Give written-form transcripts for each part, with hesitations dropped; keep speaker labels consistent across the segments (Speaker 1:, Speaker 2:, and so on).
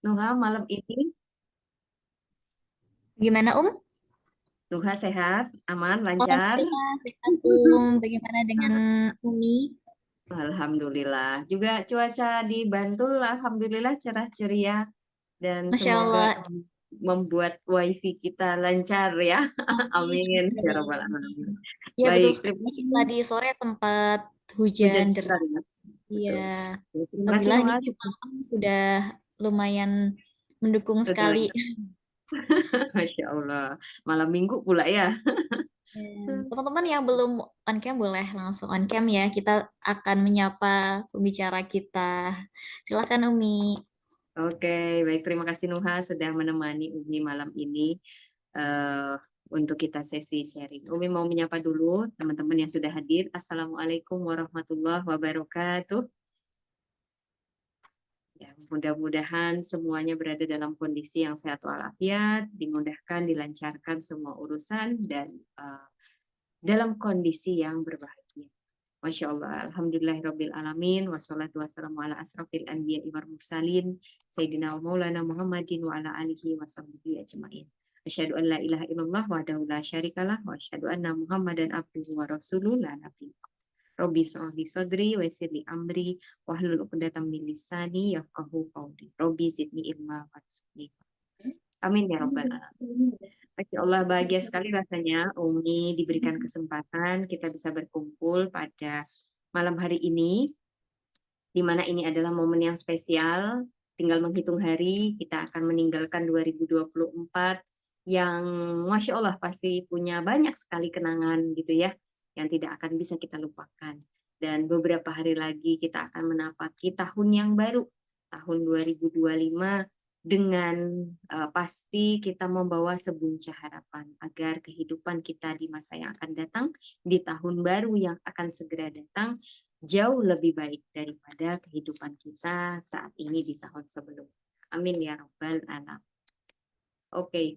Speaker 1: Nuha, malam ini
Speaker 2: Gimana,
Speaker 1: Nuha sehat, aman, lancar.
Speaker 2: Alhamdulillah sehat, Bagaimana dengan Umi?
Speaker 1: Alhamdulillah. Juga cuaca di Bantul, alhamdulillah cerah ceria dan
Speaker 2: Masya
Speaker 1: semoga
Speaker 2: Allah.
Speaker 1: membuat wifi kita lancar ya.
Speaker 2: Amin.
Speaker 1: Amin ya rabbal
Speaker 2: Amin.
Speaker 1: alamin.
Speaker 2: Ya, betul
Speaker 1: Baik, terima
Speaker 2: sekali.
Speaker 1: kasih.
Speaker 2: Tadi sore sempat hujan
Speaker 1: Hujan besar
Speaker 2: deras.
Speaker 1: ya.
Speaker 2: Iya.
Speaker 1: Betul. Ya, terima kasih
Speaker 2: Alhamdulillah ini
Speaker 1: Nuha
Speaker 2: malam sudah lumayan mendukung
Speaker 1: sudah
Speaker 2: sekali.
Speaker 1: lancar. Masya Allah. Malam minggu pula ya.
Speaker 2: Teman-teman yang belum on cam boleh langsung on cam ya. Kita akan menyapa pembicara kita. Silakan Umi.
Speaker 1: Oke, baik. Terima kasih Nuha sudah menemani Umi malam ini eh, untuk kita sesi sharing. Umi mau menyapa dulu teman-teman yang sudah hadir. Assalamualaikum warahmatullahi wabarakatuh. Ya, mudah-mudahan semuanya berada dalam kondisi yang sehat walafiat, dimudahkan, dilancarkan semua urusan dan dalam kondisi yang berbahagia. Masya Allah, Alhamdulillahirabbil alamin, wassalatu wassalamu ala asrafil anbiya wal mursalin, Sayyidina wa Maulana Muhammadin wa ala alihi wa sahbihi ajma'in. Asyhadu an la ilaha illallah wahdahu la syarikalah wa asyhadu anna Muhammadan abduhu wa rasuluh la nabi. Robbi shrahli sadri wa yassir li amri wahlul 'uqdatam min lisani yafqahu qawli. Robbi zidni ilma warzuqni. Amin ya rabbal alamin. Masya Allah, bahagia sekali rasanya Umi diberikan kesempatan kita bisa berkumpul pada malam hari ini, di mana ini adalah momen yang spesial. Tinggal menghitung hari, kita akan meninggalkan 2024 yang Masya Allah pasti punya banyak sekali kenangan gitu ya, yang tidak akan bisa kita lupakan. Dan beberapa hari lagi kita akan menapaki tahun yang baru, tahun 2025, dengan pasti kita membawa sebuncah harapan agar kehidupan kita di masa yang akan datang, di tahun baru yang akan segera datang, jauh lebih baik daripada kehidupan kita saat ini di tahun sebelum. Amin ya Rabbal Alamin. Oke,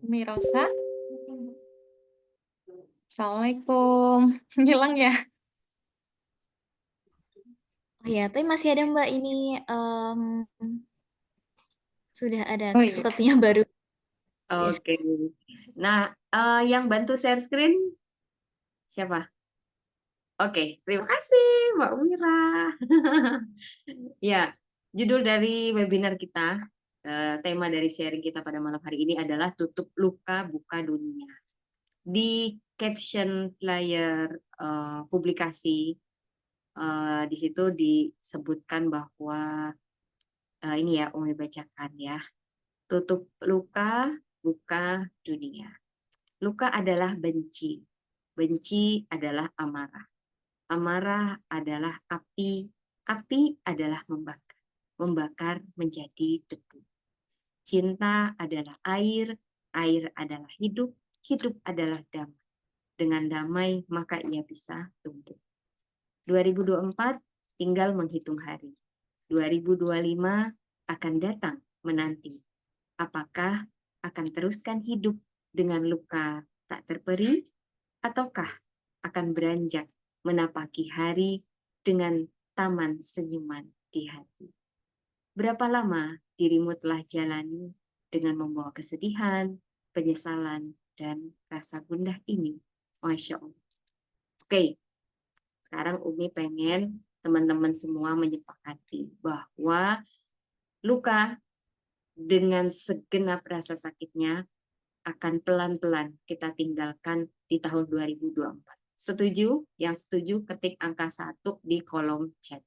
Speaker 3: Mi Rosa, Assalamualaikum. Hilang ya?
Speaker 2: Oh ya, tapi masih ada Mbak ini em, sudah ada
Speaker 3: Oh iya.
Speaker 2: sepertinya baru ya.
Speaker 1: oke. Nah, yang bantu share screen siapa? Oke, terima kasih Mbak Mira. Ya, judul dari webinar kita, tema dari sharing kita pada malam hari ini adalah tutup luka buka dunia. Di caption layar publikasi, di situ disebutkan bahwa ini ya Umi bacakan ya. Tutup luka buka dunia. Luka adalah benci. Benci adalah amarah. Amarah adalah api. Api adalah membakar. Membakar menjadi debu. Cinta adalah air. Air adalah hidup. Hidup adalah damai. Dengan damai maka ia bisa tumbuh. 2024 tinggal menghitung hari. 2025 akan datang menanti. Apakah akan teruskan hidup dengan luka tak terperi, ataukah akan beranjak menapaki hari dengan taman senyuman di hati? Berapa lama dirimu telah jalani dengan membawa kesedihan, penyesalan, dan rasa gundah ini? Masya Allah. Oke, sekarang Umi pengen teman-teman semua menyepakati bahwa luka dengan segenap rasa sakitnya akan pelan-pelan kita tinggalkan di tahun 2024. Setuju? Yang setuju ketik angka 1 di kolom chat.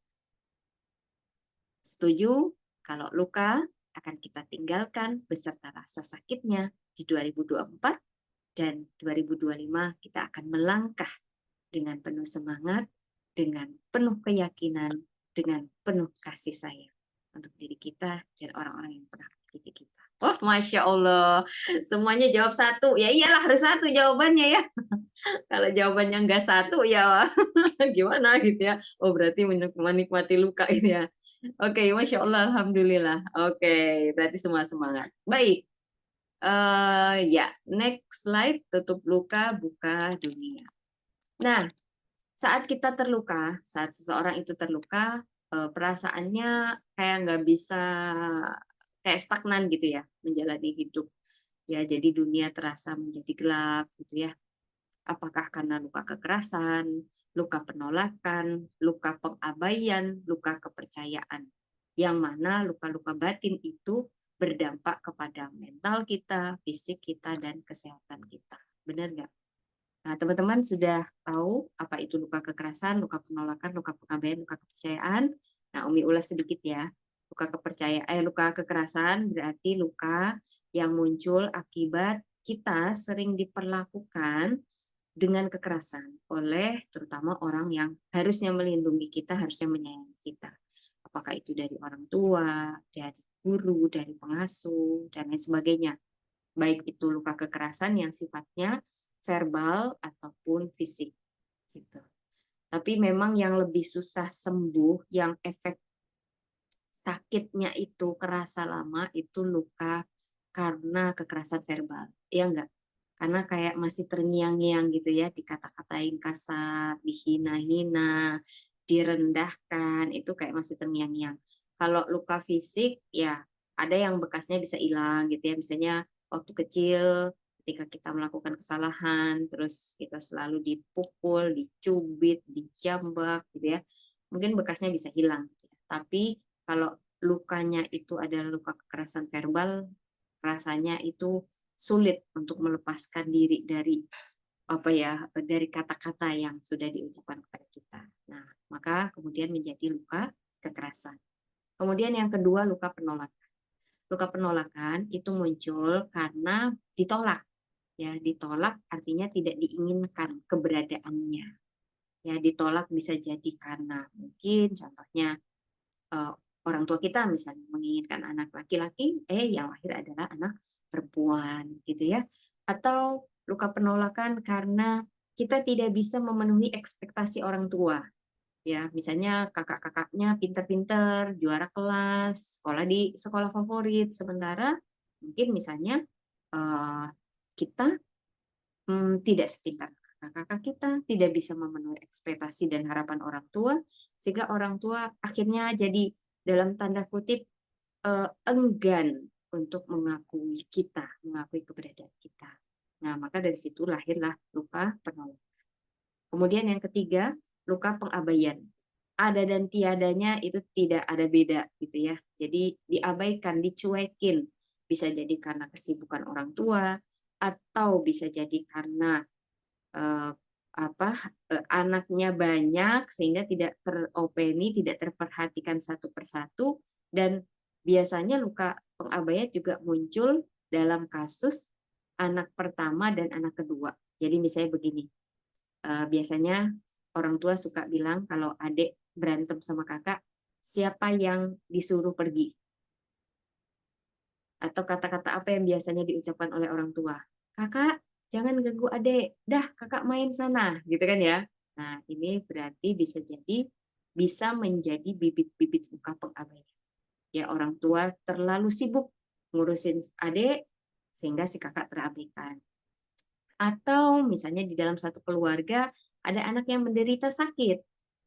Speaker 1: Setuju? Kalau luka akan kita tinggalkan beserta rasa sakitnya di 2024, dan 2025 kita akan melangkah dengan penuh semangat, dengan penuh keyakinan, dengan penuh kasih sayang untuk diri kita dan orang-orang yang pernah menyakiti kita. Oh, Masya Allah. Semuanya jawab satu. Ya iyalah harus satu jawabannya ya. Kalau jawabannya enggak satu ya gimana gitu ya. Oh berarti menikmati luka ini ya. Oke, Masya Allah, Alhamdulillah. Oke, berarti semua semangat. Baik. Ya, next slide. Tutup luka, buka dunia. Nah, saat kita terluka, saat seseorang itu terluka, perasaannya kayak nggak bisa, kayak stagnan gitu ya, menjalani hidup. Ya, jadi dunia terasa menjadi gelap gitu ya. Apakah karena luka kekerasan, luka penolakan, luka pengabaian, luka kepercayaan. Yang mana luka-luka batin itu berdampak kepada mental kita, fisik kita, dan kesehatan kita. Benar nggak? Nah, teman-teman sudah tahu apa itu luka kekerasan, luka penolakan, luka pengabaian, luka kepercayaan. Nah, Umi ulas sedikit ya. Luka kekerasan berarti luka yang muncul akibat kita sering diperlakukan dengan kekerasan oleh terutama orang yang harusnya melindungi kita, harusnya menyayangi kita. Apakah itu dari orang tua, dari guru, dari pengasuh, dan lain sebagainya. Baik itu luka kekerasan yang sifatnya verbal ataupun fisik gitu. Tapi memang yang lebih susah sembuh, yang efek sakitnya itu kerasa lama, itu luka karena kekerasan verbal. Iya enggak? Karena kayak masih terngiang-ngiang gitu ya, dikata-katain kasar, dihina-hina, direndahkan, itu kayak masih terngiang-ngiang. Kalau luka fisik ya ada yang bekasnya bisa hilang gitu ya, misalnya waktu kecil ketika kita melakukan kesalahan, terus kita selalu dipukul, dicubit, dijambak gitu ya, mungkin bekasnya bisa hilang. Gitu ya. Tapi kalau lukanya itu adalah luka kekerasan verbal, rasanya itu sulit untuk melepaskan diri dari apa ya, dari kata-kata yang sudah diucapkan kepada kita. Nah, maka kemudian menjadi luka kekerasan. Kemudian yang kedua luka penolakan. Luka penolakan itu muncul karena ditolak. Ya, ditolak artinya tidak diinginkan keberadaannya. Ya, ditolak bisa jadi karena mungkin contohnya eh, orang tua kita misalnya menginginkan anak laki-laki, yang lahir adalah anak perempuan gitu ya. Atau luka penolakan karena kita tidak bisa memenuhi ekspektasi orang tua. Ya, misalnya kakak-kakaknya pinter-pinter, juara kelas, sekolah di sekolah favorit, sementara mungkin misalnya eh, kita tidak sepintar kakak-kakak kita, tidak bisa memenuhi ekspektasi dan harapan orang tua, sehingga orang tua akhirnya jadi dalam tanda kutip enggan untuk mengakui kita, mengakui keberadaan kita. Nah, maka dari situ lahirlah luka penolakan. Kemudian yang ketiga, luka pengabaian. Ada dan tiadanya itu tidak ada beda gitu ya. Jadi diabaikan, dicuekin. Bisa jadi karena kesibukan orang tua atau bisa jadi karena eh, anaknya banyak sehingga tidak teropeni, tidak terperhatikan satu persatu, dan biasanya luka pengabaian juga muncul dalam kasus anak pertama dan anak kedua. Jadi misalnya begini, biasanya orang tua suka bilang kalau adik berantem sama kakak, siapa yang disuruh pergi? Atau kata-kata apa yang biasanya diucapkan oleh orang tua? Kakak, jangan ganggu adik, dah kakak main sana, gitu kan ya. Nah, ini berarti bisa menjadi bibit-bibit luka pengabaian. Ya, orang tua terlalu sibuk ngurusin adik sehingga si kakak terabaikan. Atau misalnya di dalam satu keluarga ada anak yang menderita sakit.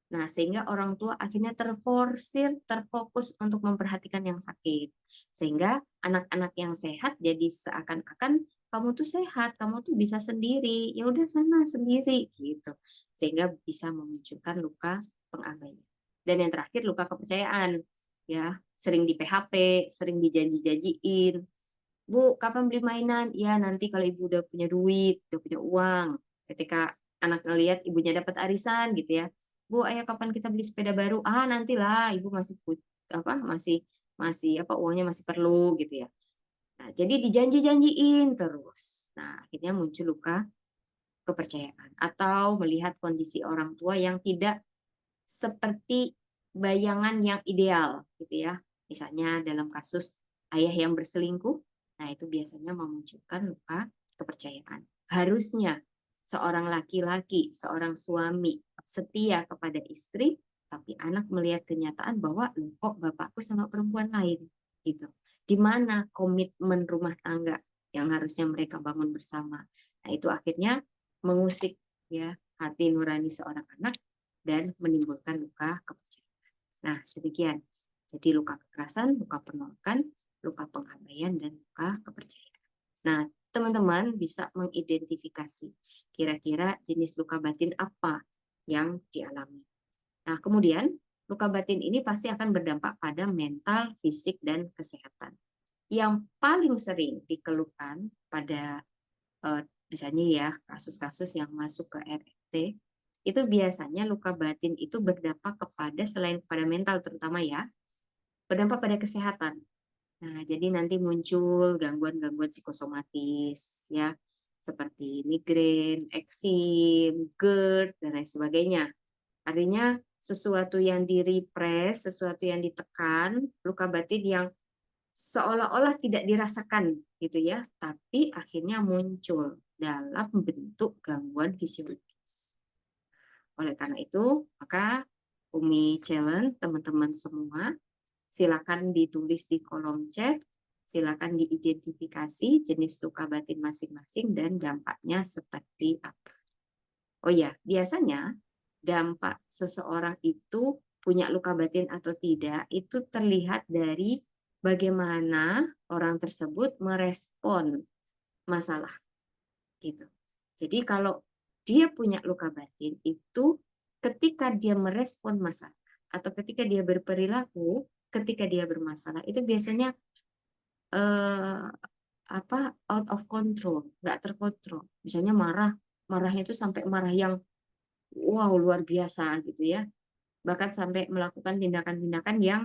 Speaker 1: Nah, sehingga orang tua akhirnya terforsir, terfokus untuk memperhatikan yang sakit. Sehingga anak-anak yang sehat jadi seakan-akan kamu tuh sehat, kamu tuh bisa sendiri, ya udah sana sendiri gitu. Sehingga bisa memunculkan luka pengabaian. Dan yang terakhir luka kepercayaan, ya, sering di PHP, sering dijanji-janjiin. Bu, kapan beli mainan? Ya, nanti kalau ibu udah punya duit, udah punya uang. Ketika anak ngelihat ibunya dapat arisan gitu ya. Bu, ayo kapan kita beli sepeda baru? Ah, nantilah, ibu masih masih masih uangnya masih perlu gitu ya. Nah, jadi dijanji-janjiin terus. Nah, akhirnya muncul luka kepercayaan atau melihat kondisi orang tua yang tidak seperti bayangan yang ideal gitu ya. Misalnya dalam kasus ayah yang berselingkuh, Nah, itu biasanya memunculkan luka kepercayaan. Harusnya seorang laki-laki, seorang suami setia kepada istri, tapi anak melihat kenyataan bahwa kok bapakku sama perempuan lain, gitu. Di mana komitmen rumah tangga yang harusnya mereka bangun bersama. Nah, itu akhirnya mengusik ya hati nurani seorang anak dan menimbulkan luka kepercayaan. Nah, sedemikian. Jadi luka kekerasan, luka penolakan, luka pengabaian, dan luka kepercayaan. Nah, teman-teman bisa mengidentifikasi kira-kira jenis luka batin apa yang dialami. Nah, kemudian luka batin ini pasti akan berdampak pada mental, fisik, dan kesehatan. Yang paling sering dikeluhkan pada misalnya ya kasus-kasus yang masuk ke RRT, itu biasanya luka batin itu berdampak kepada selain pada mental terutama ya, berdampak pada kesehatan. Nah, jadi nanti muncul gangguan-gangguan psikosomatis ya, seperti migrain, eksim, GERD, dan lain sebagainya. Artinya sesuatu yang direpress, sesuatu yang ditekan, luka batin yang seolah-olah tidak dirasakan gitu ya, tapi akhirnya muncul dalam bentuk gangguan fisiologis. Oleh karena itu, maka Umi challenge teman-teman semua, silakan ditulis di kolom chat, silakan diidentifikasi jenis luka batin masing-masing dan dampaknya seperti apa. Oh ya, biasanya dampak seseorang itu punya luka batin atau tidak itu terlihat dari bagaimana orang tersebut merespon masalah gitu. Jadi kalau dia punya luka batin itu ketika dia merespon masalah atau ketika dia berperilaku ketika dia bermasalah itu biasanya eh, out of control, nggak terkontrol. Misalnya marahnya itu sampai marah yang wow luar biasa gitu ya. Bahkan sampai melakukan tindakan-tindakan yang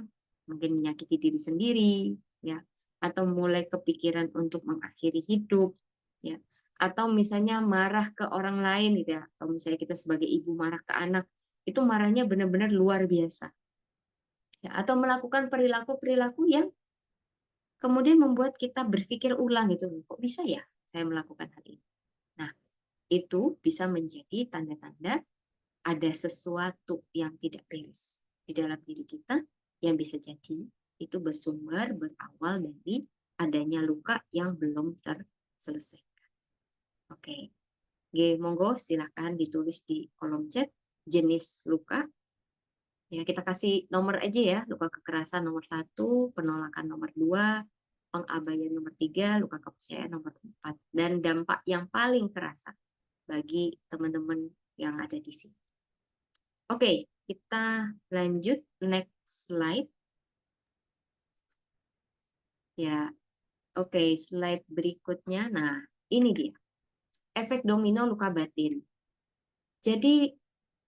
Speaker 1: mungkin menyakiti diri sendiri ya, atau mulai kepikiran untuk mengakhiri hidup ya, atau misalnya marah ke orang lain gitu ya, atau misalnya kita sebagai ibu marah ke anak itu marahnya benar-benar luar biasa ya, atau melakukan perilaku-perilaku yang kemudian membuat kita berpikir ulang gitu, kok bisa ya saya melakukan hal ini. Nah, itu bisa menjadi tanda-tanda ada sesuatu yang tidak beres di dalam diri kita yang bisa jadi itu berawal dari adanya luka yang belum terselesaikan. Oke. Monggo silahkan ditulis di kolom chat jenis luka. Ya, kita kasih nomor aja ya, luka kekerasan nomor 1, penolakan nomor 2, pengabaian nomor 3, luka kepercayaan nomor 4, dan dampak yang paling terasa bagi teman-teman yang ada di sini. Oke, kita lanjut next slide. Ya, oke, slide berikutnya. Nah, ini dia. Efek domino luka batin. Jadi,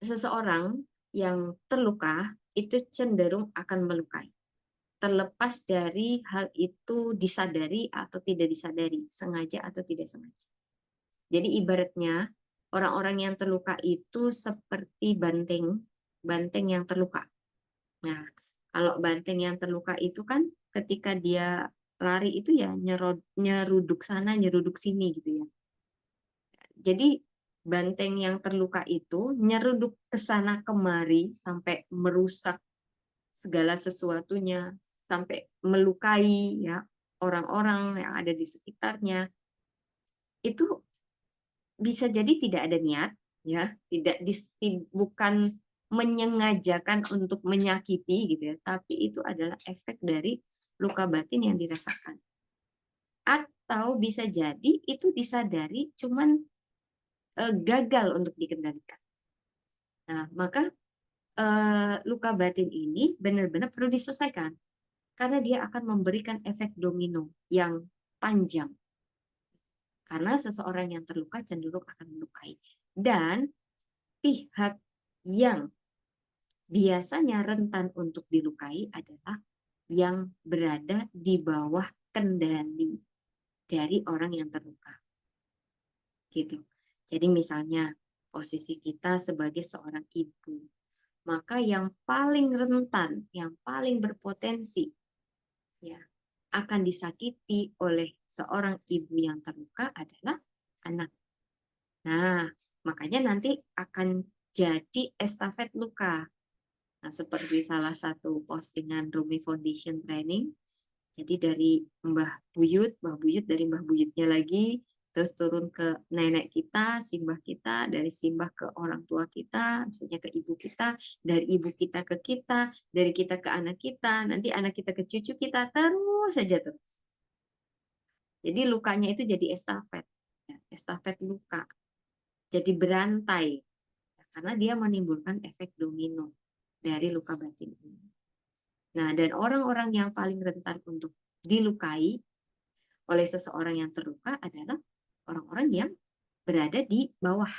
Speaker 1: seseorang yang terluka itu cenderung akan melukai. Terlepas dari hal itu disadari atau tidak disadari, sengaja atau tidak sengaja. Jadi ibaratnya orang-orang yang terluka itu seperti banteng yang terluka. Nah, kalau banteng yang terluka itu kan ketika dia lari itu ya nyeruduk sana, nyeruduk sini gitu ya. Jadi banteng yang terluka itu nyeruduk ke sana kemari sampai merusak segala sesuatunya, sampai melukai ya orang-orang yang ada di sekitarnya. Itu bisa jadi tidak ada niat ya, bukan menyengajakan untuk menyakiti gitu ya, tapi itu adalah efek dari luka batin yang dirasakan. Atau bisa jadi itu disadari cuman gagal untuk dikendalikan. Nah, maka luka batin ini benar-benar perlu diselesaikan karena dia akan memberikan efek domino yang panjang. Karena seseorang yang terluka cenderung akan melukai. Dan pihak yang biasanya rentan untuk dilukai adalah yang berada di bawah kendali dari orang yang terluka. Gitu. Jadi misalnya posisi kita sebagai seorang ibu, maka yang paling rentan, yang paling berpotensi ya akan disakiti oleh seorang ibu yang terluka adalah anak. Nah, makanya nanti akan jadi estafet luka. Nah, seperti salah satu postingan Rumi Foundation Training, jadi dari Mbah Buyut dari Mbah Buyutnya lagi, terus turun ke nenek kita, simbah kita, dari simbah ke orang tua kita, misalnya ke ibu kita, dari ibu kita ke kita, dari kita ke anak kita, nanti anak kita ke cucu kita, terus saja tuh. Jadi lukanya itu jadi estafet, ya, estafet luka, jadi berantai, karena dia menimbulkan efek domino dari luka batin ini. Nah, dan orang-orang yang paling rentan untuk dilukai oleh seseorang yang terluka adalah orang-orang yang berada di bawah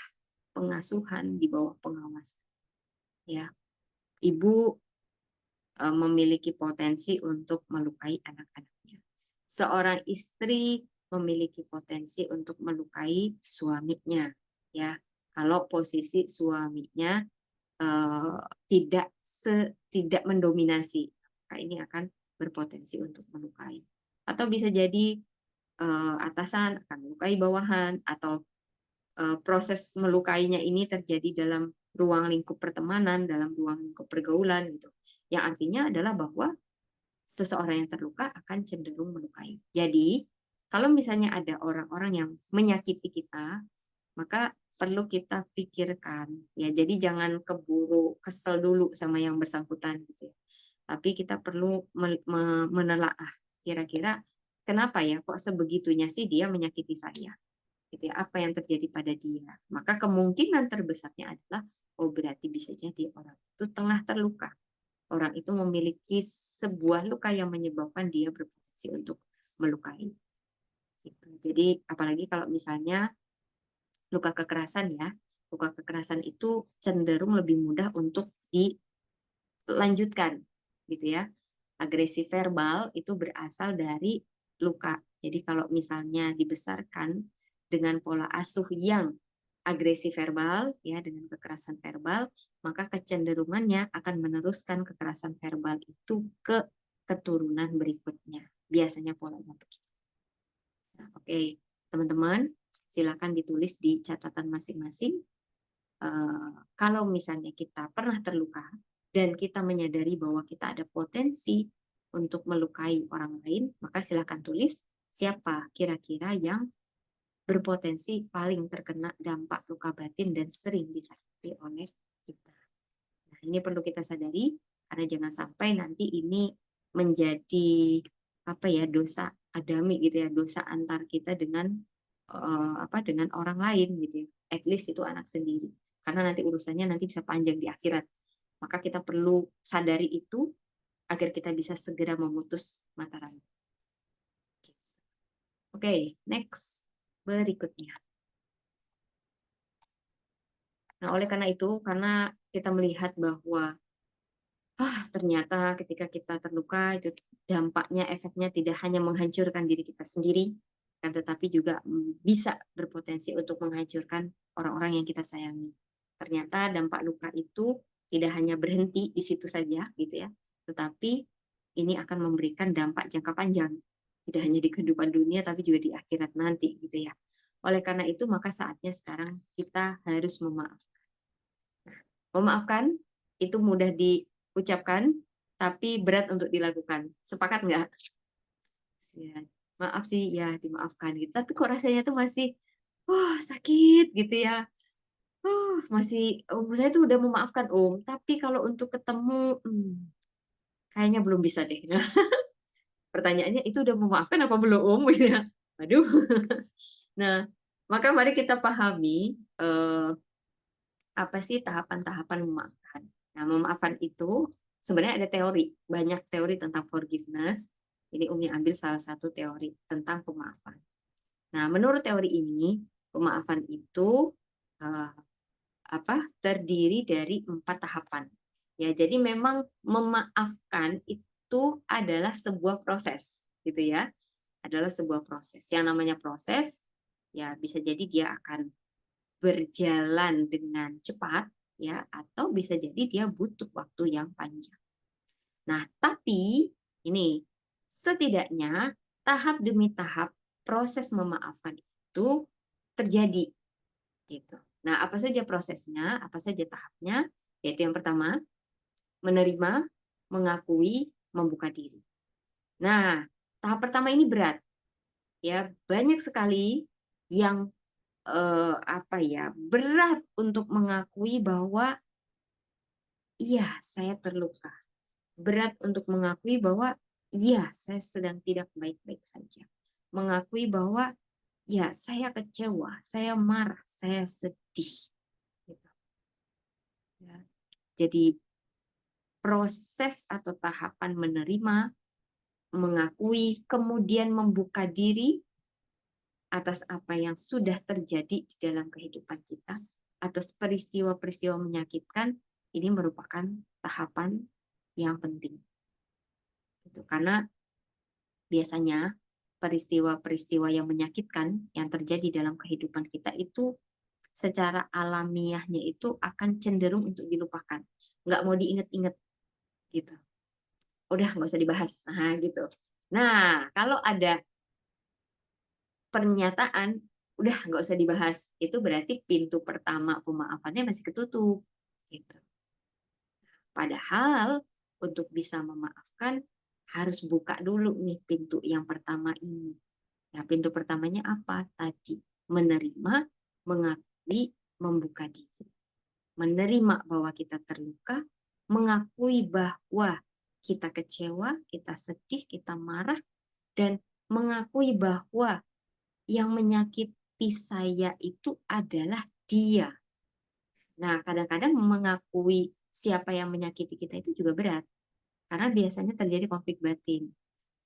Speaker 1: pengasuhan, di bawah pengawasan. Ya, ibu memiliki potensi untuk melukai anak-anaknya. Seorang istri memiliki potensi untuk melukai suaminya. Ya, kalau posisi suaminya tidak mendominasi, maka ini akan berpotensi untuk melukai. Atau bisa jadi atasan akan melukai bawahan, atau proses melukainya ini terjadi dalam ruang lingkup pertemanan, dalam ruang lingkup pergaulan gitu. Yang artinya adalah bahwa seseorang yang terluka akan cenderung melukai. Jadi, kalau misalnya ada orang-orang yang menyakiti kita, maka perlu kita pikirkan ya. Jadi jangan keburu kesel dulu sama yang bersangkutan gitu ya. Tapi kita perlu menelaah kira-kira kenapa ya kok sebegitunya sih dia menyakiti saya. Gitu ya. Apa yang terjadi pada dia? Maka kemungkinan terbesarnya adalah oh berarti bisa jadi orang itu tengah terluka. Orang itu memiliki sebuah luka yang menyebabkan dia berpotensi untuk melukai. Gitu. Jadi apalagi kalau misalnya luka kekerasan ya, luka kekerasan itu cenderung lebih mudah untuk dilanjutkan, gitu ya. Agresi verbal itu berasal dari luka. Jadi kalau misalnya dibesarkan dengan pola asuh yang agresi verbal, ya dengan kekerasan verbal, maka kecenderungannya akan meneruskan kekerasan verbal itu ke keturunan berikutnya. Biasanya polanya begitu. Nah, oke, teman-teman, silakan ditulis di catatan masing-masing. Kalau misalnya kita pernah terluka dan kita menyadari bahwa kita ada potensi untuk melukai orang lain, maka silakan tulis siapa kira-kira yang berpotensi paling terkena dampak luka batin dan sering disakiti oleh kita. Nah, ini perlu kita sadari karena jangan sampai nanti ini menjadi apa ya, dosa adami gitu ya, dosa antar kita dengan dengan orang lain gitu ya. At least itu anak sendiri. Karena nanti urusannya nanti bisa panjang di akhirat. Maka kita perlu sadari itu agar kita bisa segera memutus mata rantai. Oke, next. Berikutnya. Nah, oleh karena itu, karena kita melihat bahwa ternyata ketika kita terluka, itu dampaknya, efeknya tidak hanya menghancurkan diri kita sendiri, kan, tetapi juga bisa berpotensi untuk menghancurkan orang-orang yang kita sayangi. Ternyata dampak luka itu tidak hanya berhenti di situ saja, gitu ya, tetapi ini akan memberikan dampak jangka panjang, tidak hanya di kehidupan dunia, tapi juga di akhirat nanti, gitu ya. Oleh karena itu, maka saatnya sekarang kita harus memaafkan. Nah, memaafkan itu mudah diucapkan, tapi berat untuk dilakukan. Sepakat nggak? Ya, maaf sih, ya dimaafkan gitu. Tapi kok rasanya tuh masih, sakit gitu ya. Masih, saya tuh udah memaafkan tapi kalau untuk ketemu, kayaknya belum bisa deh. Nah, pertanyaannya itu udah memaafkan apa belum? Gitu ya. Waduh. Nah, maka mari kita pahami apa sih tahapan-tahapan memaafkan. Nah, memaafkan itu sebenarnya ada teori, banyak teori tentang forgiveness. Ini Umi ambil salah satu teori tentang pemaafan. Nah, menurut teori ini, pemaafan itu terdiri dari 4 tahapan. Ya, jadi memang memaafkan itu adalah sebuah proses, gitu ya. Adalah sebuah proses. Yang namanya proses, ya bisa jadi dia akan berjalan dengan cepat, ya, atau bisa jadi dia butuh waktu yang panjang. Nah, tapi ini setidaknya tahap demi tahap proses memaafkan itu terjadi gitu. Nah, apa saja prosesnya, apa saja tahapnya? Yaitu yang pertama, menerima, mengakui, membuka diri. Nah, tahap pertama ini berat. Ya, banyak sekali yang berat untuk mengakui bahwa iya, saya terluka. Berat untuk mengakui bahwa iya, saya sedang tidak baik-baik saja. Mengakui bahwa ya, saya kecewa, saya marah, saya sedih. Gitu. Ya. Jadi proses atau tahapan menerima, mengakui, kemudian membuka diri atas apa yang sudah terjadi di dalam kehidupan kita, atas peristiwa-peristiwa menyakitkan, ini merupakan tahapan yang penting. Gitu. Karena biasanya peristiwa-peristiwa yang menyakitkan yang terjadi dalam kehidupan kita itu secara alamiahnya itu akan cenderung untuk dilupakan. Nggak mau diinget-inget gitu. Udah nggak usah dibahas. Nah, gitu. Nah, kalau ada pernyataan, udah nggak usah dibahas. Itu berarti pintu pertama pemaafannya masih ketutup. Gitu. Padahal untuk bisa memaafkan harus buka dulu nih pintu yang pertama ini. Nah, pintu pertamanya apa? Tadi menerima, mengakui, membuka diri. Menerima bahwa kita terluka, mengakui bahwa kita kecewa, kita sedih, kita marah, dan mengakui bahwa yang menyakiti saya itu adalah dia. Nah, kadang-kadang mengakui siapa yang menyakiti kita itu juga berat. Karena biasanya terjadi konflik batin.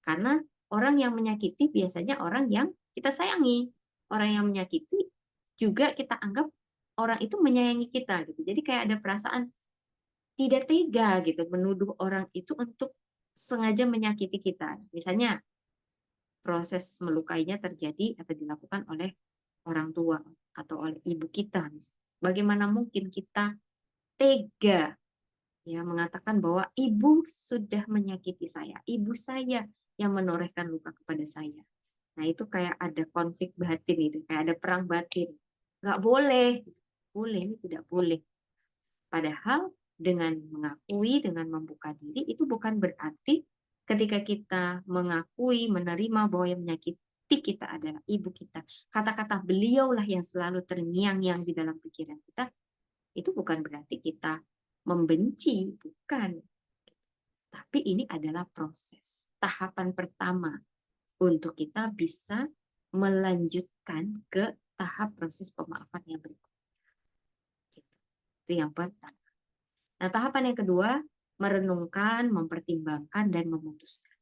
Speaker 1: Karena orang yang menyakiti biasanya orang yang kita sayangi. Orang yang menyakiti juga kita anggap orang itu menyayangi kita gitu. Jadi kayak ada perasaan tidak tega gitu menuduh orang itu untuk sengaja menyakiti kita. Misalnya proses melukainya terjadi atau dilakukan oleh orang tua atau oleh ibu kita. Bagaimana mungkin kita tega ya mengatakan bahwa ibu sudah menyakiti saya, ibu saya yang menorehkan luka kepada saya. Nah itu kayak ada konflik batin itu, kayak ada perang batin. Nggak boleh, boleh ini tidak boleh. Padahal dengan mengakui, dengan membuka diri itu bukan berarti ketika kita mengakui, menerima bahwa yang menyakiti kita adalah ibu kita. Kata-kata beliaulah yang selalu terngiang-ngiang di dalam pikiran kita, itu bukan berarti kita membenci, bukan. Tapi ini adalah proses, tahapan pertama untuk kita bisa melanjutkan ke tahap proses pemaafan yang berikutnya. Itu yang pertama. Nah, tahapan yang kedua, merenungkan, mempertimbangkan, dan memutuskan.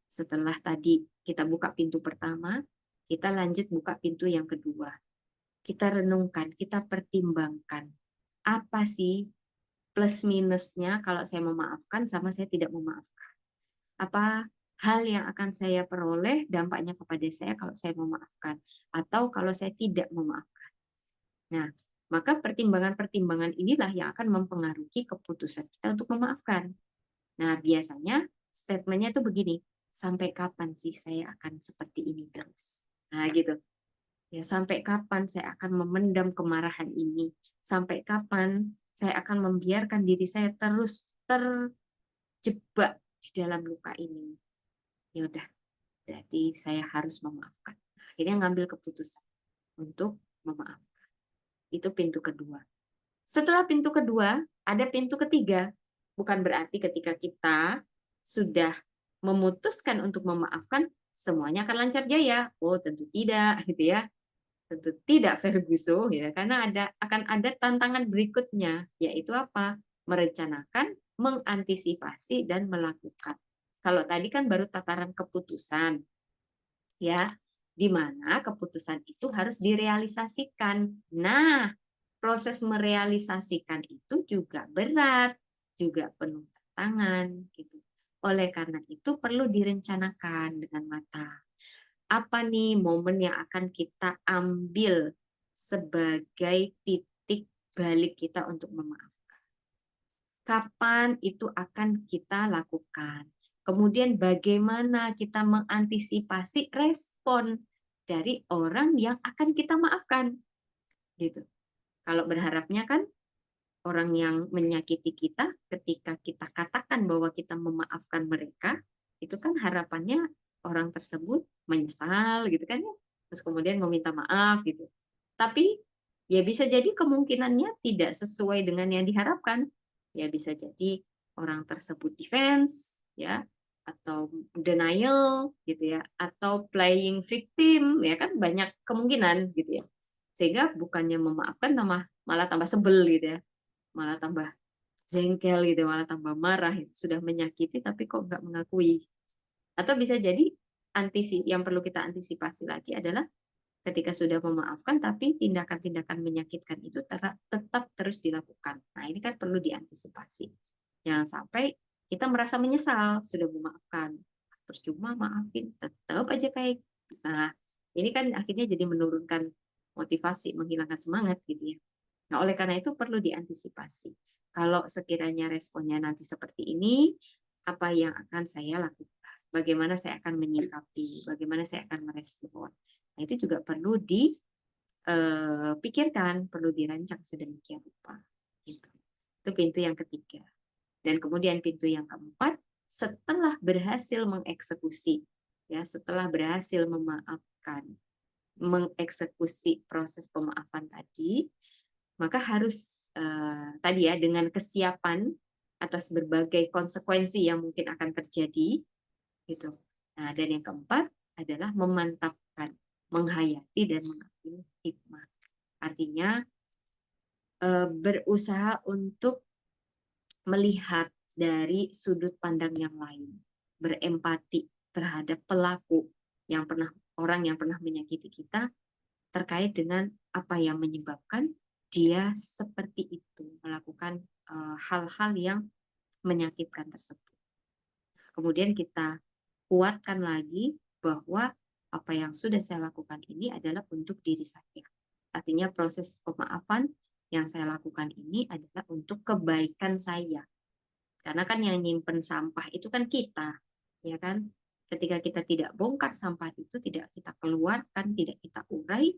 Speaker 1: Setelah tadi kita buka pintu pertama, kita lanjut buka pintu yang kedua. Kita renungkan, kita pertimbangkan. Apa sih plus minusnya kalau saya memaafkan sama saya tidak memaafkan? Apa hal yang akan saya peroleh dampaknya kepada saya kalau saya memaafkan? Atau kalau saya tidak memaafkan? Nah, maka pertimbangan-pertimbangan inilah yang akan mempengaruhi keputusan kita untuk memaafkan. Nah, biasanya statementnya itu begini, sampai kapan sih saya akan seperti ini terus? Nah, gitu. Ya, sampai kapan saya akan memendam kemarahan ini? Sampai kapan saya akan membiarkan diri saya terus terjebak di dalam luka ini? Ya udah, berarti saya harus memaafkan. Akhirnya ngambil keputusan untuk memaafkan. Itu pintu kedua. Setelah pintu kedua, ada pintu ketiga. Bukan berarti ketika kita sudah memutuskan untuk memaafkan, semuanya akan lancar jaya. Oh, tentu tidak, gitu ya. Tentu tidak, Ferguson, ya, karena akan ada tantangan berikutnya, yaitu apa? Merencanakan, mengantisipasi, dan melakukan. Kalau tadi kan baru tataran keputusan, ya, di mana keputusan itu harus direalisasikan. Nah, proses merealisasikan itu juga berat, juga penuh tantangan gitu. Oleh karena itu perlu direncanakan dengan matang. Apa nih momen yang akan kita ambil sebagai titik balik kita untuk memaafkan? Kapan itu akan kita lakukan? Kemudian bagaimana kita mengantisipasi respon dari orang yang akan kita maafkan, gitu. Kalau berharapnya kan orang yang menyakiti kita, ketika kita katakan bahwa kita memaafkan mereka, itu kan harapannya orang tersebut menyesal gitu kan ya. Terus kemudian meminta maaf gitu. Tapi ya bisa jadi kemungkinannya tidak sesuai dengan yang diharapkan. Ya bisa jadi orang tersebut defense ya, atau denial gitu ya, atau playing victim ya, kan banyak kemungkinan gitu ya. Sehingga bukannya memaafkan malah tambah sebel gitu ya, malah tambah jengkel gitu, malah tambah marah, sudah menyakiti tapi kok nggak mengakui. Atau bisa jadi yang perlu kita antisipasi lagi adalah ketika sudah memaafkan tapi tindakan-tindakan menyakitkan itu tetap terus dilakukan. Nah, ini kan perlu diantisipasi. Jangan sampai kita merasa menyesal sudah memaafkan, percuma maafin, tetap aja kayak. Nah, ini kan akhirnya jadi menurunkan motivasi, menghilangkan semangat gitu ya. Nah, oleh karena itu perlu diantisipasi. Kalau sekiranya responnya nanti seperti ini, apa yang akan saya lakukan? Bagaimana saya akan menyikapi? Bagaimana saya akan merespon? Nah, itu juga perlu dipikirkan, perlu dirancang sedemikian rupa. Gitu. Itu pintu yang ketiga. Dan kemudian pintu yang keempat, setelah berhasil mengeksekusi, ya, setelah berhasil memaafkan, mengeksekusi proses pemaafan tadi, maka harus tadi ya, dengan kesiapan atas berbagai konsekuensi yang mungkin akan terjadi gitu. Nah, dan yang keempat adalah memantapkan, menghayati dan mengambil hikmah. Artinya berusaha untuk melihat dari sudut pandang yang lain, berempati terhadap pelaku orang yang pernah menyakiti kita, terkait dengan apa yang menyebabkan dia seperti itu, melakukan hal-hal yang menyakitkan tersebut. Kemudian kita kuatkan lagi bahwa apa yang sudah saya lakukan ini adalah untuk diri saya. Artinya proses pemaafan yang saya lakukan ini adalah untuk kebaikan saya. Karena kan yang nyimpen sampah itu kan kita, ya kan? Ketika kita tidak bongkar sampah itu, tidak kita keluarkan, tidak kita urai,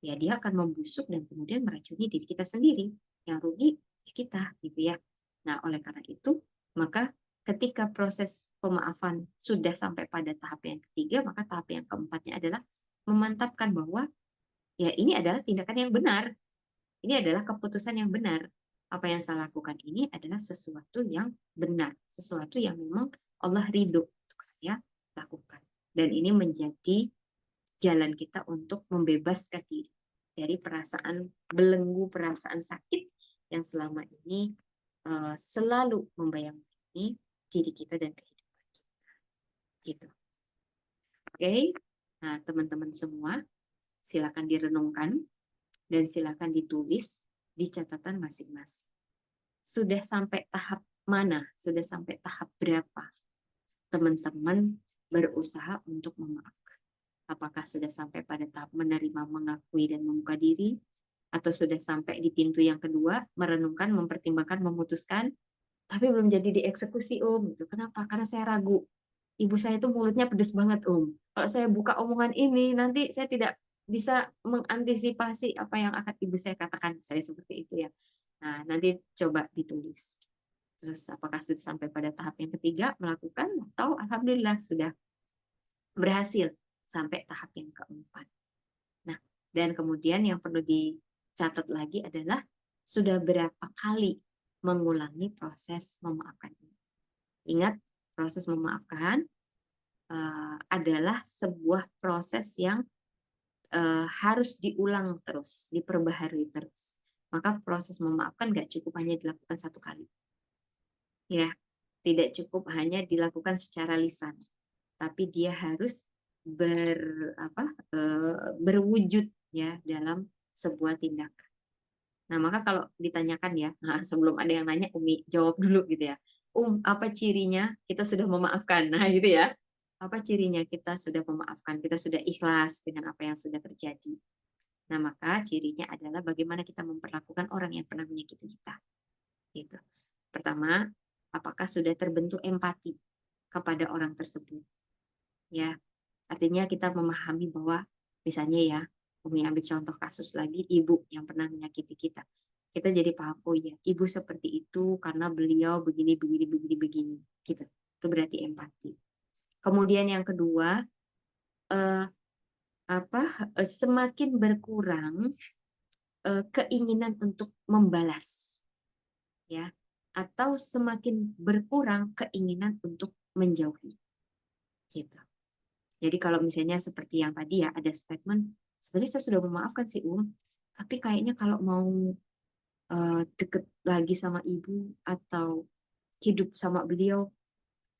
Speaker 1: ya dia akan membusuk dan kemudian meracuni diri kita sendiri. Yang rugi ya kita, gitu ya. Nah, oleh karena itu, maka ketika proses pemaafan sudah sampai pada tahap yang ketiga, maka tahap yang keempatnya adalah memantapkan bahwa ya ini adalah tindakan yang benar. Ini adalah keputusan yang benar. Apa yang saya lakukan ini adalah sesuatu yang benar, sesuatu yang memang Allah ridho untuk saya lakukan. Dan ini menjadi jalan kita untuk membebaskan diri dari perasaan belenggu, perasaan sakit yang selama ini selalu membayangi diri kita dan kehidupan kita. Gitu. Oke, nah teman-teman semua, silakan direnungkan dan silakan ditulis di catatan masing-masing. Sudah sampai tahap mana? Sudah sampai tahap berapa teman-teman berusaha untuk memaafkan? Apakah sudah sampai pada tahap menerima, mengakui, dan membuka diri? Atau sudah sampai di pintu yang kedua, merenungkan, mempertimbangkan, memutuskan, tapi belum jadi dieksekusi, Om. Kenapa? Karena saya ragu. Ibu saya itu mulutnya pedes banget, Om. Kalau saya buka omongan ini, nanti saya tidak bisa mengantisipasi apa yang akan ibu saya katakan. Saya seperti itu ya. Nah, nanti coba ditulis. Terus apakah sudah sampai pada tahap yang ketiga melakukan, atau alhamdulillah sudah berhasil sampai tahap yang keempat. Nah, dan kemudian yang perlu dicatat lagi adalah sudah berapa kali mengulangi proses memaafkan ini. Ingat, proses memaafkan adalah sebuah proses yang harus diulang terus, diperbaharui terus. Maka proses memaafkan nggak cukup hanya dilakukan satu kali. Ya, tidak cukup hanya dilakukan secara lisan, tapi dia harus berwujud ya dalam sebuah tindakan. Nah, maka kalau ditanyakan ya, sebelum ada yang nanya, Umi jawab dulu gitu ya. Apa cirinya kita sudah memaafkan? Nah, gitu ya. Apa cirinya kita sudah memaafkan? Kita sudah ikhlas dengan apa yang sudah terjadi. Nah, maka cirinya adalah bagaimana kita memperlakukan orang yang pernah menyakiti kita. Gitu. Pertama, apakah sudah terbentuk empati? kepada orang tersebut. Ya, artinya kita memahami bahwa misalnya ya, Umi ambil contoh kasus lagi ibu yang pernah menyakiti kita. Kita jadi paham, oh ya, ibu seperti itu karena beliau begini begini begini begini gitu. Itu berarti empati. Kemudian yang kedua, eh, semakin berkurang keinginan untuk membalas, ya, atau semakin berkurang keinginan untuk menjauhi, gitu. Jadi kalau misalnya seperti yang tadi ya ada statement, sebenarnya saya sudah memaafkan si tapi kayaknya kalau mau deket lagi sama ibu atau hidup sama beliau,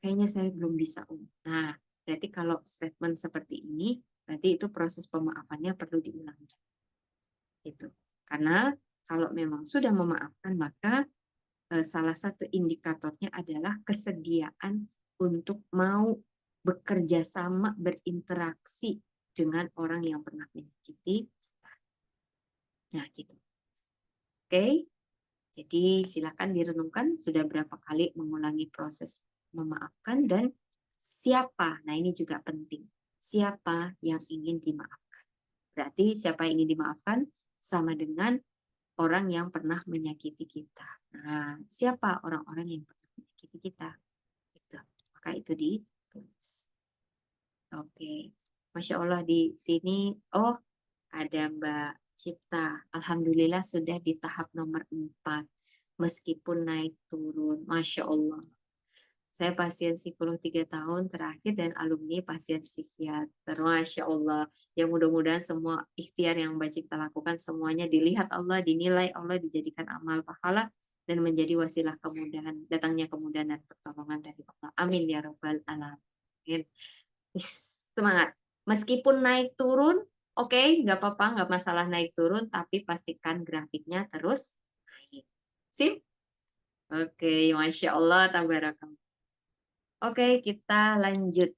Speaker 1: kayaknya saya belum bisa Nah, berarti kalau statement seperti ini, berarti itu proses pemaafannya perlu diulang. Gitu. Karena kalau memang sudah memaafkan, maka salah satu indikatornya adalah kesediaan untuk mau bekerja sama, berinteraksi dengan orang yang pernah menyakiti kita. Nah, gitu. Oke, jadi silakan direnungkan sudah berapa kali mengulangi proses memaafkan dan siapa. Nah, ini juga penting. Siapa yang ingin dimaafkan. Berarti siapa yang ingin dimaafkan sama dengan orang yang pernah menyakiti kita. Nah, siapa orang-orang yang pernah menyakiti kita? Gitu. Maka itu ditulis. Oke. Masya Allah di sini, oh ada Mbak Cipta. Alhamdulillah sudah di tahap nomor 4. Meskipun naik turun. Masya Allah. Saya pasien psikolog 3 tahun terakhir dan alumni pasien psikiater. Masya Allah. Ya mudah-mudahan semua ikhtiar yang Mbak Cipta lakukan semuanya dilihat Allah, dinilai Allah, dijadikan amal pahala dan menjadi wasilah kemudahan, datangnya kemudahan dan pertolongan dari Allah. Amin ya Rabbal Alamin. Semangat. Meskipun naik turun, oke, nggak apa-apa, nggak masalah naik turun, tapi pastikan grafiknya terus naik. Sip? Oke, Masya Allah, tabarakallah. Oke, kita lanjut.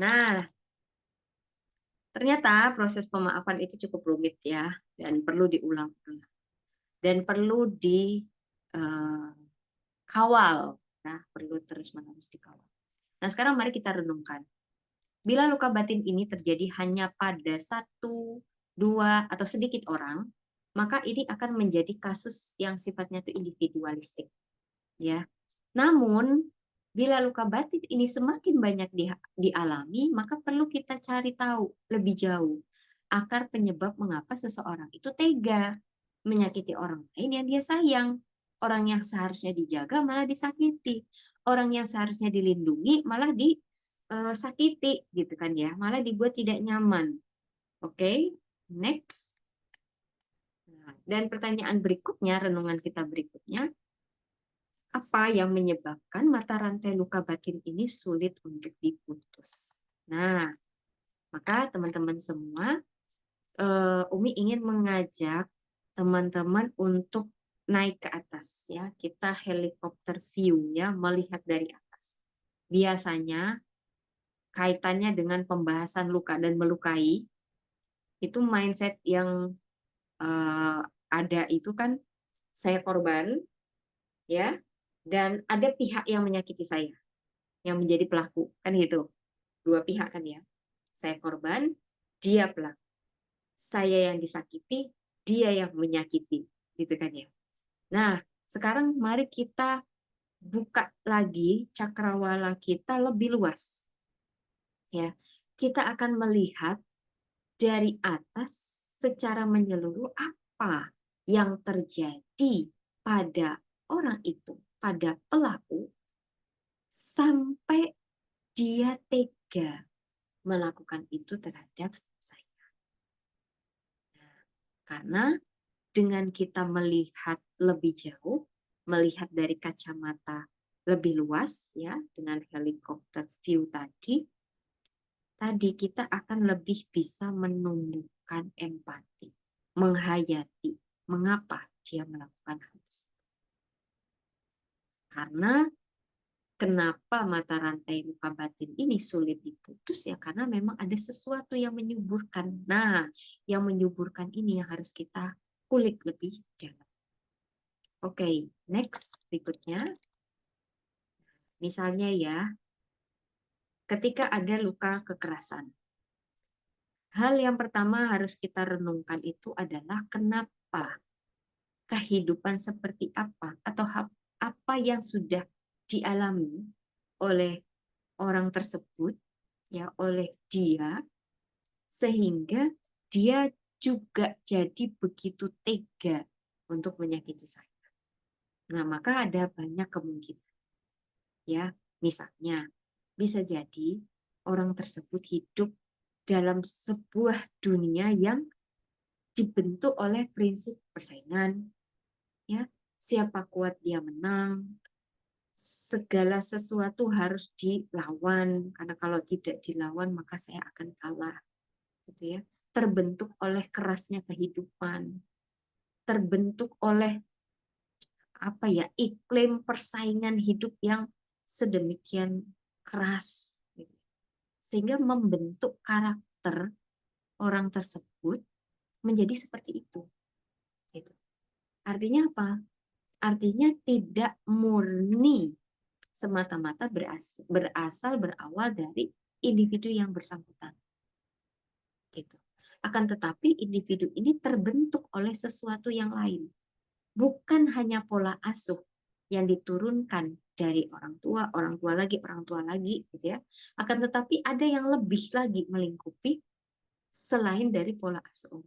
Speaker 1: Nah, ternyata proses pemaafan itu cukup rumit ya, dan perlu diulang-ulang. Dan perlu dikawal, nah, perlu terus-menerus dikawal. Nah, sekarang mari kita renungkan. Bila luka batin ini terjadi hanya pada 1, 2, atau sedikit orang, maka ini akan menjadi kasus yang sifatnya itu individualistik. Ya. Namun, bila luka batin ini semakin banyak dialami, maka perlu kita cari tahu lebih jauh akar penyebab mengapa seseorang itu tega menyakiti orang lain yang dia sayang. Orang yang seharusnya dijaga malah disakiti. Orang yang seharusnya dilindungi malah disakiti, gitu kan ya. Malah dibuat tidak nyaman. Oke, next. Nah, dan pertanyaan berikutnya, renungan kita berikutnya, apa yang menyebabkan mata rantai luka batin ini sulit untuk diputus? Nah, maka teman-teman semua, Umi ingin mengajak teman-teman untuk naik ke atas ya. Kita helikopter view ya, melihat dari atas. Biasanya kaitannya dengan pembahasan luka dan melukai, itu mindset yang ada itu kan saya korban ya, dan ada pihak yang menyakiti saya, yang menjadi pelaku, kan gitu. Dua pihak kan ya. Saya korban, dia pelaku. Saya yang disakiti, dia yang menyakiti, gitu kan ya. Nah, sekarang mari kita buka lagi cakrawala kita lebih luas. Ya. Kita akan melihat dari atas secara menyeluruh apa yang terjadi pada orang itu, pada pelaku, sampai dia tega melakukan itu terhadap saya. Karena dengan kita melihat lebih jauh, melihat dari kacamata lebih luas, ya, dengan helikopter view tadi kita akan lebih bisa menumbuhkan empati, menghayati mengapa dia melakukan hal tersebut. Karena kenapa mata rantai luka batin ini sulit diputus ya karena memang ada sesuatu yang menyuburkan. Nah, yang menyuburkan ini yang harus kita kulik lebih dalam. Oke, next berikutnya. Misalnya ya, ketika ada luka kekerasan. Hal yang pertama harus kita renungkan itu adalah kenapa, kehidupan seperti apa, atau apa yang sudah dialami oleh orang tersebut, ya, oleh dia, sehingga dia juga jadi begitu tega untuk menyakiti saya. Nah, maka ada banyak kemungkinan. Ya, misalnya bisa jadi orang tersebut hidup dalam sebuah dunia yang dibentuk oleh prinsip persaingan, ya, siapa kuat dia menang, segala sesuatu harus dilawan, karena kalau tidak dilawan maka saya akan kalah, gitu ya. Terbentuk oleh kerasnya kehidupan, terbentuk oleh apa ya, iklim persaingan hidup yang sedemikian keras, gitu. Sehingga membentuk karakter orang tersebut menjadi seperti itu, gitu. Artinya apa? Artinya tidak murni semata-mata berasal berawal dari individu yang bersangkutan, gitu. Akan tetapi individu ini terbentuk oleh sesuatu yang lain, bukan hanya pola asuh yang diturunkan dari orang tua lagi, gitu ya. Akan tetapi ada yang lebih lagi melingkupi selain dari pola asuh.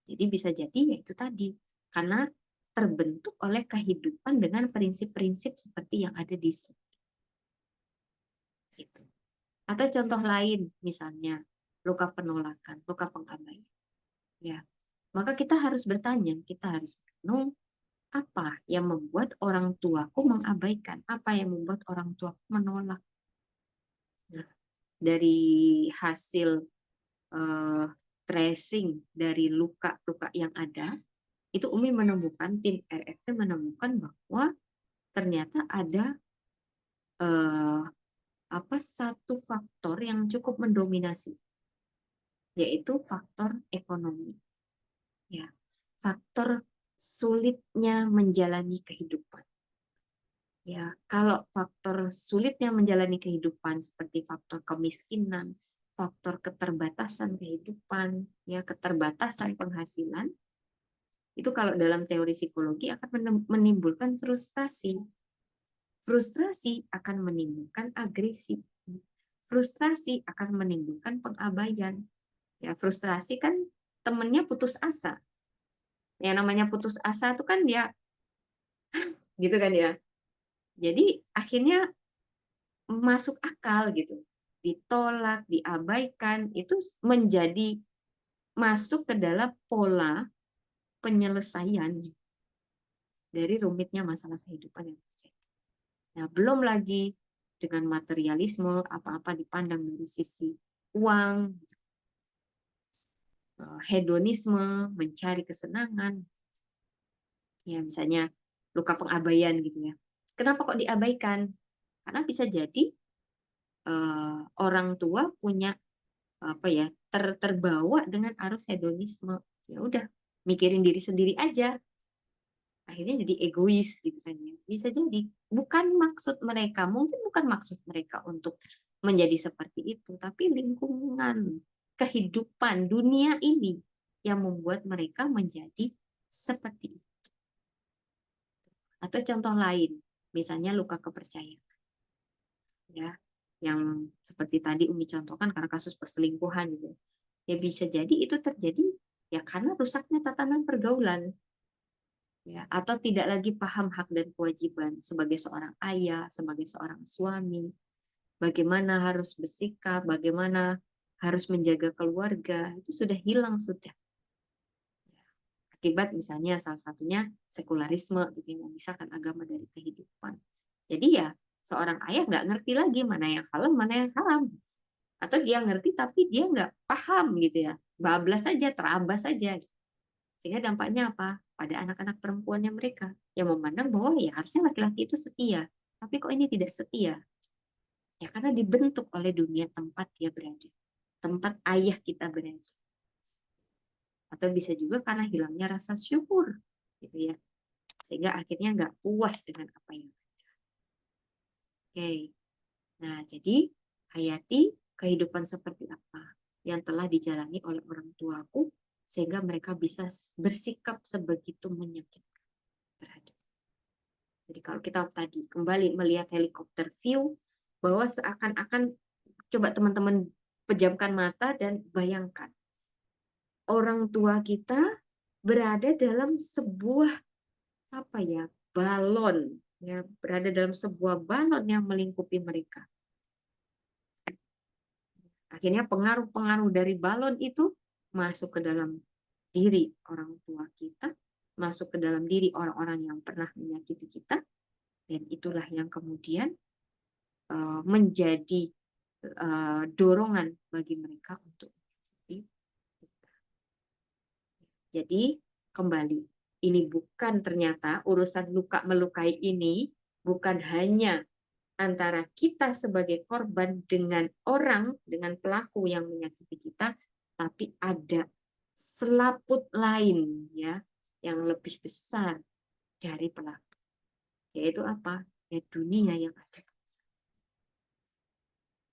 Speaker 1: Jadi bisa jadi yaitu tadi, karena terbentuk oleh kehidupan dengan prinsip-prinsip seperti yang ada di sini. Gitu. Atau contoh lain, misalnya luka penolakan, luka pengabaian. Ya, maka kita harus bertanya, kita harus merenung, apa yang membuat orang tuaku mengabaikan, apa yang membuat orang tuaku menolak. Nah, dari hasil tracing dari luka-luka yang ada, itu Umi menemukan, tim RFT menemukan bahwa ternyata ada satu faktor yang cukup mendominasi, yaitu faktor ekonomi. Ya, faktor sulitnya menjalani kehidupan. Ya, kalau faktor sulitnya menjalani kehidupan seperti faktor kemiskinan, faktor keterbatasan kehidupan, ya, keterbatasan penghasilan, itu kalau dalam teori psikologi akan menimbulkan frustrasi. Frustrasi akan menimbulkan agresi. Frustrasi akan menimbulkan pengabaian. Ya, frustrasi kan temennya putus asa. Yang namanya putus asa itu kan dia gitu kan ya. Jadi akhirnya masuk akal gitu. Ditolak, diabaikan, itu menjadi masuk ke dalam pola penyelesaian dari rumitnya masalah kehidupan yang terjadi. Nah, belum lagi dengan materialisme, apa-apa dipandang dari sisi uang, hedonisme, mencari kesenangan. Ya, misalnya luka pengabaian gitu ya. Kenapa kok diabaikan? Karena bisa jadi orang tua punya apa ya, terbawa dengan arus hedonisme. Ya udah, mikirin diri sendiri aja. Akhirnya jadi egois gitu kan ya. Bisa jadi bukan maksud mereka, mungkin bukan maksud mereka untuk menjadi seperti itu, tapi lingkungan, kehidupan dunia ini yang membuat mereka menjadi seperti itu. Atau contoh lain, misalnya luka kepercayaan. Ya, yang seperti tadi Umi contohkan karena kasus perselingkuhan gitu. Ya bisa jadi itu terjadi ya karena rusaknya tatanan pergaulan. Ya, atau tidak lagi paham hak dan kewajiban sebagai seorang ayah, sebagai seorang suami, bagaimana harus bersikap, bagaimana harus menjaga keluarga, itu sudah hilang sudah. Akibat misalnya salah satunya sekularisme gitu yang memisahkan agama dari kehidupan. Jadi ya seorang ayah nggak ngerti lagi mana yang halal, mana yang haram. Atau dia ngerti tapi dia nggak paham gitu ya, bablas saja, terabas saja. Sehingga dampaknya apa? Pada anak-anak perempuannya mereka yang memandang bahwa ya harusnya laki-laki itu setia, tapi kok ini tidak setia? Ya karena dibentuk oleh dunia tempat dia berada, tempat ayah kita berada. Atau bisa juga karena hilangnya rasa syukur, gitu ya, sehingga akhirnya nggak puas dengan apa yang ada. Oke, Nah, jadi hayati kehidupan seperti apa yang telah dijalani oleh orang tuaku sehingga mereka bisa bersikap sebegitu menyakitkan terhadap. Jadi kalau kita tadi kembali melihat helikopter view, bahwa seakan-akan coba teman-teman pejamkan mata dan bayangkan orang tua kita berada dalam sebuah balon, ya, berada dalam sebuah balon yang melingkupi mereka. Akhirnya pengaruh-pengaruh dari balon itu masuk ke dalam diri orang tua kita, masuk ke dalam diri orang-orang yang pernah menyakiti kita, dan itulah yang kemudian menjadi dorongan bagi mereka untuk menyakiti kita. Jadi kembali, ini bukan ternyata urusan luka melukai ini bukan hanya antara kita sebagai korban dengan orang, dengan pelaku yang menyakiti kita, tapi ada selaput lain ya yang lebih besar dari pelaku. Yaitu apa? Ya dunia yang ada.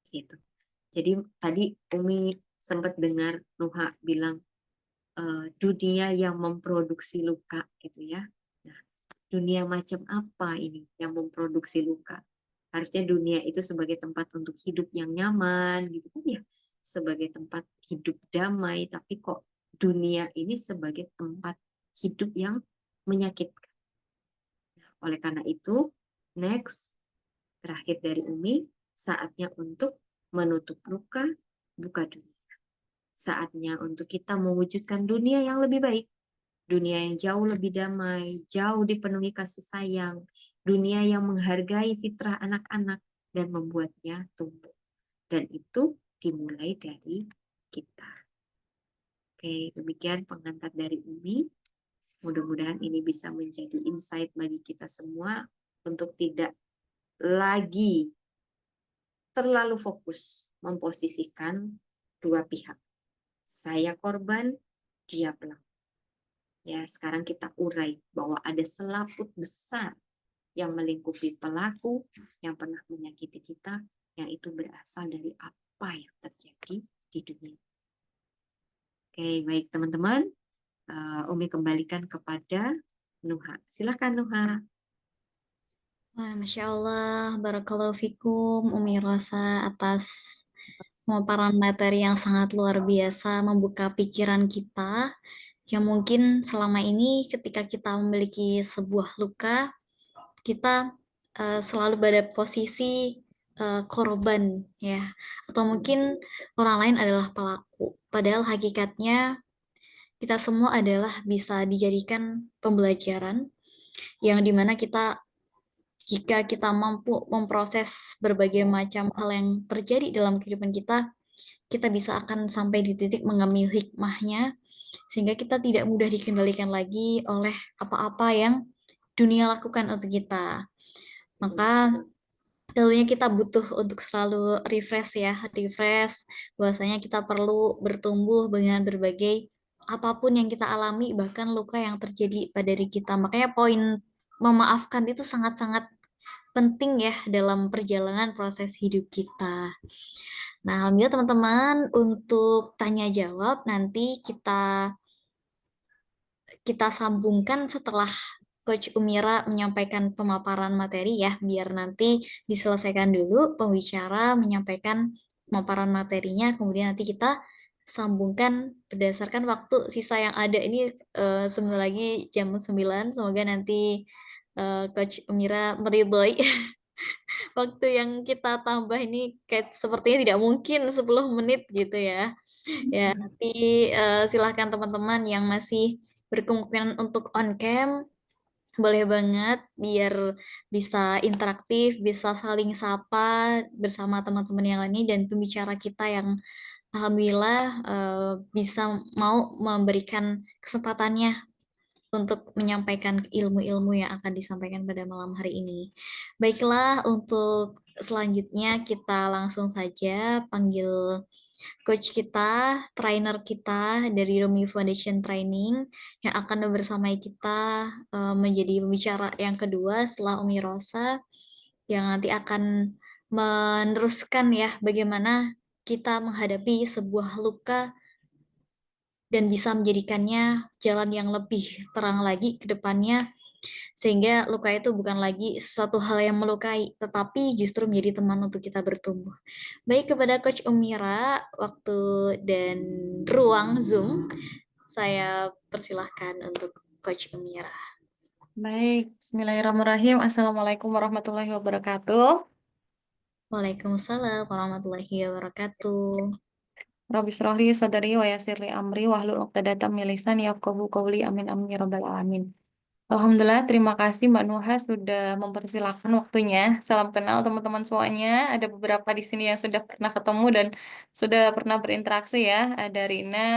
Speaker 1: Gitu. Jadi tadi Umi sempat dengar Nuha bilang dunia yang memproduksi luka gitu ya. Nah, dunia macam apa ini yang memproduksi luka? Harusnya dunia itu sebagai tempat untuk hidup yang nyaman gitu kan ya, sebagai tempat hidup damai, tapi kok dunia ini sebagai tempat hidup yang menyakitkan. Oleh karena itu, next, terakhir dari Umi, saatnya untuk menutup luka, buka dunia. Saatnya untuk kita mewujudkan dunia yang lebih baik. Dunia yang jauh lebih damai, jauh dipenuhi kasih sayang, dunia yang menghargai fitrah anak-anak dan membuatnya tumbuh. Dan itu dimulai dari kita. Oke, demikian pengantar dari Umi. Mudah-mudahan ini bisa menjadi insight bagi kita semua untuk tidak lagi terlalu fokus memposisikan dua pihak. Saya korban, dia pelaku. Ya, sekarang kita urai bahwa ada selaput besar yang melingkupi pelaku yang pernah menyakiti kita, yang itu berasal dari apa yang terjadi di dunia. Oke, baik teman-teman. Umi kembalikan kepada Nuha. Silakan Nuha.
Speaker 2: Wah, Masya Allah, Barakallahu Fikum, Umi Rosa atas pemaparan materi yang sangat luar biasa, membuka pikiran kita, yang mungkin selama ini ketika kita memiliki sebuah luka, kita selalu pada posisi korban, ya, atau mungkin orang lain adalah pelaku. Padahal hakikatnya kita semua adalah bisa dijadikan pembelajaran, yang dimana kita jika kita mampu memproses berbagai macam hal yang terjadi dalam kehidupan kita bisa akan sampai di titik mengambil hikmahnya, sehingga kita tidak mudah dikendalikan lagi oleh apa-apa yang dunia lakukan untuk kita. Maka tentunya kita butuh untuk selalu refresh ya, bahwasanya kita perlu bertumbuh dengan berbagai apapun yang kita alami, bahkan luka yang terjadi pada diri kita. Makanya poin memaafkan itu sangat-sangat penting ya dalam perjalanan proses hidup kita. Nah, alhamdulillah teman-teman, untuk tanya jawab nanti kita sambungkan setelah Coach Umira menyampaikan pemaparan materi ya, biar nanti diselesaikan dulu pembicara menyampaikan pemaparan materinya, kemudian nanti kita sambungkan berdasarkan waktu sisa yang ada ini sebentar lagi jam 9, semoga nanti Coach Umira meridhoi waktu yang kita tambah ini kayak sepertinya tidak mungkin 10 menit gitu ya. Ya, nanti silahkan teman-teman yang masih berkemungkinan untuk on cam, boleh banget biar bisa interaktif, bisa saling sapa bersama teman-teman yang lainnya dan pembicara kita yang alhamdulillah bisa mau memberikan kesempatannya untuk menyampaikan ilmu-ilmu yang akan disampaikan pada malam hari ini. Baiklah, untuk selanjutnya kita langsung saja panggil coach kita, trainer kita dari Romi Foundation Training yang akan bersamai kita menjadi pembicara yang kedua setelah Umi Rosa yang nanti akan meneruskan ya bagaimana kita menghadapi sebuah luka dan bisa menjadikannya jalan yang lebih terang lagi ke depannya, sehingga luka itu bukan lagi sesuatu hal yang melukai, tetapi justru menjadi teman untuk kita bertumbuh. Baik, kepada Coach Umira, waktu dan ruang Zoom, saya persilahkan untuk Coach Umira.
Speaker 3: Baik, Bismillahirrahmanirrahim. Assalamualaikum warahmatullahi wabarakatuh.
Speaker 2: Waalaikumsalam warahmatullahi wabarakatuh.
Speaker 3: Rabbi shrahli sadri wa yassirli amri wahlul 'uqdatam min lisani yafqahu qawli. Amin amin ya rabbal alamin. Alhamdulillah, terima kasih Mbak Nuha sudah mempersilahkan waktunya. Salam kenal teman-teman semuanya. Ada beberapa di sini yang sudah pernah ketemu dan sudah pernah berinteraksi ya. Ada Rina,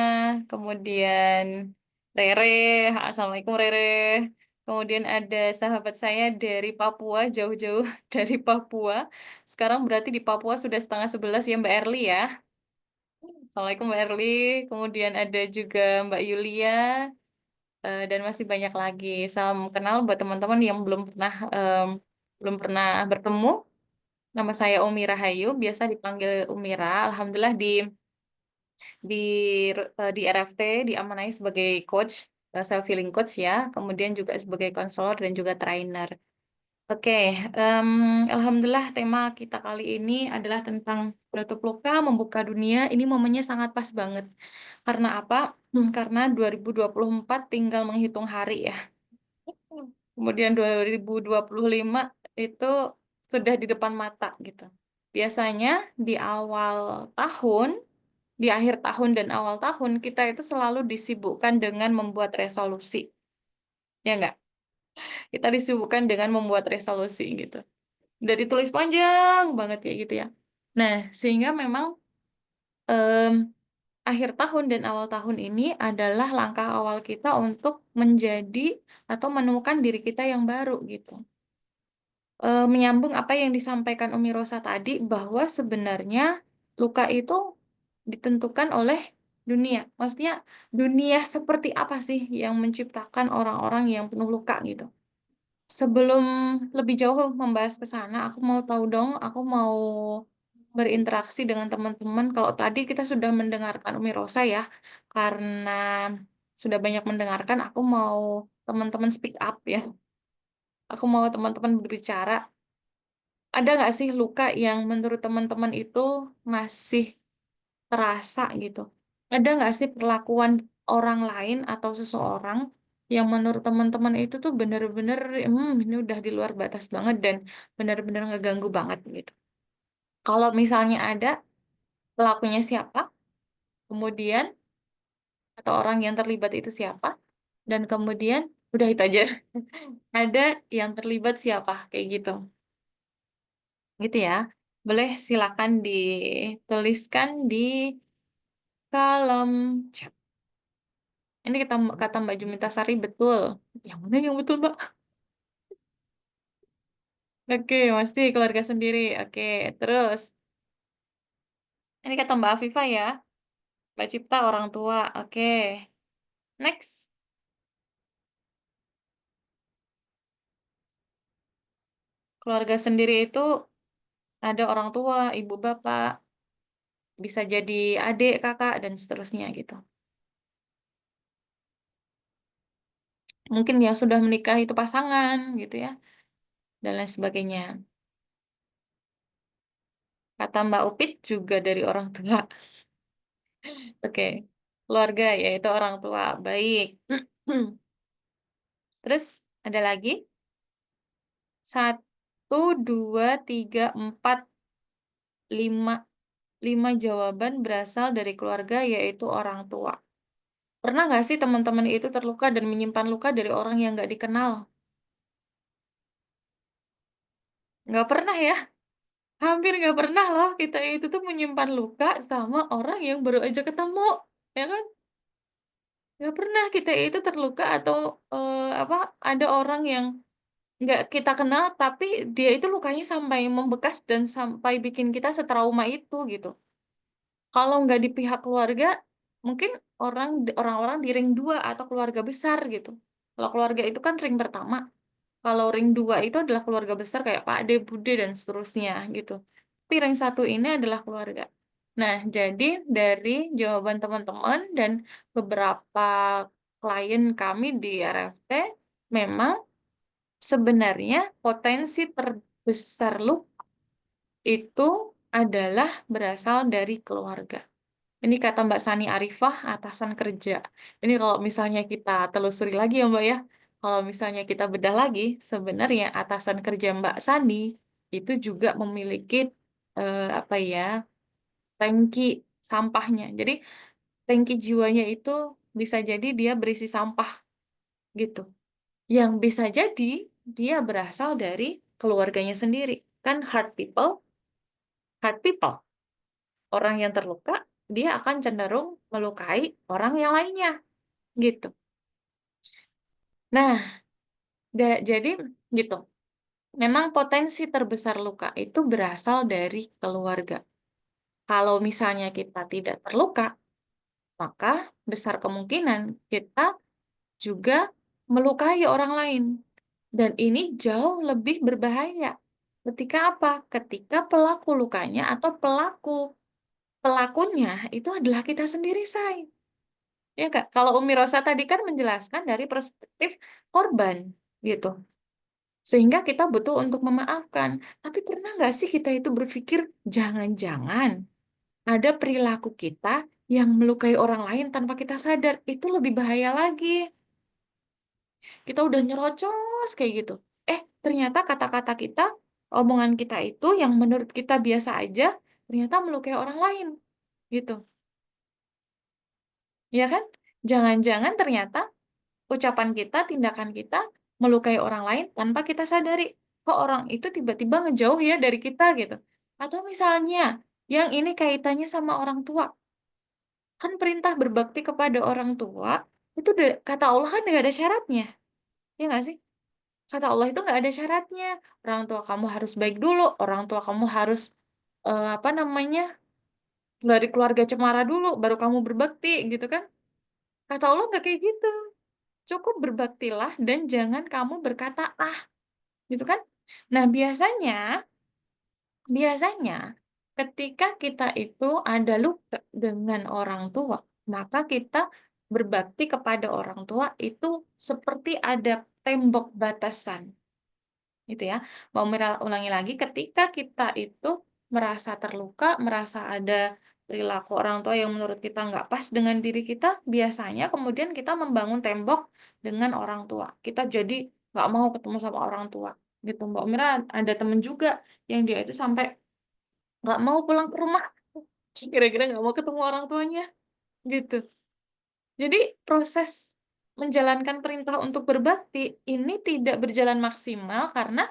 Speaker 3: kemudian Rere. Assalamualaikum Rere. Kemudian ada sahabat saya dari Papua, jauh-jauh dari Papua. Sekarang berarti di Papua sudah 10:30 ya Mbak Erli ya. Assalamualaikum Mbak Erli. Kemudian ada juga Mbak Yulia. Dan masih banyak lagi. Salam kenal buat teman-teman yang belum pernah bertemu. Nama saya Umi Rahayu, biasa dipanggil Umira. Alhamdulillah di di RFT diamanai sebagai coach, self healing coach ya. Kemudian juga sebagai konselor dan juga trainer. Oke, alhamdulillah tema kita kali ini adalah tentang menutup luka, membuka dunia. Ini momennya sangat pas banget. Karena apa? Karena 2024 tinggal menghitung hari ya. Kemudian 2025 itu sudah di depan mata gitu. Biasanya di awal tahun, di akhir tahun dan awal tahun, kita itu selalu disibukkan dengan membuat resolusi. Ya enggak? Kita disibukkan dengan membuat resolusi gitu. Udah ditulis panjang banget kayak gitu ya. Nah, sehingga memang em, akhir tahun dan awal tahun ini adalah langkah awal kita untuk menjadi atau menemukan diri kita yang baru gitu. Menyambung apa yang disampaikan Umi Rosa tadi, bahwa sebenarnya luka itu ditentukan oleh dunia. Maksudnya dunia seperti apa sih yang menciptakan orang-orang yang penuh luka gitu. Sebelum lebih jauh membahas ke sana, aku mau tahu dong, aku mau berinteraksi dengan teman-teman. Kalau tadi kita sudah mendengarkan Umi Rosa ya, karena sudah banyak mendengarkan, aku mau teman-teman speak up ya. Aku mau teman-teman berbicara. Ada nggak sih luka yang menurut teman-teman itu masih terasa gitu? Ada nggak sih perlakuan orang lain atau seseorang yang menurut teman-teman itu tuh bener-bener ini udah di luar batas banget dan bener-bener ngeganggu banget gitu. Kalau misalnya ada, pelakunya siapa, kemudian atau orang yang terlibat itu siapa, dan kemudian udah itu aja. Ada yang terlibat siapa, kayak gitu. Gitu ya. Boleh silakan dituliskan di kolom chat. Ini kata Mbak Jumita Sari betul. Yang mana yang betul, Mbak? Oke, masih keluarga sendiri. Oke, terus. Ini kata Mbak Afifah ya. Mbak Cipta orang tua. Oke. Next. Keluarga sendiri itu ada orang tua, ibu bapak, bisa jadi adik, kakak, dan seterusnya gitu. Mungkin yang sudah menikah itu pasangan gitu ya, dan lain sebagainya. Kata Mbak Upit juga dari orang tua. Oke, keluarga yaitu orang tua. Baik. Terus ada lagi? 1, 2, 3, 4, 5. 5 jawaban berasal dari keluarga yaitu orang tua. Pernah nggak sih teman-teman itu terluka dan menyimpan luka dari orang yang nggak dikenal? Nggak pernah ya? Hampir nggak pernah loh kita itu tuh menyimpan luka sama orang yang baru aja ketemu. Ya kan? Nggak pernah kita itu terluka atau apa ada orang yang nggak kita kenal tapi dia itu lukanya sampai membekas dan sampai bikin kita setrauma itu gitu. Kalau nggak di pihak keluarga, mungkin orang-orang di ring 2 atau keluarga besar gitu. Kalau keluarga itu kan ring pertama. Kalau ring 2 itu adalah keluarga besar kayak Pak Ade, Bude dan seterusnya gitu. piring satu ini adalah keluarga. Nah, jadi dari jawaban teman-teman dan beberapa klien kami di RFT, memang sebenarnya potensi terbesar luka itu adalah berasal dari keluarga. Ini kata Mbak Sani Arifah, atasan kerja. Ini kalau misalnya kita telusuri lagi ya Mbak ya, kalau misalnya kita bedah lagi, sebenarnya atasan kerja Mbak Sani itu juga memiliki apa ya, tangki sampahnya. Jadi tangki jiwanya itu bisa jadi dia berisi sampah gitu. Yang bisa jadi dia berasal dari keluarganya sendiri. Kan heart people. Orang yang terluka, dia akan cenderung melukai orang yang lainnya, gitu. Nah, jadi gitu. Memang potensi terbesar luka itu berasal dari keluarga. Kalau misalnya kita tidak terluka, maka besar kemungkinan kita juga melukai orang lain. Dan ini jauh lebih berbahaya. Ketika apa? Ketika pelaku lukanya atau pelakunya itu adalah kita sendiri, say. Ya Kak, kalau Umi Rosa tadi kan menjelaskan dari perspektif korban, gitu. Sehingga kita butuh untuk memaafkan. Tapi pernah nggak sih kita itu berpikir, jangan-jangan ada perilaku kita yang melukai orang lain tanpa kita sadar. Itu lebih bahaya lagi. Kita udah nyerocos kayak gitu. Ternyata kata-kata kita, omongan kita itu yang menurut kita biasa aja, ternyata melukai orang lain. Gitu. Ya kan? Jangan-jangan ternyata ucapan kita, tindakan kita melukai orang lain tanpa kita sadari. Kok orang itu tiba-tiba ngejauh ya dari kita gitu. Atau misalnya, yang ini kaitannya sama orang tua. Kan perintah berbakti kepada orang tua, itu kata Allah kan nggak ada syaratnya. Ya nggak sih? Kata Allah itu nggak ada syaratnya. Orang tua kamu harus baik dulu, orang tua kamu harus, apa namanya, dari keluarga cemara dulu, baru kamu berbakti gitu kan. Kata Allah nggak kayak gitu. Cukup berbaktilah dan jangan kamu berkata ah, gitu kan? Nah, biasanya ketika kita itu ada luka dengan orang tua, maka kita berbakti kepada orang tua itu seperti ada tembok batasan. Gitu ya. Mau ulangi lagi, ketika kita itu merasa terluka, merasa ada perilaku orang tua yang menurut kita nggak pas dengan diri kita, biasanya kemudian kita membangun tembok dengan orang tua. Kita jadi nggak mau ketemu sama orang tua. Gitu, Mbak Mira ada temen juga yang dia itu sampai nggak mau pulang ke rumah. Kira-kira nggak mau ketemu orang tuanya. Gitu. Jadi proses menjalankan perintah untuk berbakti ini tidak berjalan maksimal karena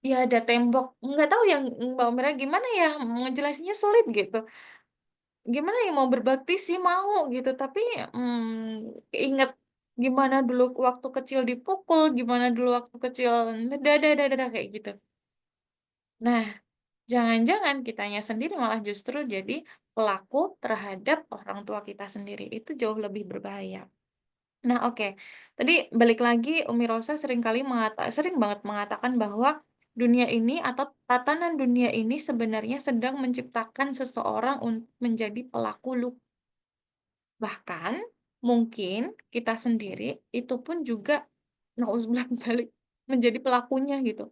Speaker 3: ya ada tembok, nggak tahu yang Mbak Mira gimana ya, ngejelasinnya sulit gitu. Gimana ya mau berbakti sih mau gitu, tapi keinget gimana dulu waktu kecil dipukul, gimana dulu waktu kecil dadah kayak gitu. Nah, jangan-jangan kitanya sendiri malah justru jadi pelaku terhadap orang tua kita sendiri. Itu jauh lebih berbahaya. Nah, oke. Tadi balik lagi Umi Rosa sering banget mengatakan bahwa dunia ini atau tatanan dunia ini sebenarnya sedang menciptakan seseorang untuk menjadi pelaku luka. Bahkan mungkin kita sendiri itu pun juga nauzubillah min dzalik, menjadi pelakunya gitu.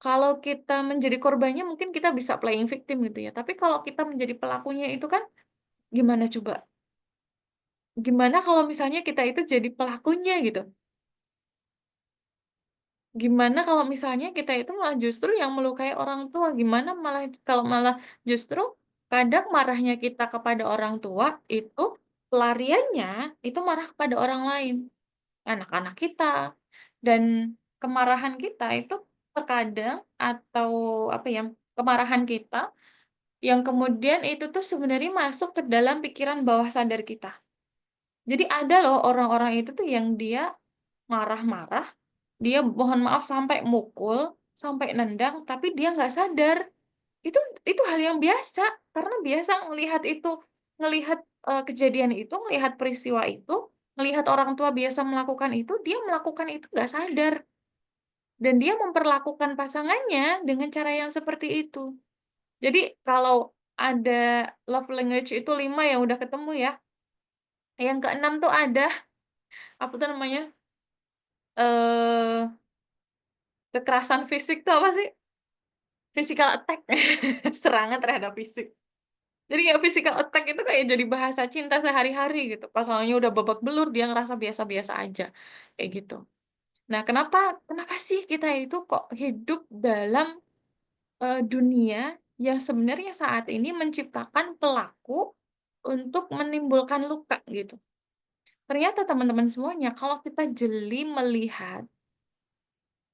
Speaker 3: Kalau kita menjadi korbannya mungkin kita bisa playing victim gitu ya. Tapi kalau kita menjadi pelakunya itu kan gimana coba? Gimana kalau misalnya kita itu jadi pelakunya gitu? Gimana kalau misalnya kita itu malah justru yang melukai orang tua? Gimana kalau malah justru kadang marahnya kita kepada orang tua itu pelariannya itu marah kepada orang lain, anak-anak kita. Dan kemarahan kita itu terkadang atau apa ya, kemarahan kita yang kemudian itu tuh sebenarnya masuk ke dalam pikiran bawah sadar kita. Jadi ada loh orang-orang itu tuh yang dia marah-marah, dia mohon maaf sampai mukul, sampai nendang, tapi dia nggak sadar. Itu itu hal yang biasa, karena biasa ngelihat, kejadian itu, ngelihat peristiwa itu, ngelihat orang tua biasa melakukan itu, dia melakukan itu nggak sadar. Dan dia memperlakukan pasangannya dengan cara yang seperti itu. Jadi kalau ada love language itu 5 yang udah ketemu ya, yang keenam tuh ada, apa tuh namanya, eee, kekerasan fisik tuh apa sih? Physical attack, serangan terhadap fisik. Jadi ya physical attack itu kayak jadi bahasa cinta sehari-hari gitu, pasangannya udah babak belur, dia ngerasa biasa-biasa aja, kayak gitu. Nah, kenapa kenapa sih kita itu kok hidup dalam, dunia yang sebenarnya saat ini menciptakan pelaku untuk menimbulkan luka gitu. Ternyata teman-teman semuanya kalau kita jeli melihat,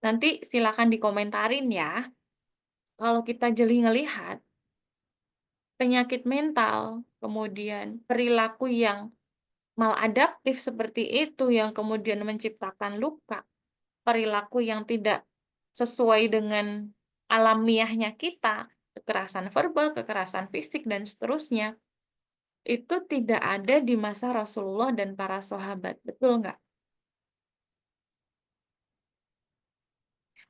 Speaker 3: nanti silakan dikomentarin ya, kalau kita jeli ngelihat, penyakit mental, kemudian perilaku yang maladaptif seperti itu yang kemudian menciptakan luka, perilaku yang tidak sesuai dengan alamiahnya kita, kekerasan verbal, kekerasan fisik, dan seterusnya, itu tidak ada di masa Rasulullah dan para sahabat, betul nggak?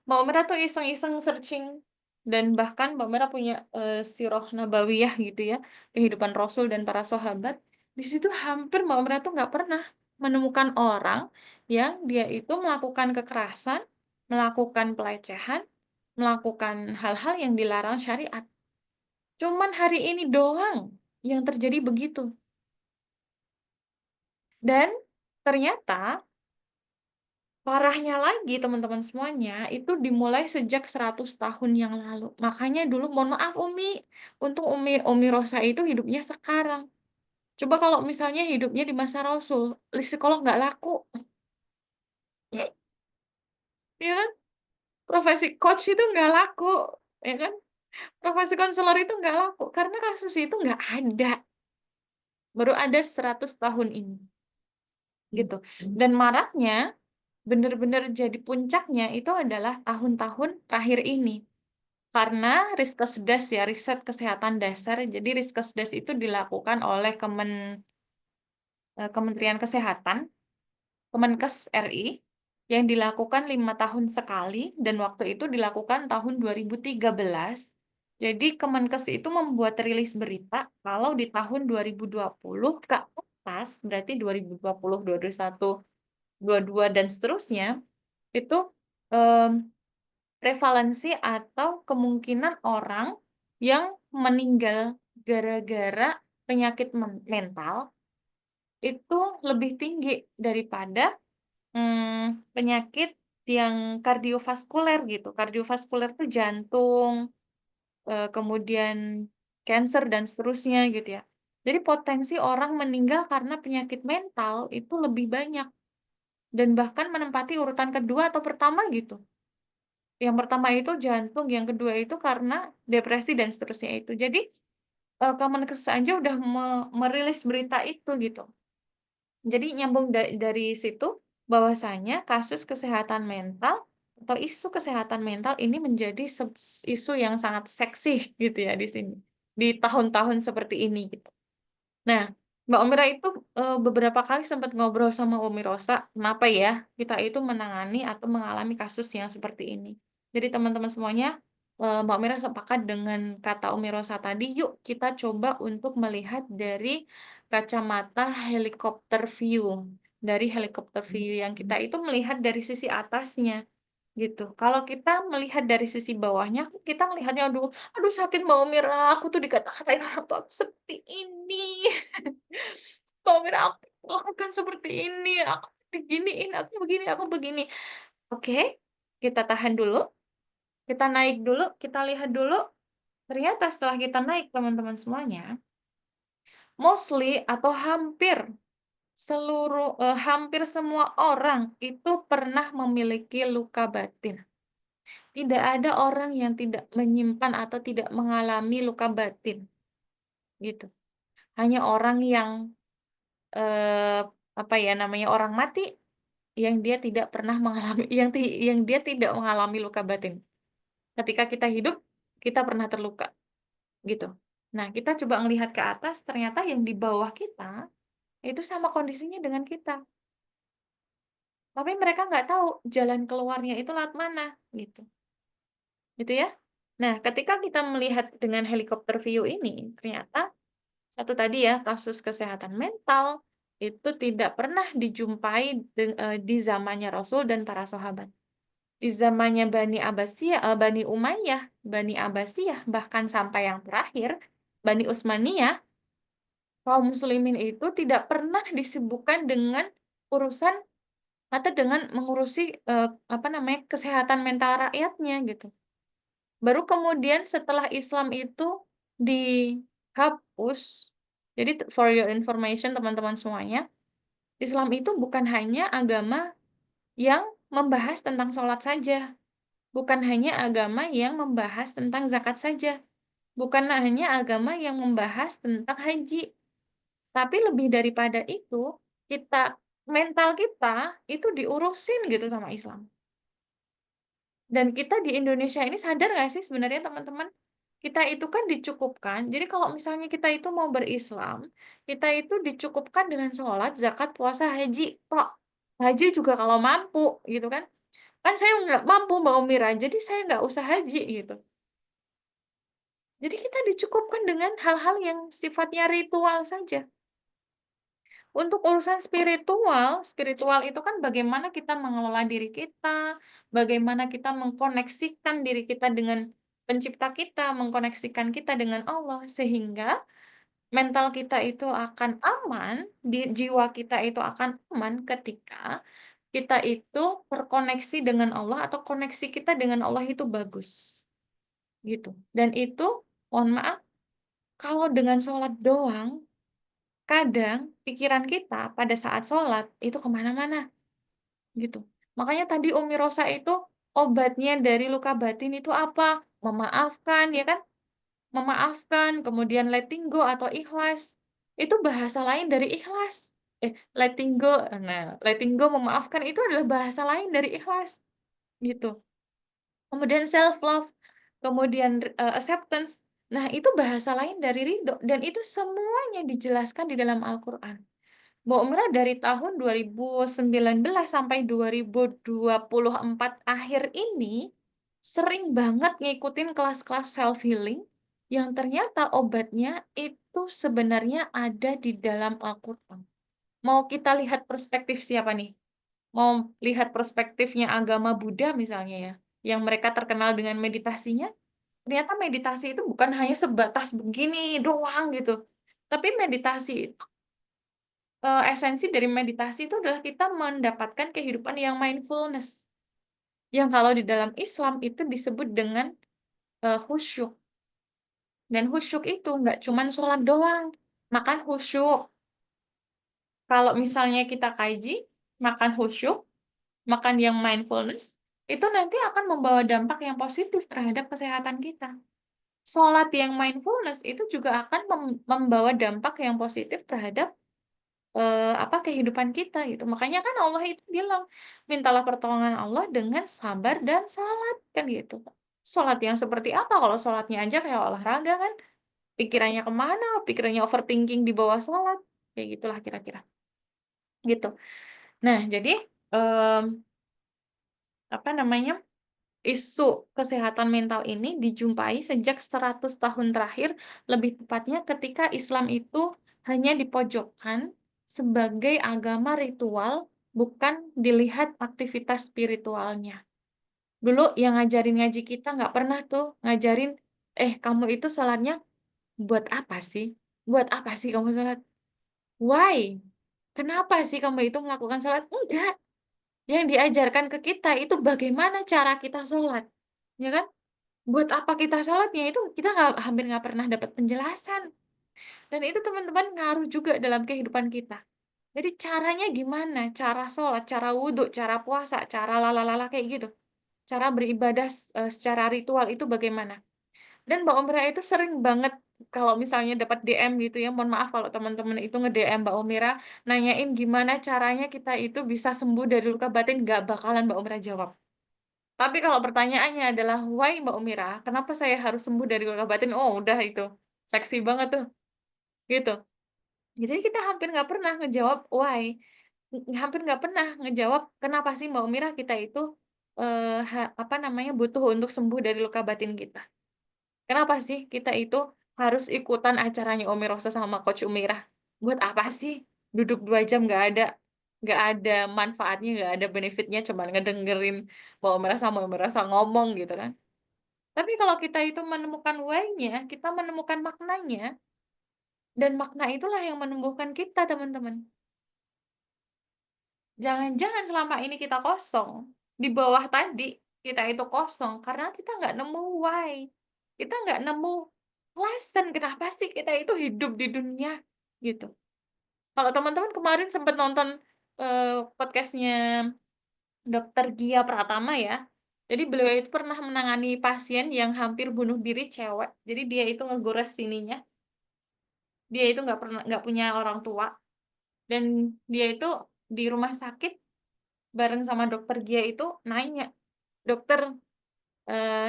Speaker 3: Mbak Umira tuh iseng-iseng searching dan bahkan Mbak Umira punya, sirah nabawiyah gitu ya, kehidupan Rasul dan para sahabat. Di situ hampir Mbak Umira tuh nggak pernah menemukan orang yang dia itu melakukan kekerasan, melakukan pelecehan, melakukan hal-hal yang dilarang syariat. Cuman hari ini doang yang terjadi begitu. Dan ternyata parahnya lagi teman-teman semuanya, itu dimulai sejak 100 tahun yang lalu. Makanya dulu mohon maaf Umi, untung Umi Rosa itu hidupnya sekarang. Coba kalau misalnya hidupnya di masa Rasul, psikolog nggak laku, ya kan? Profesi coach itu nggak laku, ya kan? Profesi konselor itu nggak laku, karena kasus itu nggak ada. Baru ada 100 tahun ini, gitu. Dan maraknya, benar-benar jadi puncaknya itu adalah tahun-tahun terakhir ini. Karena Riskesdas ya, riset kesehatan dasar, jadi Riskesdas itu dilakukan oleh Kementerian Kesehatan, Kemenkes RI, yang dilakukan 5 tahun sekali, dan waktu itu dilakukan tahun 2013. Jadi Kemenkes itu membuat rilis berita kalau di tahun 2020 ke atas, berarti 2020, 2021, 22, dan seterusnya, itu prevalensi atau kemungkinan orang yang meninggal gara-gara penyakit mental itu lebih tinggi daripada penyakit yang kardiovaskuler gitu. Kardiovaskuler itu jantung, kemudian cancer dan seterusnya gitu ya. Jadi potensi orang meninggal karena penyakit mental itu lebih banyak dan bahkan menempati urutan kedua atau pertama gitu. Yang pertama itu jantung, yang kedua itu karena depresi dan seterusnya itu. Jadi, Kemenkes aja udah merilis berita itu gitu. Jadi nyambung dari situ bahwasanya kasus kesehatan mental atau isu kesehatan mental ini menjadi isu yang sangat seksi gitu ya di sini, di tahun-tahun seperti ini gitu. Nah, Mbak Umira itu, beberapa kali sempat ngobrol sama Umi Rosa, kenapa ya kita itu menangani atau mengalami kasus yang seperti ini. Jadi teman-teman semuanya, Mbak Umira sepakat dengan kata Umi Rosa tadi, yuk kita coba untuk melihat dari kacamata helikopter view. Dari helikopter view yang kita itu melihat dari sisi atasnya, gitu. Kalau kita melihat dari sisi bawahnya, kita melihatnya, "Aduh aduh sakit Mbak Umira, aku tuh dikata-katain orang tua aku seperti ini." Mbak Mira, aku melakukan seperti ini, aku diginiin, aku begini. Oke, kita tahan dulu, kita naik dulu, kita lihat dulu. Ternyata setelah kita naik teman-teman semuanya, mostly atau hampir semua orang itu pernah memiliki luka batin. Tidak ada orang yang tidak menyimpan atau tidak mengalami luka batin, gitu. Hanya orang yang, apa ya namanya, orang mati yang dia tidak pernah mengalami yang dia tidak mengalami luka batin. Ketika kita hidup, kita pernah terluka, gitu. Nah, kita coba ngelihat ke atas, ternyata yang di bawah kita, itu sama kondisinya dengan kita. Tapi mereka nggak tahu jalan keluarnya itu lewat mana, gitu. Gitu ya. Nah, ketika kita melihat dengan helikopter view ini, ternyata satu tadi ya, kasus kesehatan mental itu tidak pernah dijumpai di zamannya Rasul dan para sahabat. Di zamannya Bani Umayyah, Bani Abbasiyah, bahkan sampai yang terakhir, Bani Utsmaniyah, kaum muslimin itu tidak pernah disibukkan dengan urusan atau dengan mengurusi kesehatan mental rakyatnya gitu. Baru kemudian setelah Islam itu dihapus, jadi for your information teman-teman semuanya, Islam itu bukan hanya agama yang membahas tentang sholat saja, bukan hanya agama yang membahas tentang zakat saja, bukan hanya agama yang membahas tentang haji, tapi lebih daripada itu, mental kita itu diurusin gitu sama Islam. Dan kita di Indonesia ini sadar nggak sih sebenarnya teman-teman? Kita itu kan dicukupkan, jadi kalau misalnya kita itu mau berislam, kita itu dicukupkan dengan sholat, zakat, puasa, haji, tok. Haji juga kalau mampu, gitu kan. Kan saya nggak mampu Mbak Umira, jadi saya nggak usah haji, gitu. Jadi kita dicukupkan dengan hal-hal yang sifatnya ritual saja. Untuk urusan spiritual itu kan bagaimana kita mengelola diri kita, bagaimana kita mengkoneksikan diri kita dengan pencipta kita, mengkoneksikan kita dengan Allah, sehingga mental kita itu akan aman, jiwa kita itu akan aman ketika kita itu terkoneksi dengan Allah atau koneksi kita dengan Allah itu bagus. Gitu. Dan itu, mohon maaf, kalau dengan sholat doang, kadang pikiran kita pada saat sholat itu kemana-mana gitu. Makanya tadi Umi Rosa itu obatnya dari luka batin itu apa? Memaafkan, ya kan? Memaafkan, kemudian letting go atau ikhlas. Itu bahasa lain dari ikhlas. Letting go, nah letting go memaafkan itu adalah bahasa lain dari ikhlas gitu. Kemudian self love, kemudian acceptance. Nah, itu bahasa lain dari ridho dan itu semuanya dijelaskan di dalam Al-Qur'an. Mbak Umrah dari tahun 2019 sampai 2024 akhir ini sering banget ngikutin kelas-kelas self healing yang ternyata obatnya itu sebenarnya ada di dalam Al-Qur'an. Mau kita lihat perspektif siapa nih? Mau lihat perspektifnya agama Buddha misalnya ya, yang mereka terkenal dengan meditasinya, ternyata meditasi itu bukan hanya sebatas begini doang gitu. Tapi meditasi itu, esensi dari meditasi itu adalah kita mendapatkan kehidupan yang mindfulness. Yang kalau di dalam Islam itu disebut dengan khusyuk. Dan khusyuk itu nggak cuman sholat doang, makan khusyuk. Kalau misalnya kita kaji, makan khusyuk, makan yang mindfulness, itu nanti akan membawa dampak yang positif terhadap kesehatan kita. Sholat yang mindfulness itu juga akan membawa dampak yang positif terhadap kehidupan kita gitu. Makanya kan Allah itu bilang, mintalah pertolongan Allah dengan sabar dan salat kan gitu. Sholat yang seperti apa? Kalau sholatnya aja kayak olahraga kan, pikirannya kemana? Pikirannya overthinking di bawah sholat, kayak gitulah kira-kira. Gitu. Nah, jadi isu kesehatan mental ini dijumpai sejak 100 tahun terakhir, lebih tepatnya ketika Islam itu hanya dipojokkan sebagai agama ritual, bukan dilihat aktivitas spiritualnya. Dulu yang ngajarin ngaji kita nggak pernah tuh ngajarin, kamu itu sholatnya buat apa sih? Buat apa sih kamu sholat? Why? Kenapa sih kamu itu melakukan sholat? Enggak. Yang diajarkan ke kita itu bagaimana cara kita sholat. Ya kan? Buat apa kita sholatnya itu kita hampir nggak pernah dapat penjelasan. Dan itu teman-teman ngaruh juga dalam kehidupan kita. Jadi caranya gimana? Cara sholat, cara wudhu, cara puasa, cara lalalala kayak gitu. Cara beribadah secara ritual itu bagaimana? Dan Mbak Umira itu sering banget kalau misalnya dapat DM gitu ya, mohon maaf kalau teman-teman itu nge-DM Mbak Umira, nanyain gimana caranya kita itu bisa sembuh dari luka batin, nggak bakalan Mbak Umira jawab. Tapi kalau pertanyaannya adalah why Mbak Umira, kenapa saya harus sembuh dari luka batin? Oh, udah itu. Seksi banget tuh. Gitu. Jadi kita hampir nggak pernah ngejawab why. Hampir nggak pernah ngejawab kenapa sih Mbak Umira kita itu butuh untuk sembuh dari luka batin kita. Kenapa sih kita itu harus ikutan acaranya Umi Rosa sama Coach Umirah? Buat apa sih? Duduk 2 jam nggak ada manfaatnya, nggak ada benefitnya, cuma ngedengerin Mbak Umi Rosa sama Umi Rosa ngomong gitu kan. Tapi kalau kita itu menemukan why-nya, kita menemukan maknanya, dan makna itulah yang menumbuhkan kita, teman-teman. Jangan-jangan selama ini kita kosong, di bawah tadi kita itu kosong karena kita nggak nemu why. Kita nggak nemu lesson kenapa sih kita itu hidup di dunia, gitu. Kalau teman-teman kemarin sempat nonton, podcast-nya Dokter Gia Pratama ya. Jadi beliau itu pernah menangani pasien yang hampir bunuh diri cewek. Jadi dia itu ngegores sininya, dia itu nggak punya orang tua, dan dia itu di rumah sakit bareng sama Dokter Gia itu nanya, "Dokter,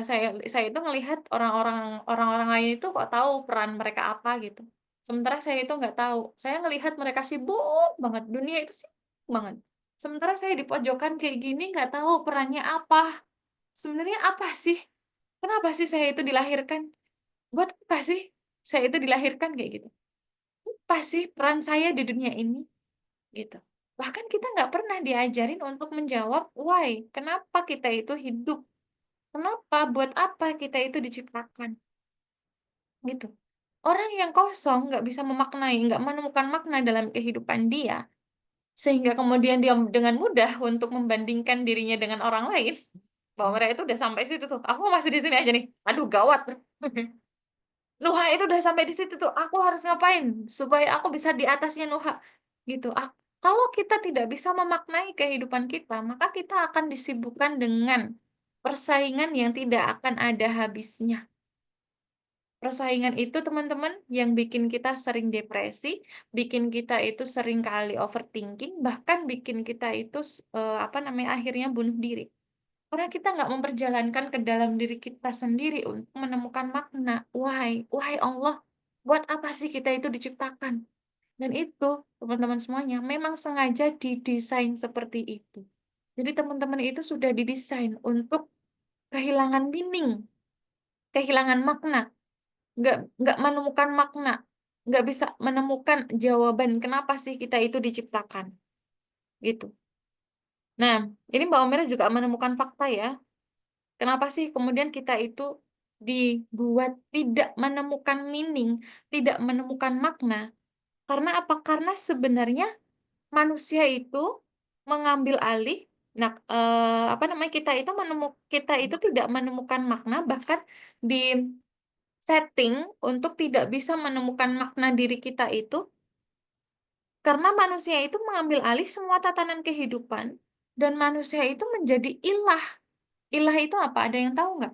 Speaker 3: saya itu ngelihat orang-orang lain itu kok tahu peran mereka apa gitu. Sementara saya itu nggak tahu. Saya ngelihat mereka sibuk banget, dunia itu sibuk banget. Sementara saya di pojokan kayak gini nggak tahu perannya apa. Sebenarnya apa sih? Kenapa sih saya itu dilahirkan? Buat apa sih saya itu dilahirkan?" Kayak gitu. "Apa sih peran saya di dunia ini?" Gitu. Bahkan kita nggak pernah diajarin untuk menjawab why, kenapa kita itu hidup, kenapa, buat apa kita itu diciptakan, gitu. Orang yang kosong nggak bisa memaknai, nggak menemukan makna dalam kehidupan dia, sehingga kemudian dia dengan mudah untuk membandingkan dirinya dengan orang lain, bahwa mereka itu udah sampai situ tuh, "Aku masih di sini aja nih, aduh gawat." Nuha itu udah sampai di situ tuh, aku harus ngapain supaya aku bisa di atasnya Nuha, gitu. Kalau kita tidak bisa memaknai kehidupan kita, maka kita akan disibukkan dengan persaingan yang tidak akan ada habisnya. Persaingan itu teman-teman yang bikin kita sering depresi, bikin kita itu sering kali overthinking, bahkan bikin kita itu akhirnya bunuh diri. Karena kita nggak memperjalankan ke dalam diri kita sendiri untuk menemukan makna, why Allah, buat apa sih kita itu diciptakan? Dan itu, teman-teman semuanya, memang sengaja didesain seperti itu. Jadi teman-teman itu sudah didesain untuk kehilangan meaning, kehilangan makna, nggak menemukan makna, nggak bisa menemukan jawaban kenapa sih kita itu diciptakan, gitu. Nah, ini Mbak Omera juga menemukan fakta ya. Kenapa sih kemudian kita itu dibuat tidak menemukan meaning, tidak menemukan makna? Karena apa? Karena sebenarnya manusia itu mengambil alih, nah, kita itu tidak menemukan makna, bahkan di-setting untuk tidak bisa menemukan makna diri kita itu, karena manusia itu mengambil alih semua tatanan kehidupan, dan manusia itu menjadi ilah. Ilah itu apa? Ada yang tahu nggak?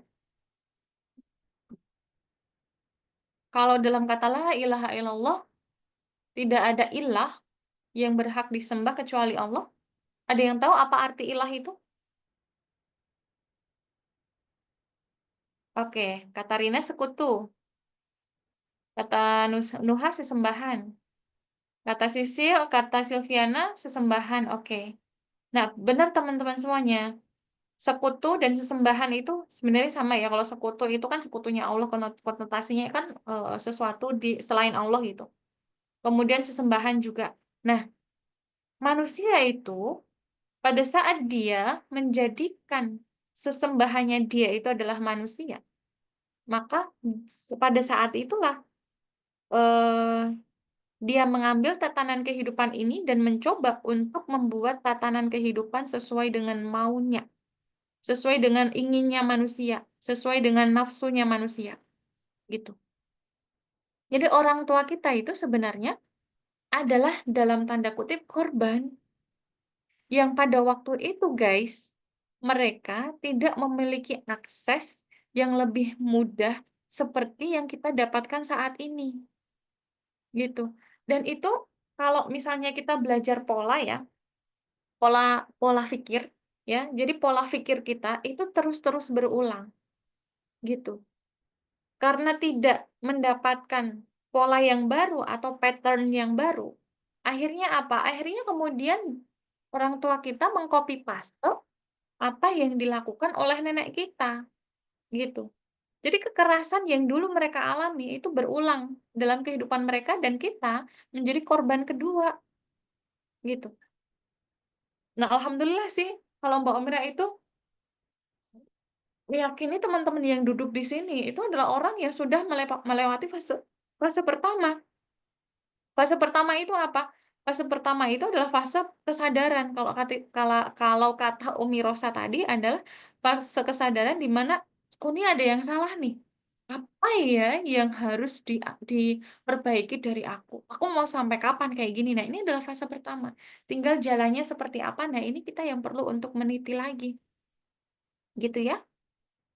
Speaker 3: Kalau dalam kata la ilaha illallah, tidak ada ilah yang berhak disembah kecuali Allah. Ada yang tahu apa arti ilah itu? Oke, kata Rina sekutu, kata Nuha sesembahan, kata Sisil, kata Silviana sesembahan. Oke. Nah, benar teman-teman semuanya. Sekutu dan sesembahan itu sebenarnya sama ya. Kalau sekutu itu kan sekutunya Allah, konotasinya kan sesuatu di selain Allah gitu. Kemudian sesembahan juga. Nah, manusia itu pada saat dia menjadikan sesembahannya dia itu adalah manusia, maka pada saat itulah eh, dia mengambil tatanan kehidupan ini dan mencoba untuk membuat tatanan kehidupan sesuai dengan maunya, sesuai dengan inginnya manusia, sesuai dengan nafsunya manusia, gitu. Jadi orang tua kita itu sebenarnya adalah dalam tanda kutip korban yang pada waktu itu, guys, mereka tidak memiliki akses yang lebih mudah seperti yang kita dapatkan saat ini, gitu. Dan itu kalau misalnya kita belajar pola ya, pola pola pikir ya. Jadi pola pikir kita itu terus-terus berulang, gitu. Karena tidak mendapatkan pola yang baru atau pattern yang baru, akhirnya apa? Akhirnya kemudian orang tua kita mengcopy paste apa yang dilakukan oleh nenek kita, gitu. Jadi kekerasan yang dulu mereka alami itu berulang dalam kehidupan mereka dan kita menjadi korban kedua, gitu. Nah, alhamdulillah sih kalau Mbak Omira itu meyakini teman-teman yang duduk di sini itu adalah orang yang sudah melewati fase fase pertama. Fase pertama itu apa? Fase pertama itu adalah fase kesadaran. Kalau kata Umi Rosa tadi adalah fase kesadaran di mana, "Kok ini ada yang salah nih? Apa ya yang harus diperbaiki dari aku? Aku mau sampai kapan kayak gini?" Nah, ini adalah fase pertama. Tinggal jalannya seperti apa, nah ini kita yang perlu untuk meniti lagi, gitu ya.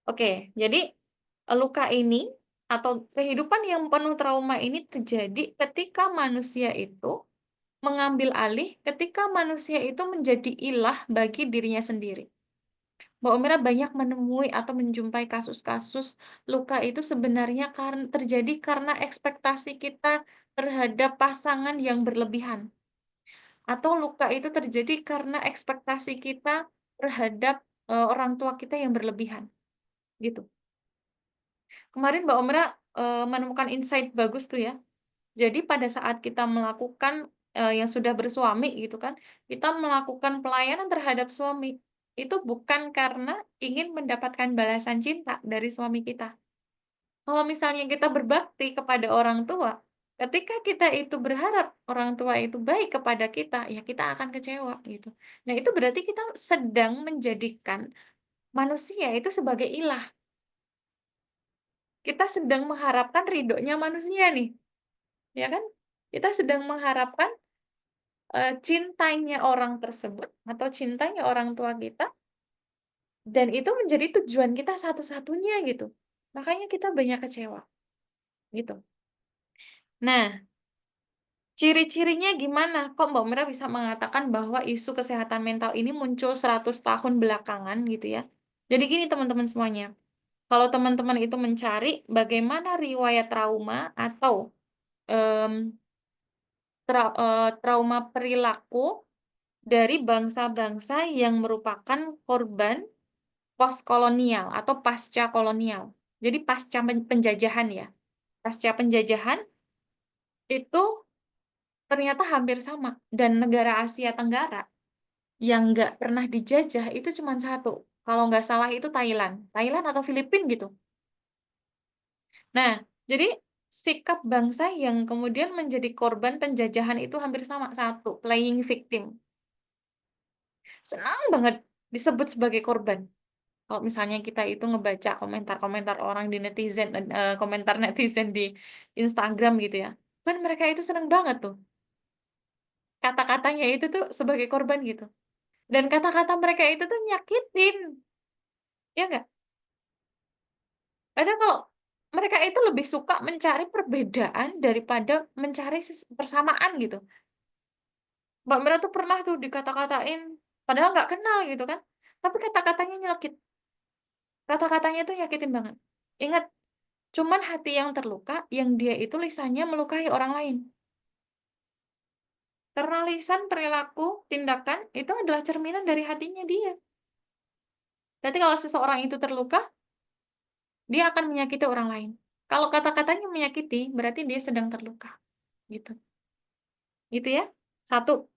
Speaker 3: Oke, jadi luka ini atau kehidupan yang penuh trauma ini terjadi ketika manusia itu mengambil alih, ketika manusia itu menjadi ilah bagi dirinya sendiri. Mbak Umira banyak menemui atau menjumpai kasus-kasus luka itu sebenarnya terjadi karena ekspektasi kita terhadap pasangan yang berlebihan. Atau luka itu terjadi karena ekspektasi kita terhadap orang tua kita yang berlebihan. Gitu. Kemarin Mbak Umira menemukan insight bagus tuh ya. Jadi pada saat kita melakukan, yang sudah bersuami gitu kan, kita melakukan pelayanan terhadap suami, itu bukan karena ingin mendapatkan balasan cinta dari suami kita. Kalau misalnya kita berbakti kepada orang tua, ketika kita itu berharap orang tua itu baik kepada kita, ya kita akan kecewa gitu. Nah itu berarti kita sedang menjadikan manusia itu sebagai ilah. Kita sedang mengharapkan ridhonya manusia nih, ya kan? Kita sedang mengharapkan cintanya orang tersebut atau cintanya orang tua kita, dan itu menjadi tujuan kita satu-satunya gitu. Makanya kita banyak kecewa, gitu. Nah, ciri-cirinya gimana? Kok Mbak Mira bisa mengatakan bahwa isu kesehatan mental ini muncul 100 tahun belakangan gitu ya? Jadi gini teman-teman semuanya, kalau teman-teman itu mencari bagaimana riwayat trauma atau, mmm, trauma perilaku dari bangsa-bangsa yang merupakan korban postkolonial atau pasca kolonial. Jadi pasca penjajahan ya. Pasca penjajahan itu ternyata hampir sama dan negara Asia Tenggara yang nggak pernah dijajah itu cuma satu, kalau nggak salah itu Thailand. Thailand atau Filipina gitu. Nah, jadi sikap bangsa yang kemudian menjadi korban penjajahan itu hampir sama, satu, playing victim. Senang banget disebut sebagai korban. Kalau misalnya kita itu ngebaca komentar-komentar orang di netizen, komentar netizen di Instagram gitu ya, kan mereka itu seneng banget tuh, kata-katanya itu tuh sebagai korban gitu, dan kata-kata mereka itu tuh nyakitin, ya nggak? Padahal kalau mereka itu lebih suka mencari perbedaan daripada mencari persamaan gitu. Mbak Mira tuh pernah tuh dikata-katain, padahal nggak kenal gitu kan, tapi kata-katanya nyelekit, kata-katanya tuh nyakitin banget. Ingat, cuman hati yang terluka, yang dia itu lisannya melukai orang lain. Karena lisan, perilaku, tindakan, itu adalah cerminan dari hatinya dia. Berarti kalau seseorang itu terluka, dia akan menyakiti orang lain. Kalau kata-katanya menyakiti, berarti dia sedang terluka. Gitu. Gitu ya. Satu,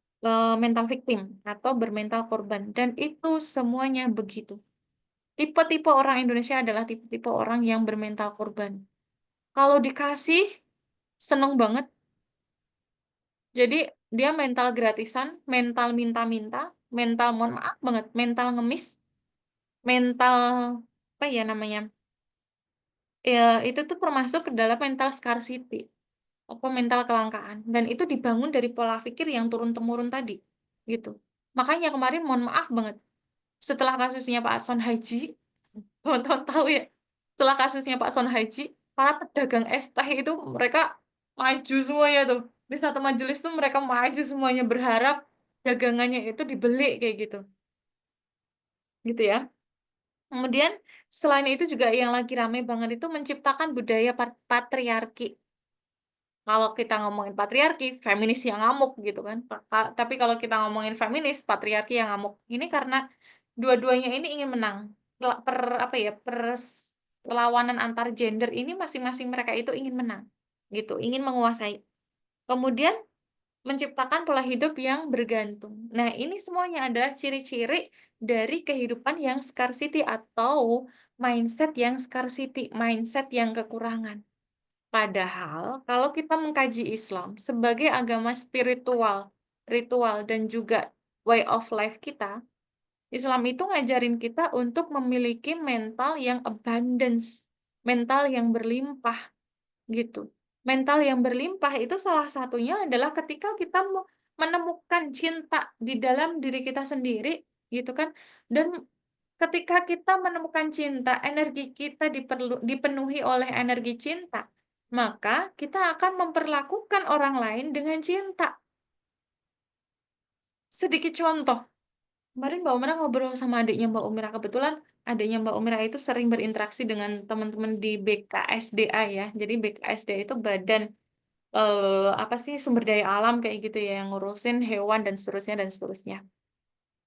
Speaker 3: mental victim atau bermental korban. Dan itu semuanya begitu. Tipe-tipe orang Indonesia adalah tipe-tipe orang yang bermental korban. Kalau dikasih, seneng banget. Jadi dia mental gratisan, mental minta-minta, mental mohon maaf banget, mental ngemis, mental apa ya namanya? Ya, itu tuh termasuk ke dalam mental scarcity, apa mental kelangkaan, dan itu dibangun dari pola pikir yang turun-temurun tadi, gitu. Makanya kemarin mohon maaf banget, setelah kasusnya Pak Son Haji, teman-teman tahu ya, setelah kasusnya Pak Son Haji, para pedagang es teh itu mereka maju semuanya tuh. Di satu majelis tuh mereka maju semuanya berharap dagangannya itu dibeli kayak gitu. Gitu ya. Kemudian selain itu juga yang lagi rame banget itu menciptakan budaya patriarki. Kalau kita ngomongin patriarki, feminis yang ngamuk gitu kan. Tapi kalau kita ngomongin feminis, patriarki yang ngamuk. Ini karena dua-duanya ini ingin menang. Apa ya, perlawanan antar gender ini masing-masing mereka itu ingin menang, gitu, ingin menguasai. Kemudian menciptakan pola hidup yang bergantung. Nah, ini semuanya adalah ciri-ciri dari kehidupan yang scarcity atau mindset yang scarcity, mindset yang kekurangan. Padahal, kalau kita mengkaji Islam sebagai agama spiritual, ritual, dan juga way of life kita, Islam itu ngajarin kita untuk memiliki mental yang abundance, mental yang berlimpah, gitu. Mental yang berlimpah itu salah satunya adalah ketika kita menemukan cinta di dalam diri kita sendiri, gitu kan. Dan ketika kita menemukan cinta, energi kita dipenuhi oleh energi cinta, maka kita akan memperlakukan orang lain dengan cinta. Sedikit contoh, kemarin Mbak Umira ngobrol sama adiknya Mbak Umira. Kebetulan adiknya Mbak Umira itu sering berinteraksi dengan teman-teman di BKSDA ya. Jadi BKSDA itu badan apa sih, sumber daya alam kayak gitu ya, yang ngurusin hewan dan seterusnya dan seterusnya.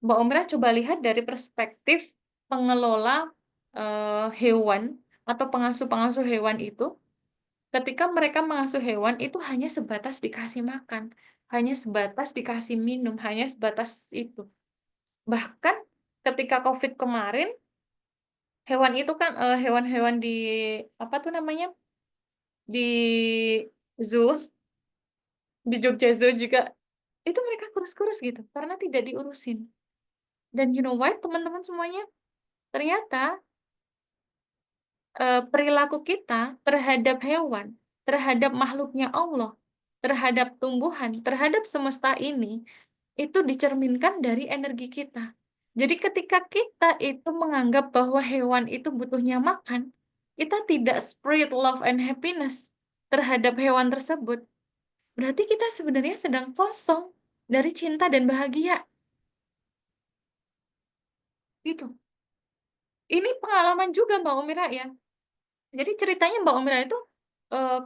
Speaker 3: Mbak Umira coba lihat dari perspektif pengelola hewan atau pengasuh-pengasuh hewan itu, ketika mereka mengasuh hewan itu hanya sebatas dikasih makan, hanya sebatas dikasih minum, hanya sebatas itu. Bahkan ketika COVID kemarin, hewan itu kan hewan-hewan di apa tuh namanya, di zoo, di Jogja Zoo juga, itu mereka kurus-kurus gitu karena tidak diurusin. Dan you know what, teman-teman semuanya, ternyata perilaku kita terhadap hewan, terhadap makhluknya Allah, terhadap tumbuhan, terhadap semesta ini, itu dicerminkan dari energi kita. Jadi ketika kita itu menganggap bahwa hewan itu butuhnya makan, kita tidak spread love and happiness terhadap hewan tersebut. Berarti kita sebenarnya sedang kosong dari cinta dan bahagia. Gitu. Ini pengalaman juga Mbak Umira ya. Jadi ceritanya Mbak Umira itu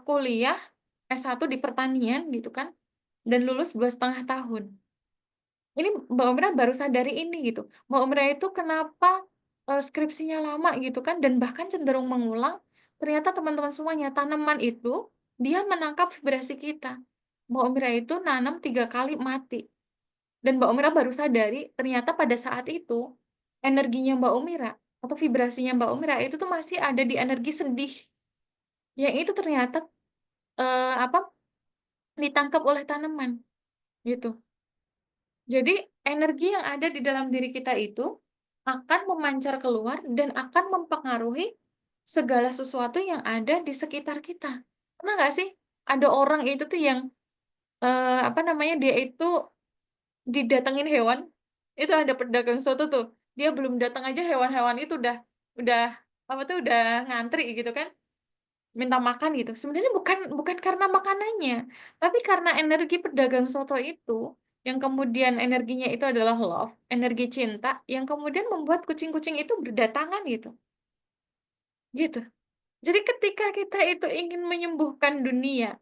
Speaker 3: kuliah S1 di pertanian gitu kan, dan lulus 2,5 tahun. Ini Mbak Umira baru sadari ini gitu. Mbak Umira itu kenapa skripsinya lama gitu kan, dan bahkan cenderung mengulang. Ternyata teman-teman semuanya, tanaman itu dia menangkap vibrasi kita. Mbak Umira itu nanam 3 kali mati. Dan Mbak Umira baru sadari ternyata pada saat itu energinya Mbak Umira atau vibrasinya Mbak Umira itu tuh masih ada di energi sedih. Yang itu ternyata apa, ditangkap oleh tanaman, gitu. Jadi energi yang ada di dalam diri kita itu akan memancar keluar dan akan mempengaruhi segala sesuatu yang ada di sekitar kita. Pernah nggak sih ada orang itu tuh yang apa namanya, dia itu didatengin hewan, itu ada pedagang soto tuh, dia belum datang aja hewan-hewan itu udah apa tuh, udah ngantri gitu kan. Minta makan gitu, sebenarnya bukan bukan karena makanannya, tapi karena energi pedagang soto itu, yang kemudian energinya itu adalah love, energi cinta, yang kemudian membuat kucing-kucing itu berdatangan gitu, gitu. Jadi ketika kita itu ingin menyembuhkan dunia,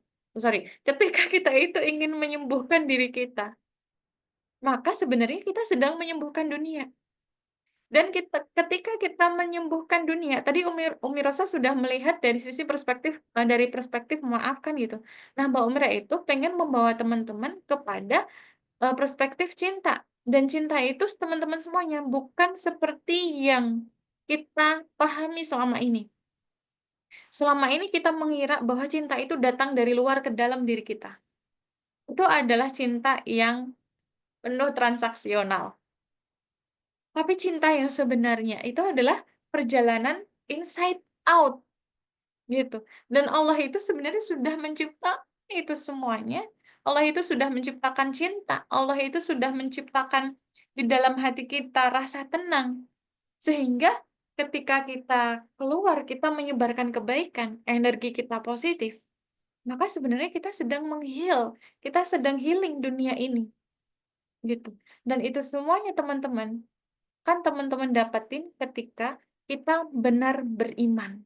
Speaker 3: ketika kita itu ingin menyembuhkan diri kita, maka sebenarnya kita sedang menyembuhkan dunia. Dan ketika kita menyembuhkan dunia, tadi Umi Rosa sudah melihat dari sisi perspektif dari perspektif memaafkan gitu. Nah, Mbak Umira itu pengen membawa teman-teman kepada perspektif cinta. Dan cinta itu teman-teman semuanya bukan seperti yang kita pahami selama ini. Selama ini kita mengira bahwa cinta itu datang dari luar ke dalam diri kita. Itu adalah cinta yang penuh transaksional. Tapi cinta yang sebenarnya itu adalah perjalanan inside out, gitu. Dan Allah itu sebenarnya sudah menciptakan itu semuanya. Allah itu sudah menciptakan cinta. Allah itu sudah menciptakan di dalam hati kita rasa tenang. Sehingga ketika kita keluar, kita menyebarkan kebaikan, energi kita positif, maka sebenarnya kita sedang meng-heal, kita sedang healing dunia ini, gitu. Dan itu semuanya teman-teman, kan teman-teman dapetin ketika kita benar beriman.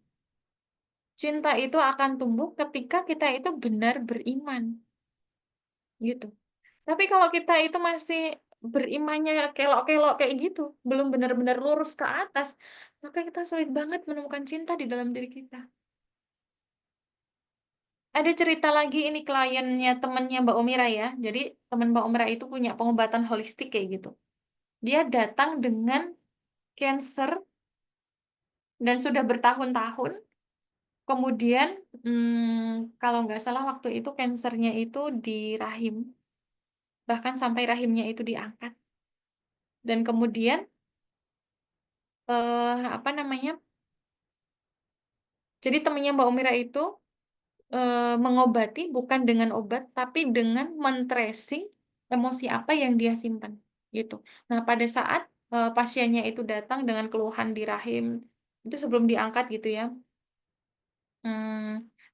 Speaker 3: Cinta itu akan tumbuh ketika kita itu benar beriman, gitu. Tapi kalau kita itu masih berimannya kelok-kelok kayak gitu, belum benar-benar lurus ke atas, maka kita sulit banget menemukan cinta di dalam diri kita. Ada cerita lagi, ini kliennya temennya Mbak Umira ya. Jadi teman Mbak Umira itu punya pengobatan holistik kayak gitu. Dia datang dengan cancer dan sudah bertahun-tahun. Kemudian kalau nggak salah waktu itu kansernya itu di rahim, bahkan sampai rahimnya itu diangkat. Dan kemudian apa namanya? Jadi temannya Mbak Umira itu mengobati bukan dengan obat, tapi dengan men-tracing emosi apa yang dia simpan, gitu. Nah, pada saat pasiennya itu datang dengan keluhan di rahim, itu sebelum diangkat gitu ya.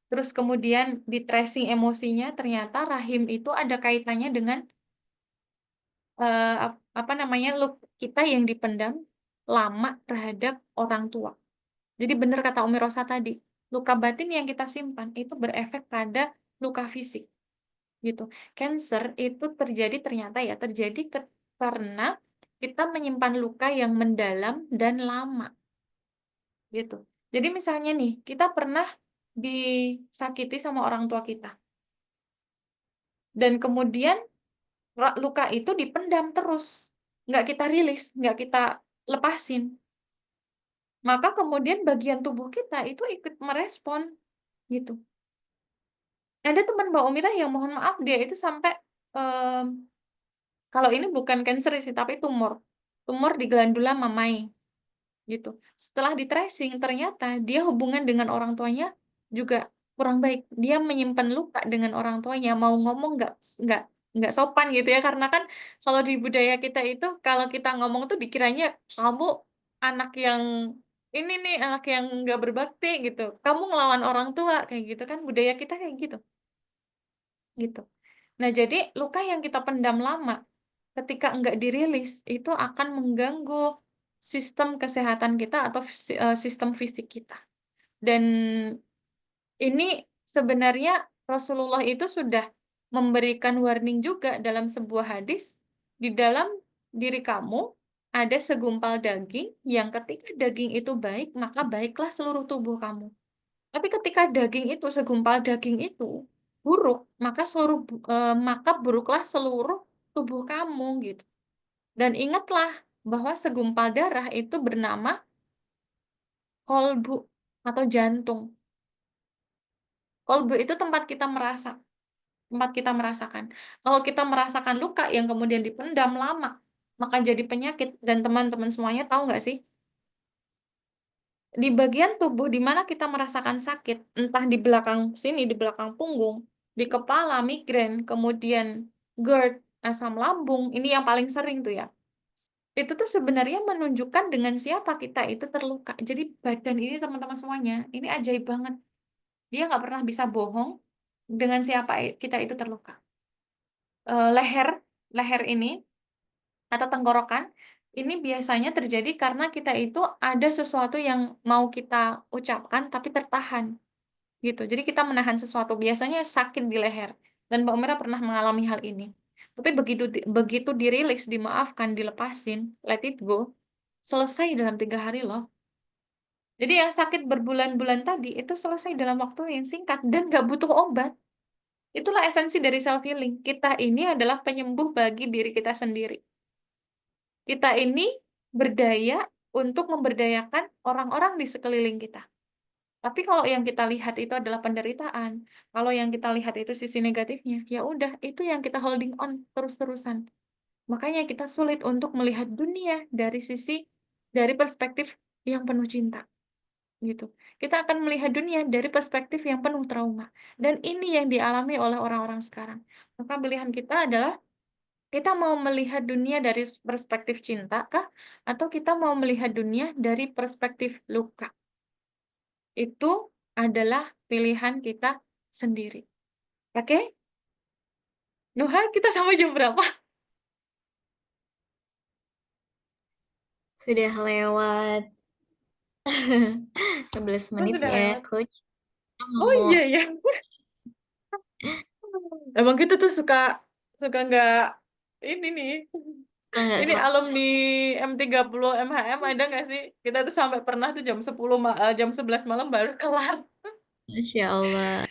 Speaker 3: Terus kemudian di-tracing emosinya, ternyata rahim itu ada kaitannya dengan apa namanya, kita yang dipendam lama terhadap orang tua. Jadi benar kata Umi Rosa tadi, luka batin yang kita simpan itu berefek pada luka fisik, gitu. Cancer itu terjadi karena kita menyimpan luka yang mendalam dan lama, gitu. Jadi misalnya nih, kita pernah disakiti sama orang tua kita, dan kemudian luka itu dipendam terus, nggak kita rilis, nggak kita lepasin. Maka kemudian bagian tubuh kita itu ikut merespon, gitu. Ada teman Mbak Umira yang mohon maaf dia itu sampai, kalau ini bukan kanker sih, tapi tumor. Tumor di glandula mamai, gitu. Setelah di-tracing ternyata dia hubungan dengan orang tuanya juga kurang baik. Dia menyimpan luka dengan orang tuanya, mau ngomong nggak sopan gitu ya, karena kan kalau di budaya kita itu kalau kita ngomong tuh dikiranya, "Kamu anak yang ini nih, anak yang nggak berbakti," gitu. "Kamu ngelawan orang tua," kayak gitu kan, budaya kita kayak gitu, gitu. Nah, jadi luka yang kita pendam lama ketika enggak dirilis, itu akan mengganggu sistem kesehatan kita atau sistem fisik kita. Dan ini sebenarnya Rasulullah itu sudah memberikan warning juga dalam sebuah hadis, di dalam diri kamu ada segumpal daging yang ketika daging itu baik, maka baiklah seluruh tubuh kamu. Tapi ketika segumpal daging itu buruk, maka buruklah seluruh tubuh kamu gitu. Dan ingatlah bahwa segumpal darah itu bernama kolbu atau jantung. Kolbu itu tempat kita merasakan. Kalau kita merasakan luka yang kemudian dipendam lama, maka jadi penyakit. Dan teman-teman semuanya tahu nggak sih? Di bagian tubuh di mana kita merasakan sakit, entah di belakang sini, di belakang punggung, di kepala, migrain, kemudian GERD, asam lambung, ini yang paling sering tuh ya. Itu tuh sebenarnya menunjukkan dengan siapa kita itu terluka. Jadi badan ini teman-teman semuanya, ini ajaib banget. Dia nggak pernah bisa bohong dengan siapa kita itu terluka. Leher ini atau tenggorokan, ini biasanya terjadi karena kita itu ada sesuatu yang mau kita ucapkan tapi tertahan, gitu. Jadi kita menahan sesuatu, biasanya sakit di leher, dan Mbak Umira pernah mengalami hal ini. Tapi begitu dirilis, dimaafkan, dilepasin, let it go, selesai dalam 3 hari loh. Jadi yang sakit berbulan-bulan tadi, itu selesai dalam waktu yang singkat dan nggak butuh obat. Itulah esensi dari self healing. Kita ini adalah penyembuh bagi diri kita sendiri. Kita ini berdaya untuk memberdayakan orang-orang di sekeliling kita. Tapi kalau yang kita lihat itu adalah penderitaan, kalau yang kita lihat itu sisi negatifnya, ya udah, itu yang kita holding on terus-terusan. Makanya kita sulit untuk melihat dunia dari perspektif yang penuh cinta, gitu. Kita akan melihat dunia dari perspektif yang penuh trauma. Dan ini yang dialami oleh orang-orang sekarang. Maka pilihan kita adalah kita mau melihat dunia dari perspektif cinta kah? Atau kita mau melihat dunia dari perspektif luka? Itu adalah pilihan kita sendiri. Oke? Nuha, kita sampai jam berapa?
Speaker 2: Sudah lewat 11
Speaker 3: Oh,
Speaker 2: menit
Speaker 3: sudah
Speaker 2: ya,
Speaker 3: lewat.
Speaker 2: Coach. Kita
Speaker 3: Oh
Speaker 2: mau
Speaker 3: iya ya. Emang kita tuh suka nggak ini nih.
Speaker 2: Kok nggak
Speaker 3: Ini
Speaker 2: kerasa?
Speaker 3: alumni M30 MHM ada nggak sih? Kita tuh sampai pernah tuh jam 11 malam baru kelar.
Speaker 2: Masya Allah.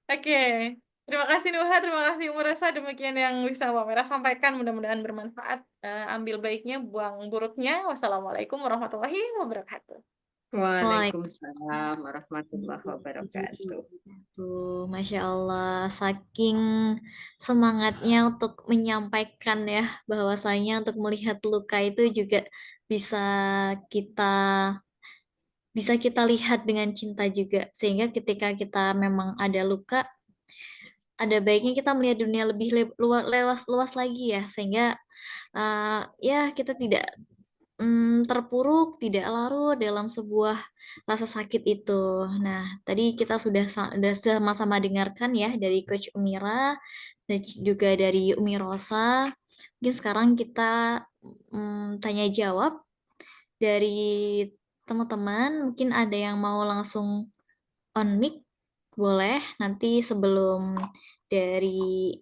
Speaker 3: Oke. Terima kasih Nuha, terima kasih Umur Resa. Demikian yang bisa Mbak Mira sampaikan. Mudah-mudahan bermanfaat. Ambil baiknya, buang buruknya. Wassalamualaikum warahmatullahi wabarakatuh.
Speaker 1: Waalaikumsalam warahmatullahi wabarakatuh.
Speaker 2: Tuh, Masya Allah, saking semangatnya untuk menyampaikan ya, bahwasanya untuk melihat luka itu juga bisa kita bisa kita lihat dengan cinta juga. Sehingga ketika kita memang ada luka, ada baiknya kita melihat dunia lebih luas lagi ya, sehingga ya kita tidak terpuruk, tidak larut dalam sebuah rasa sakit itu. Nah, tadi kita sudah sama-sama dengarkan ya dari Coach Umira dan juga dari Umi Rosa. Mungkin sekarang kita tanya jawab dari teman-teman. Mungkin ada yang mau langsung on mic, boleh. Nanti sebelum dari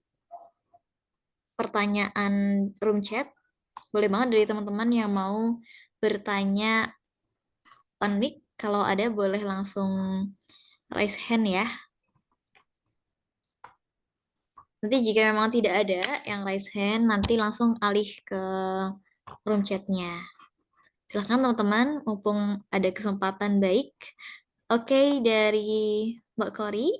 Speaker 2: pertanyaan room chat, boleh banget dari teman-teman yang mau bertanya on mic, kalau ada boleh langsung raise hand ya. Nanti jika memang tidak ada yang raise hand, nanti langsung alih ke room chatnya. Silahkan teman-teman, mumpung ada kesempatan baik. Oke, dari Mbak Kori.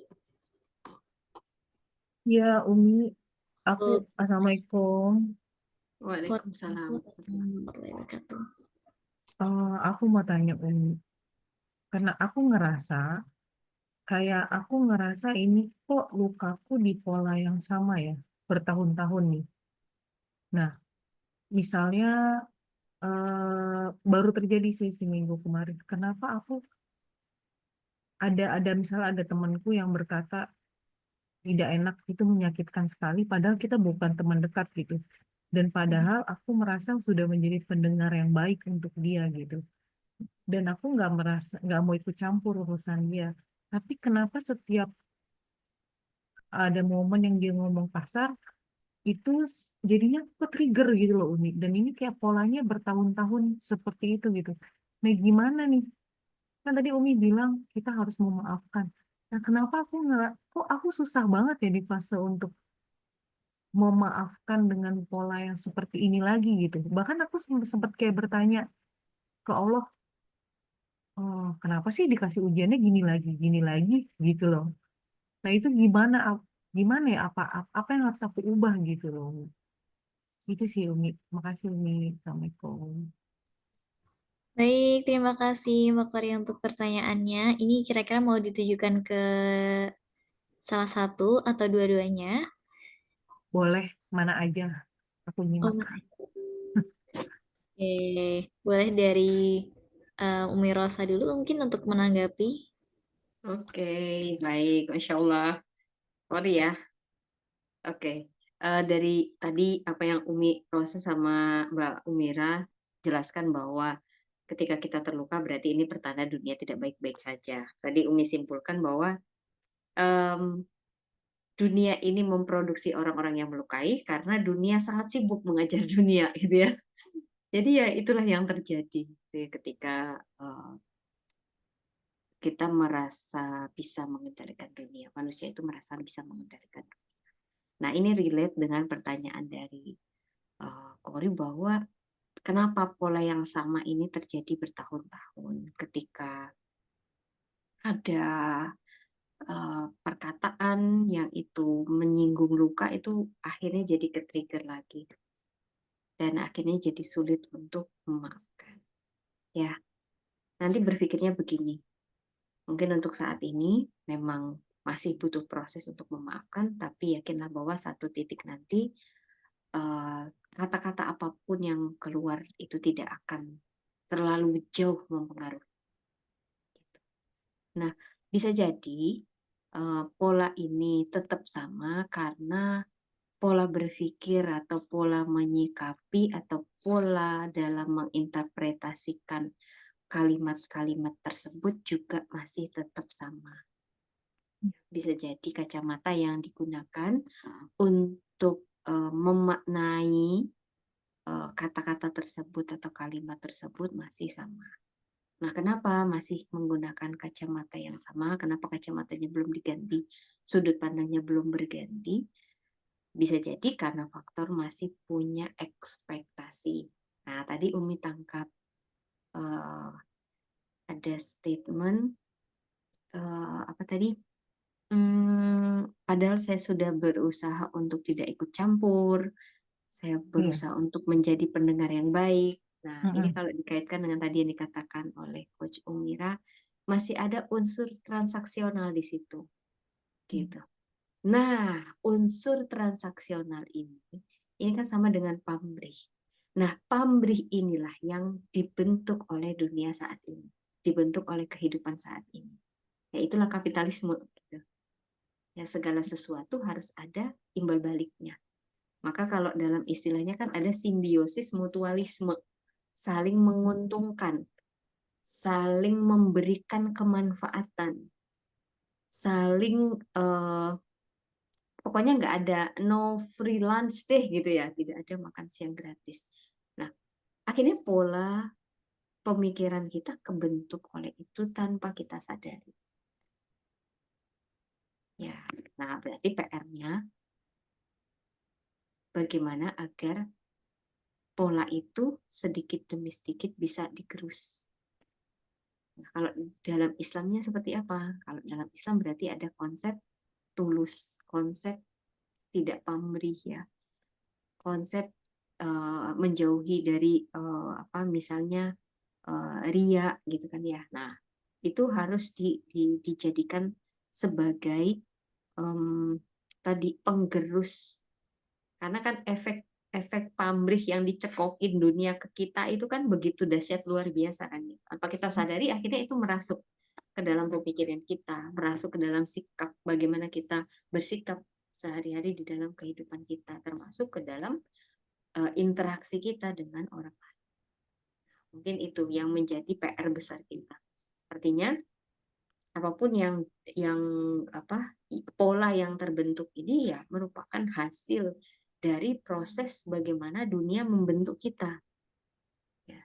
Speaker 4: Ya, Umi,
Speaker 2: Untuk
Speaker 4: Assalamualaikum.
Speaker 1: Waalaikumsalam.
Speaker 2: warahmatullahi wabarakatuh.
Speaker 4: Aku mau tanya Umi, karena aku ngerasa ini kok lukaku di pola yang sama ya, bertahun-tahun nih. Nah, misalnya baru terjadi sih seminggu kemarin. Kenapa aku misalnya ada temanku yang berkata tidak enak, itu menyakitkan sekali, padahal kita bukan teman dekat gitu. Dan padahal aku merasa sudah menjadi pendengar yang baik untuk dia gitu. Dan aku nggak mau ikut campur urusan dia, tapi kenapa setiap ada momen yang dia ngomong kasar itu jadinya ke trigger gitu loh Umi, dan ini kayak polanya bertahun-tahun seperti itu gitu. Nah gimana nih, kan tadi Umi bilang kita harus memaafkan. Nah kenapa kok aku susah banget ya di fase untuk memaafkan dengan pola yang seperti ini lagi gitu. Bahkan aku sempat kayak bertanya ke Allah, oh, kenapa sih dikasih ujiannya gini lagi gitu loh. Nah itu gimana ya, apa yang harus aku ubah gitu loh. Itu sih Umi. Makasih Umi. Assalamualaikum.
Speaker 2: Baik, terima kasih Mbak Kori untuk pertanyaannya. Ini kira-kira mau ditujukan ke salah satu atau dua-duanya?
Speaker 4: Boleh mana aja aku
Speaker 2: Oh,
Speaker 4: nyimak.
Speaker 2: oke. Boleh dari Umi Rosa dulu mungkin untuk menanggapi.
Speaker 1: Oke, baik. Masya Allah. Sorry ya. Oke. Dari tadi apa yang Umi Rosa sama Mbak Umira jelaskan bahwa ketika kita terluka berarti ini pertanda dunia tidak baik-baik saja. Tadi Umi simpulkan bahwa em, dunia ini memproduksi orang-orang yang melukai karena dunia sangat sibuk mengajar dunia, gitu ya. Jadi ya itulah yang terjadi gitu ya, ketika kita merasa bisa mengendalikan dunia. Manusia itu merasa bisa mengendalikan dunia. Nah, ini relate dengan pertanyaan dari Kori bahwa kenapa pola yang sama ini terjadi bertahun-tahun ketika ada perkataan yang itu menyinggung luka itu akhirnya jadi ke-trigger lagi dan akhirnya jadi sulit untuk memaafkan. Ya, nanti berpikirnya begini. Mungkin untuk saat ini memang masih butuh proses untuk memaafkan, tapi yakinlah bahwa satu titik nanti kata-kata apapun yang keluar itu tidak akan terlalu jauh mempengaruhi. Nah, bisa jadi pola ini tetap sama karena pola berpikir atau pola menyikapi atau pola dalam menginterpretasikan kalimat-kalimat tersebut juga masih tetap sama. Bisa jadi kacamata yang digunakan untuk memaknai kata-kata tersebut atau kalimat tersebut masih sama. Nah, kenapa masih menggunakan kacamata yang sama? Kenapa kacamatanya belum diganti? Sudut pandangnya belum berganti? Bisa jadi karena faktor masih punya ekspektasi. Nah, tadi Umi tangkap ada statement apa tadi? Padahal saya sudah berusaha untuk tidak ikut campur, saya
Speaker 4: Iya.
Speaker 1: berusaha untuk menjadi pendengar yang baik. Nah, ini
Speaker 4: Mm-mm.
Speaker 1: kalau dikaitkan dengan tadi yang dikatakan oleh Coach Umira, masih ada unsur transaksional di situ, gitu. Nah, unsur transaksional ini kan sama dengan pamrih. Nah, pamrih inilah yang dibentuk oleh dunia saat ini, dibentuk oleh kehidupan saat ini. Ya, itulah kapitalisme. Gitu. Ya, segala sesuatu harus ada imbal baliknya. Maka kalau dalam istilahnya kan ada simbiosis mutualisme, saling menguntungkan, saling memberikan kemanfaatan, saling pokoknya nggak ada no free lunch deh gitu ya, tidak ada makan siang gratis. Nah, akhirnya pola pemikiran kita kebentuk oleh itu tanpa kita sadari. Ya, nah berarti PR-nya bagaimana agar pola itu sedikit demi sedikit bisa digerus. Nah, kalau dalam Islamnya seperti apa? Kalau dalam Islam berarti ada konsep tulus, konsep tidak pamrih ya, konsep menjauhi dari apa misalnya ria gitu kan ya. Nah, itu harus dijadikan sebagai tadi penggerus, karena kan efek pamrih yang dicekokin dunia ke kita itu kan begitu dahsyat luar biasa kan ya. Tanpa kita sadari akhirnya itu merasuk ke dalam pemikiran kita, merasuk ke dalam sikap bagaimana kita bersikap sehari-hari di dalam kehidupan kita, termasuk ke dalam interaksi kita dengan orang lain. Mungkin itu yang menjadi PR besar kita. Artinya apapun yang apa pola yang terbentuk ini ya merupakan hasil dari proses bagaimana dunia membentuk kita. Ya.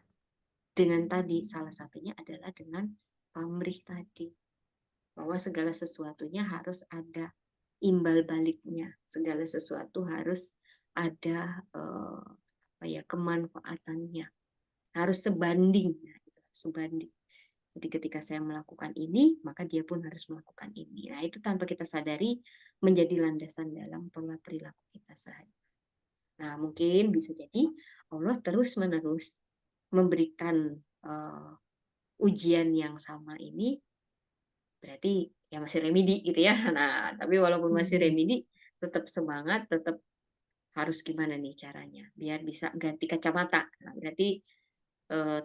Speaker 1: Dengan tadi salah satunya adalah dengan pamrih tadi, bahwa segala sesuatunya harus ada imbal baliknya, segala sesuatu harus ada apa ya kemanfaatannya, harus sebanding, sebanding. Jadi ketika saya melakukan ini, maka dia pun harus melakukan ini. Nah, itu tanpa kita sadari menjadi landasan dalam pola perilaku kita sehari. Nah, mungkin bisa jadi Allah terus-menerus memberikan ujian yang sama ini, berarti ya masih remedi gitu ya. Nah, tapi walaupun masih remedi, tetap semangat, tetap harus gimana nih caranya biar bisa ganti kacamata. Nah, berarti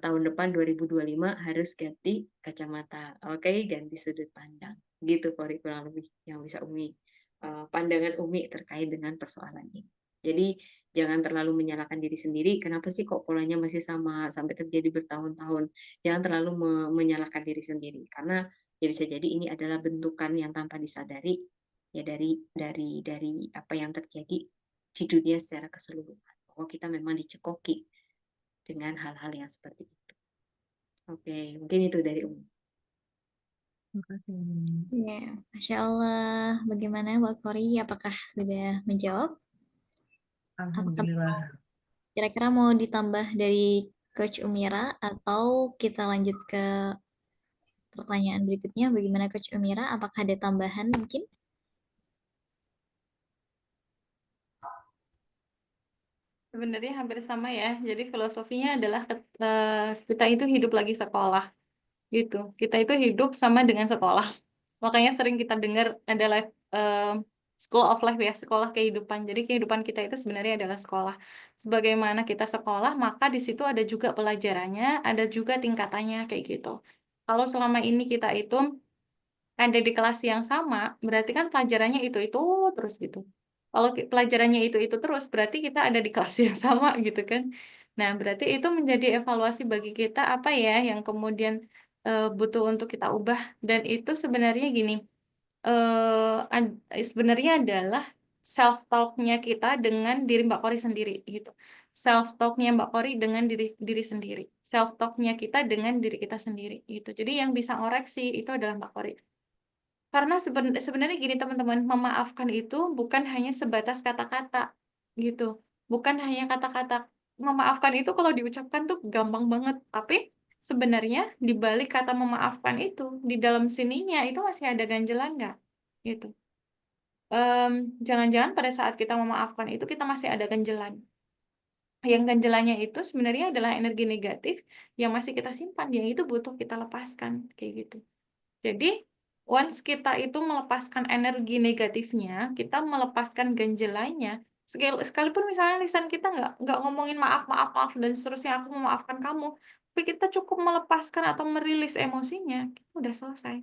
Speaker 1: tahun depan 2025 harus ganti kacamata. Oke, ganti sudut pandang. Gitu kurang lebih yang bisa Umi pandangan Umi terkait dengan persoalan ini. Jadi jangan terlalu menyalahkan diri sendiri. Kenapa sih kok polanya masih sama sampai terjadi bertahun-tahun? Jangan terlalu menyalahkan diri sendiri karena ya bisa jadi ini adalah bentukan yang tanpa disadari ya dari apa yang terjadi di dunia secara keseluruhan. Bahwa kita memang dicekoki dengan hal-hal yang seperti itu. Oke, mungkin itu dari Umi.
Speaker 4: Terima kasih.
Speaker 2: Ya, Masya Allah. Bagaimana Mbak Kori? Apakah sudah menjawab? Apakah
Speaker 4: Alhamdulillah.
Speaker 2: kira-kira mau ditambah dari Coach Umira atau kita lanjut ke pertanyaan berikutnya? Bagaimana Coach Umira? Apakah ada tambahan mungkin?
Speaker 3: Sebenarnya hampir sama ya. Jadi filosofinya adalah kita itu hidup lagi sekolah gitu. Kita itu hidup sama dengan sekolah. Makanya sering kita dengar ada school of life ya, sekolah kehidupan. Jadi kehidupan kita itu sebenarnya adalah sekolah. Sebagaimana kita sekolah, maka di situ ada juga pelajarannya, ada juga tingkatannya kayak gitu. Kalau selama ini kita itu ada di kelas yang sama, berarti kan pelajarannya itu terus gitu. Kalau pelajarannya itu terus, berarti kita ada di kelas yang sama gitu kan. Nah, berarti itu menjadi evaluasi bagi kita apa ya yang kemudian butuh untuk kita ubah. Dan itu sebenarnya gini, sebenarnya adalah self talk-nya kita dengan diri Mbak Kori sendiri gitu. self talk-nya Mbak Kori dengan diri sendiri, self talk-nya kita dengan diri kita sendiri gitu. Jadi yang bisa ngoreksi itu adalah Mbak Kori. Karena sebenarnya gini teman-teman, memaafkan itu bukan hanya sebatas kata-kata gitu. Bukan hanya kata-kata. Memaafkan itu kalau diucapkan tuh gampang banget. Tapi sebenarnya di balik kata memaafkan itu, di dalam sininya itu masih ada ganjelan nggak? Gitu. Jangan-jangan pada saat kita memaafkan itu kita masih ada ganjelan. Yang ganjelannya itu sebenarnya adalah energi negatif yang masih kita simpan, yang itu butuh kita lepaskan kayak gitu. Jadi, once kita itu melepaskan energi negatifnya, kita melepaskan ganjelannya, sekalipun misalnya lisan kita nggak ngomongin maaf, maaf, maaf, dan seterusnya, aku memaafkan kamu, tapi kita cukup melepaskan atau merilis emosinya, kita udah selesai.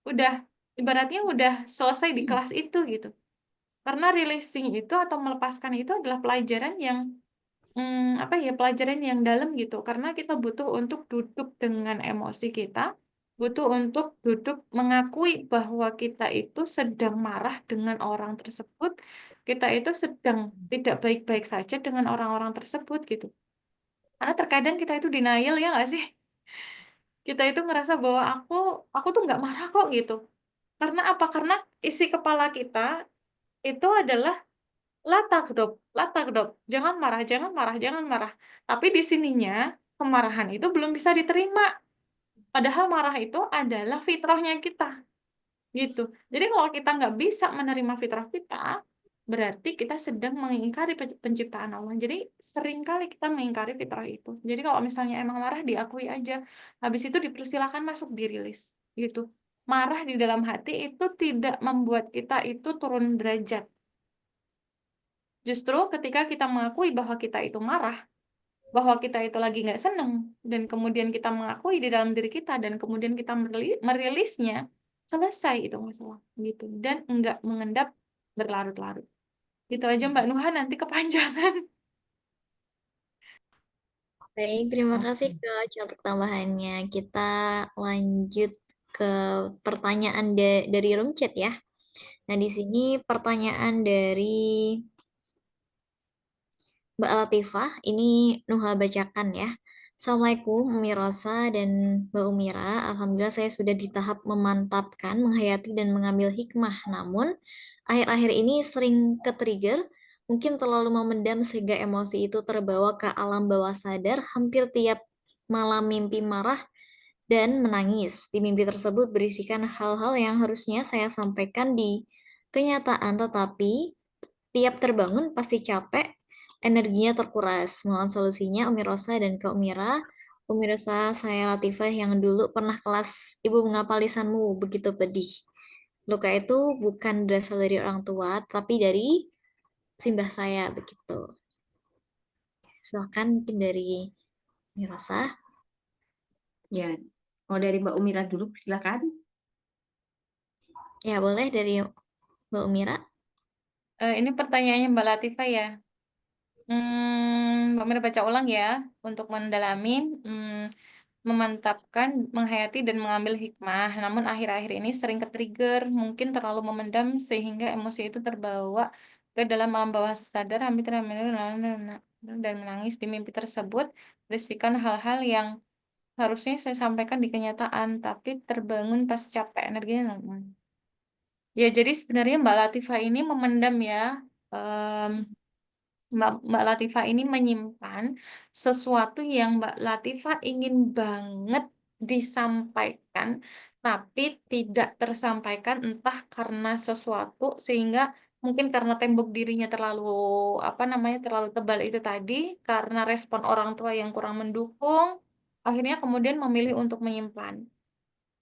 Speaker 3: Udah, ibaratnya udah selesai di kelas itu gitu. Karena releasing itu atau melepaskan itu adalah pelajaran yang pelajaran yang dalam gitu. Karena kita butuh untuk duduk dengan emosi kita, butuh untuk duduk mengakui bahwa kita itu sedang marah dengan orang tersebut, kita itu sedang tidak baik-baik saja dengan orang-orang tersebut gitu. Karena terkadang kita itu denial ya nggak sih? Kita itu ngerasa bahwa aku tuh nggak marah kok gitu. Karena apa? Karena isi kepala kita itu adalah la takdob, jangan marah, jangan marah, jangan marah. Tapi di sininya, kemarahan itu belum bisa diterima. Padahal marah itu adalah fitrahnya kita, gitu. Jadi kalau kita nggak bisa menerima fitrah kita, berarti kita sedang mengingkari penciptaan Allah. Jadi seringkali kita mengingkari fitrah itu. Jadi kalau misalnya emang marah, diakui aja. Habis itu dipersilakan masuk, dirilis, gitu. Marah di dalam hati itu tidak membuat kita itu turun derajat. Justru ketika kita mengakui bahwa kita itu marah, bahwa kita itu lagi nggak seneng, dan kemudian kita mengakui di dalam diri kita, dan kemudian kita merilisnya, selesai itu masalah, gitu. Dan nggak mengendap berlarut-larut. Gitu aja Mbak Nuha, nanti kepanjangan.
Speaker 2: Baik, terima kasih
Speaker 4: Oke.
Speaker 2: Kak untuk tambahannya. Kita lanjut ke pertanyaan dari room chat ya. Nah, di sini pertanyaan dari Mbak Latifah, ini Nuha bacakan ya. Assalamualaikum Umi Rosa dan Mbak Umira. Alhamdulillah saya sudah di tahap memantapkan, menghayati dan mengambil hikmah. Namun, akhir-akhir ini sering ke-trigger, mungkin terlalu memendam sehingga emosi itu terbawa ke alam bawah sadar. Hampir tiap malam mimpi marah dan menangis. Di mimpi tersebut berisikan hal-hal yang harusnya saya sampaikan di kenyataan, tetapi tiap terbangun pasti capek, energinya terkuras. Mohon solusinya Umi Rosa dan Kak Umira. Umi Rosa, saya Latifah yang dulu pernah kelas Ibu mengapa lisanmu begitu pedih. Luka itu bukan berasal dari orang tua, tapi dari simbah saya begitu. Silahkan mungkin dari Umi Rosa.
Speaker 1: Ya, mau dari Mbak Umira dulu, silakan.
Speaker 2: Ya, boleh dari Mbak Umira.
Speaker 3: Ini pertanyaannya Mbak Latifah ya. Mbak Mira baca ulang ya, untuk mendalami, memantapkan, menghayati, dan mengambil hikmah. Namun akhir-akhir ini sering ke-trigger, mungkin terlalu memendam sehingga emosi itu terbawa ke dalam alam bawah sadar, hampir dan menangis di mimpi tersebut, berisikan hal-hal yang harusnya saya sampaikan di kenyataan, tapi terbangun pas capek energinya. Ya, jadi sebenarnya Mbak Latifah ini memendam ya. Mbak Latifah ini menyimpan sesuatu yang Mbak Latifah ingin banget disampaikan, tapi tidak tersampaikan, entah karena sesuatu sehingga mungkin karena tembok dirinya terlalu tebal itu tadi, karena respon orang tua yang kurang mendukung, akhirnya kemudian memilih untuk menyimpan.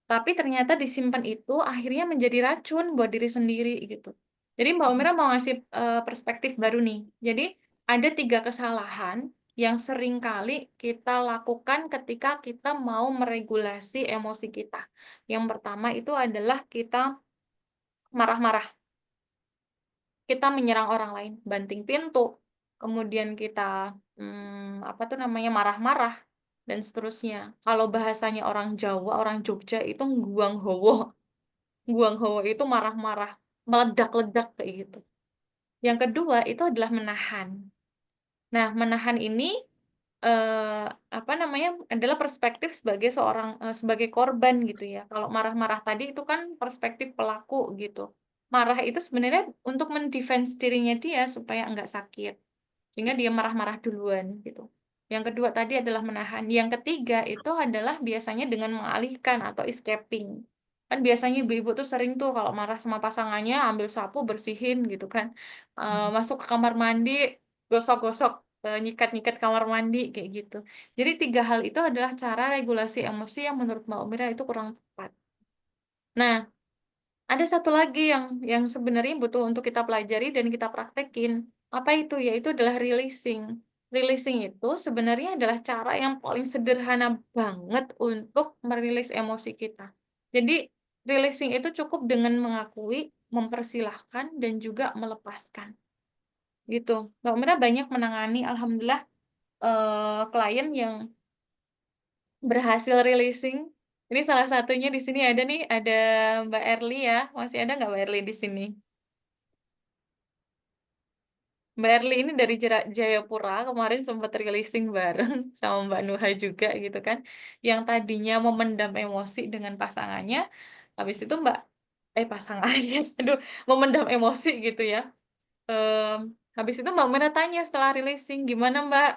Speaker 3: Tapi ternyata disimpan itu akhirnya menjadi racun buat diri sendiri gitu. Jadi Mbak Umira mau ngasih perspektif baru nih. Jadi ada 3 kesalahan yang sering kali kita lakukan ketika kita mau meregulasi emosi kita. Yang pertama itu adalah kita marah-marah. Kita menyerang orang lain, banting pintu, kemudian kita marah-marah dan seterusnya. Kalau bahasanya orang Jawa, orang Jogja itu guang howo. Guang Howo itu marah-marah, meledak-ledak kayak gitu. Yang kedua itu adalah menahan. Nah, menahan ini apa namanya, adalah perspektif sebagai sebagai korban gitu ya. Kalau marah-marah tadi itu kan perspektif pelaku gitu. Marah itu sebenarnya untuk mendefense dirinya dia supaya enggak sakit, sehingga dia marah-marah duluan gitu. Yang kedua tadi adalah menahan. Yang ketiga itu adalah biasanya dengan mengalihkan atau escaping. Kan biasanya ibu-ibu tuh sering tuh kalau marah sama pasangannya ambil sapu bersihin gitu kan. Masuk ke kamar mandi, gosok-gosok, nyikat-nyikat kamar mandi kayak gitu. Jadi 3 hal itu adalah cara regulasi emosi yang menurut Mbak Umira itu kurang tepat. Nah, ada satu lagi yang sebenarnya butuh untuk kita pelajari dan kita praktekin. Apa itu? Yaitu adalah releasing. Releasing itu sebenarnya adalah cara yang paling sederhana banget untuk merilis emosi kita. Jadi, releasing itu cukup dengan mengakui, mempersilahkan, dan juga melepaskan. Gitu. Mbak Umira banyak menangani, alhamdulillah, klien yang berhasil releasing. Ini salah satunya di sini ada nih, ada Mbak Erli ya. Masih ada nggak Mbak Erli di sini? Mbak Erli ini dari Jayapura, kemarin sempat releasing bareng sama Mbak Nuha juga gitu kan. Yang tadinya memendam emosi dengan pasangannya, habis itu pasangannya, aduh, memendam emosi gitu ya. Habis itu Mbak Mira tanya setelah releasing, gimana Mbak?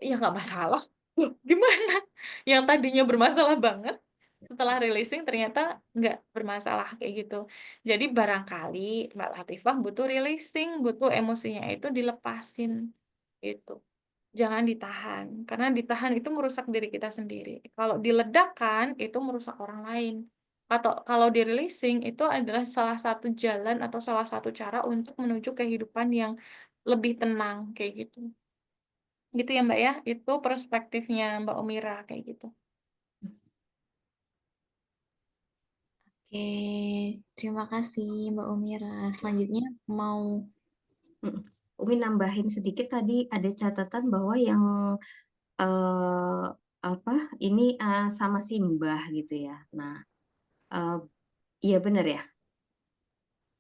Speaker 3: Ya nggak masalah. Loh, gimana? Yang tadinya bermasalah banget, setelah releasing ternyata nggak bermasalah kayak gitu. Jadi barangkali Mbak Latifah butuh releasing, butuh emosinya itu dilepasin gitu. Jangan ditahan, karena ditahan itu merusak diri kita sendiri. Kalau diledakkan itu merusak orang lain. Atau kalau di releasing itu adalah salah satu jalan atau salah satu cara untuk menuju kehidupan yang lebih tenang kayak gitu. Gitu ya Mbak ya, itu perspektifnya Mbak Umira kayak gitu.
Speaker 2: Oke, terima kasih Mbak Umira. Selanjutnya mau
Speaker 1: Umi nambahin sedikit tadi ada catatan bahwa yang eh, apa ini sama Simbah gitu ya. Nah, eh, iya benar ya.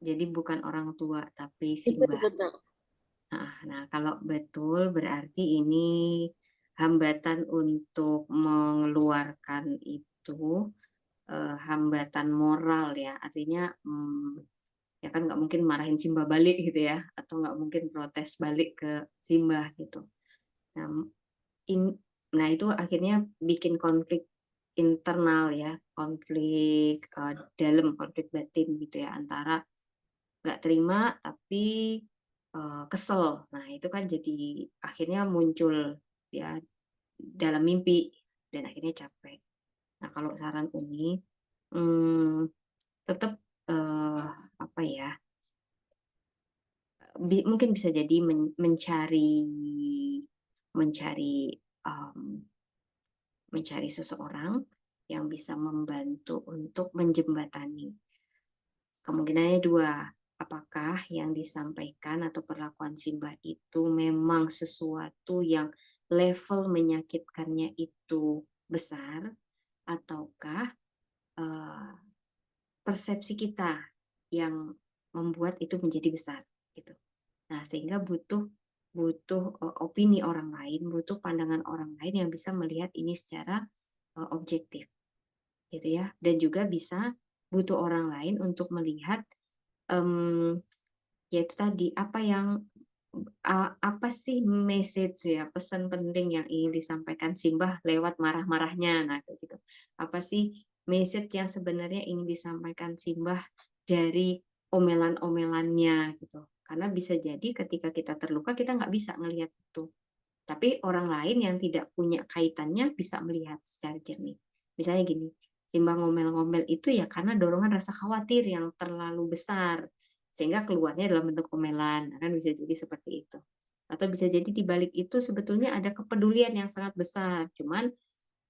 Speaker 1: Jadi bukan orang tua tapi Simbah.
Speaker 2: betul.
Speaker 1: Nah, kalau betul berarti ini hambatan untuk mengeluarkan itu hambatan moral ya. Artinya ya kan nggak mungkin marahin Simbah balik gitu ya, atau nggak mungkin protes balik ke Simbah gitu. Nah, in- nah itu akhirnya bikin konflik internal ya, konflik dalam, konflik batin gitu ya, antara nggak terima tapi kesel. Nah itu kan jadi akhirnya muncul ya dalam mimpi dan akhirnya capek. Nah kalau saran Umi, hmm, tetap eh, apa ya? Mungkin bisa jadi mencari um, mencari seseorang yang bisa membantu untuk menjembatani. Kemungkinannya dua, apakah yang disampaikan atau perlakuan Simbah itu memang sesuatu yang level menyakitkannya itu besar, ataukah uh, persepsi kita yang membuat itu menjadi besar gitu. Nah, sehingga butuh butuh opini orang lain, butuh pandangan orang lain yang bisa melihat ini secara objektif gitu ya. Dan juga bisa butuh orang lain untuk melihat yaitu tadi apa sih message ya, pesan penting yang ingin disampaikan Simbah lewat marah-marahnya. Nah, kayak gitu. Apa sih message yang sebenarnya ingin disampaikan Simbah dari omelan-omelannya gitu. Karena bisa jadi ketika kita terluka kita nggak bisa ngelihat itu. Tapi orang lain yang tidak punya kaitannya bisa melihat secara jernih. Misalnya gini, Simbah ngomel-ngomel itu ya karena dorongan rasa khawatir yang terlalu besar sehingga keluarnya dalam bentuk omelan. Nah, kan bisa jadi seperti itu. Atau bisa jadi di balik itu sebetulnya ada kepedulian yang sangat besar. Cuman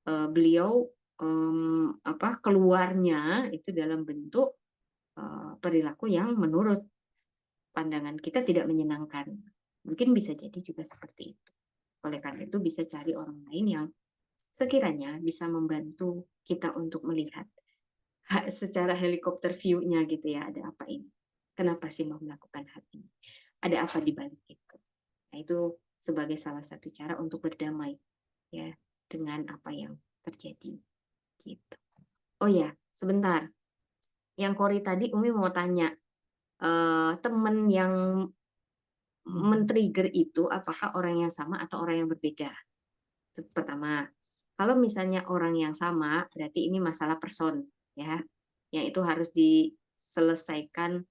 Speaker 1: beliau keluarnya itu dalam bentuk perilaku yang menurut pandangan kita tidak menyenangkan. Mungkin bisa jadi juga seperti itu. Oleh karena itu bisa cari orang lain yang sekiranya bisa membantu kita untuk melihat secara helikopter view-nya gitu ya, ada apa ini? Kenapa sih mau melakukan hal ini? Ada apa di balik itu? Nah, itu sebagai salah satu cara untuk berdamai ya dengan apa yang terjadi gitu. Oh ya, sebentar. Yang Kori tadi Umi mau tanya, temen yang men-trigger itu apakah orang yang sama atau orang yang berbeda? Itu pertama. Kalau misalnya orang yang sama, berarti ini masalah person ya. Yang itu harus diselesaikan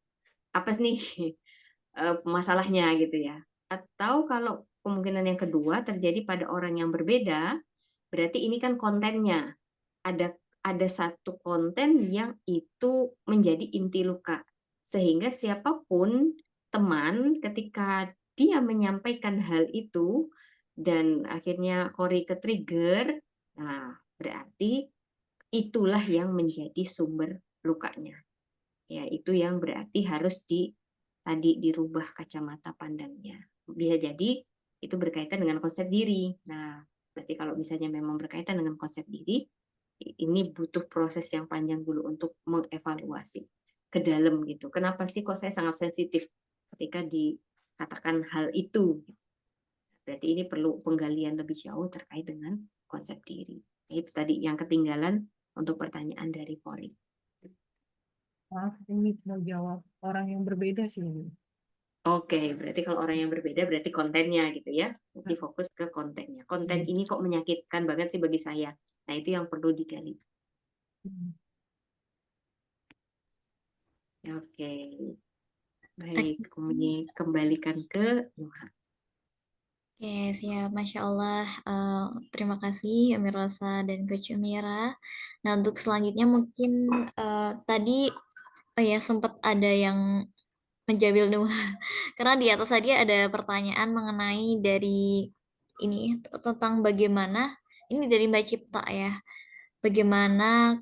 Speaker 1: apa sih nih masalahnya gitu ya. Atau kalau kemungkinan yang kedua terjadi pada orang yang berbeda, berarti ini kan kontennya. Ada satu konten yang itu menjadi inti luka. Sehingga siapapun teman ketika dia menyampaikan hal itu dan akhirnya Kori ke-trigger, nah berarti itulah yang menjadi sumber lukanya. Ya, itu yang berarti harus tadi dirubah kacamata pandangnya. Bisa jadi itu berkaitan dengan konsep diri. Nah, berarti kalau misalnya memang berkaitan dengan konsep diri, ini butuh proses yang panjang dulu untuk mengevaluasi ke dalam gitu. Kenapa sih kok saya sangat sensitif ketika dikatakan hal itu? Berarti ini perlu penggalian lebih jauh terkait dengan konsep diri. Itu tadi yang ketinggalan untuk pertanyaan dari Pori.
Speaker 4: Maaf, ini mau jawab orang yang berbeda sih ini.
Speaker 1: Oke, berarti kalau orang yang berbeda berarti kontennya gitu ya. Berarti fokus ke kontennya. Konten ini kok menyakitkan banget sih bagi saya. Nah, itu yang perlu digali. Oke. Baik, kemudian kembalikan ke Nuha.
Speaker 2: Oke, siap. Masya Allah. Terima kasih Umi Rosa dan Coach Umira. Nah, untuk selanjutnya mungkin tadi sempat ada yang menjabil Nuha. Karena di atas tadi ada pertanyaan mengenai dari ini tentang bagaimana, ini dari Mbak Cipta ya. Bagaimana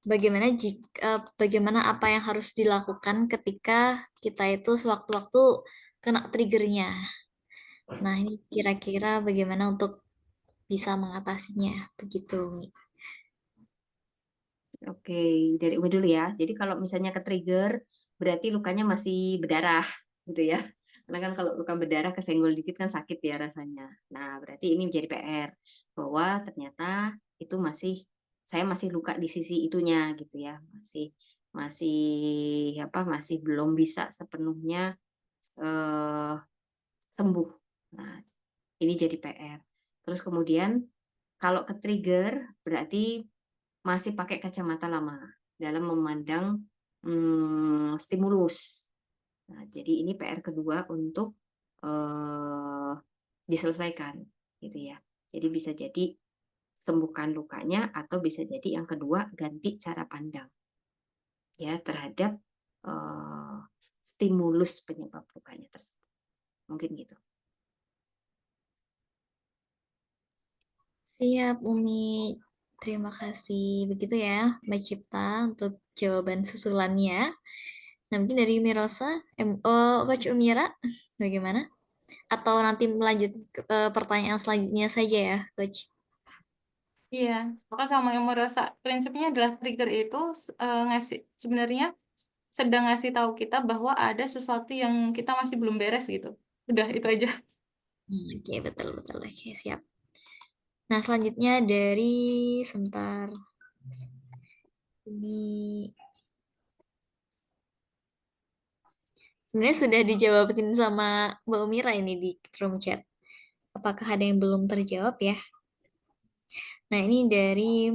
Speaker 2: bagaimana apa yang harus dilakukan ketika kita itu sewaktu-waktu kena triggernya. Nah, ini kira-kira bagaimana untuk bisa mengatasinya, begitu.
Speaker 1: Oke, dari Umi dulu ya. Jadi kalau misalnya ke-trigger, berarti lukanya masih berdarah, gitu ya. Karena kan kalau luka berdarah kesenggol dikit kan sakit ya rasanya. Nah, berarti ini menjadi PR bahwa ternyata itu saya masih luka di sisi itunya gitu ya. Masih belum bisa sepenuhnya sembuh. Nah, ini jadi PR. Terus kemudian kalau ke-trigger berarti masih pakai kacamata lama dalam memandang stimulus. Nah, jadi ini PR kedua untuk diselesaikan, gitu ya. Jadi bisa jadi sembuhkan lukanya atau bisa jadi yang kedua ganti cara pandang ya terhadap stimulus penyebab lukanya tersebut. Mungkin gitu.
Speaker 2: Siap, Umi. Terima kasih. Begitu ya, Mbak Cipta, untuk jawaban susulannya. Nah, mungkin dari Umi Rosa, Coach Umira, bagaimana? Atau nanti melanjut ke pertanyaan selanjutnya saja ya, Coach?
Speaker 3: Iya, sepakat sama yang merasa prinsipnya adalah trigger itu sebenarnya sedang ngasih tahu kita bahwa ada sesuatu yang kita masih belum beres gitu. Udah itu aja.
Speaker 2: Oke, betul-betul. Oke, siap. Nah, selanjutnya dari sebentar. Ini sebenarnya sudah dijawabin sama Mbak Umira ini di room chat. Apakah ada yang belum terjawab ya? Nah, ini dari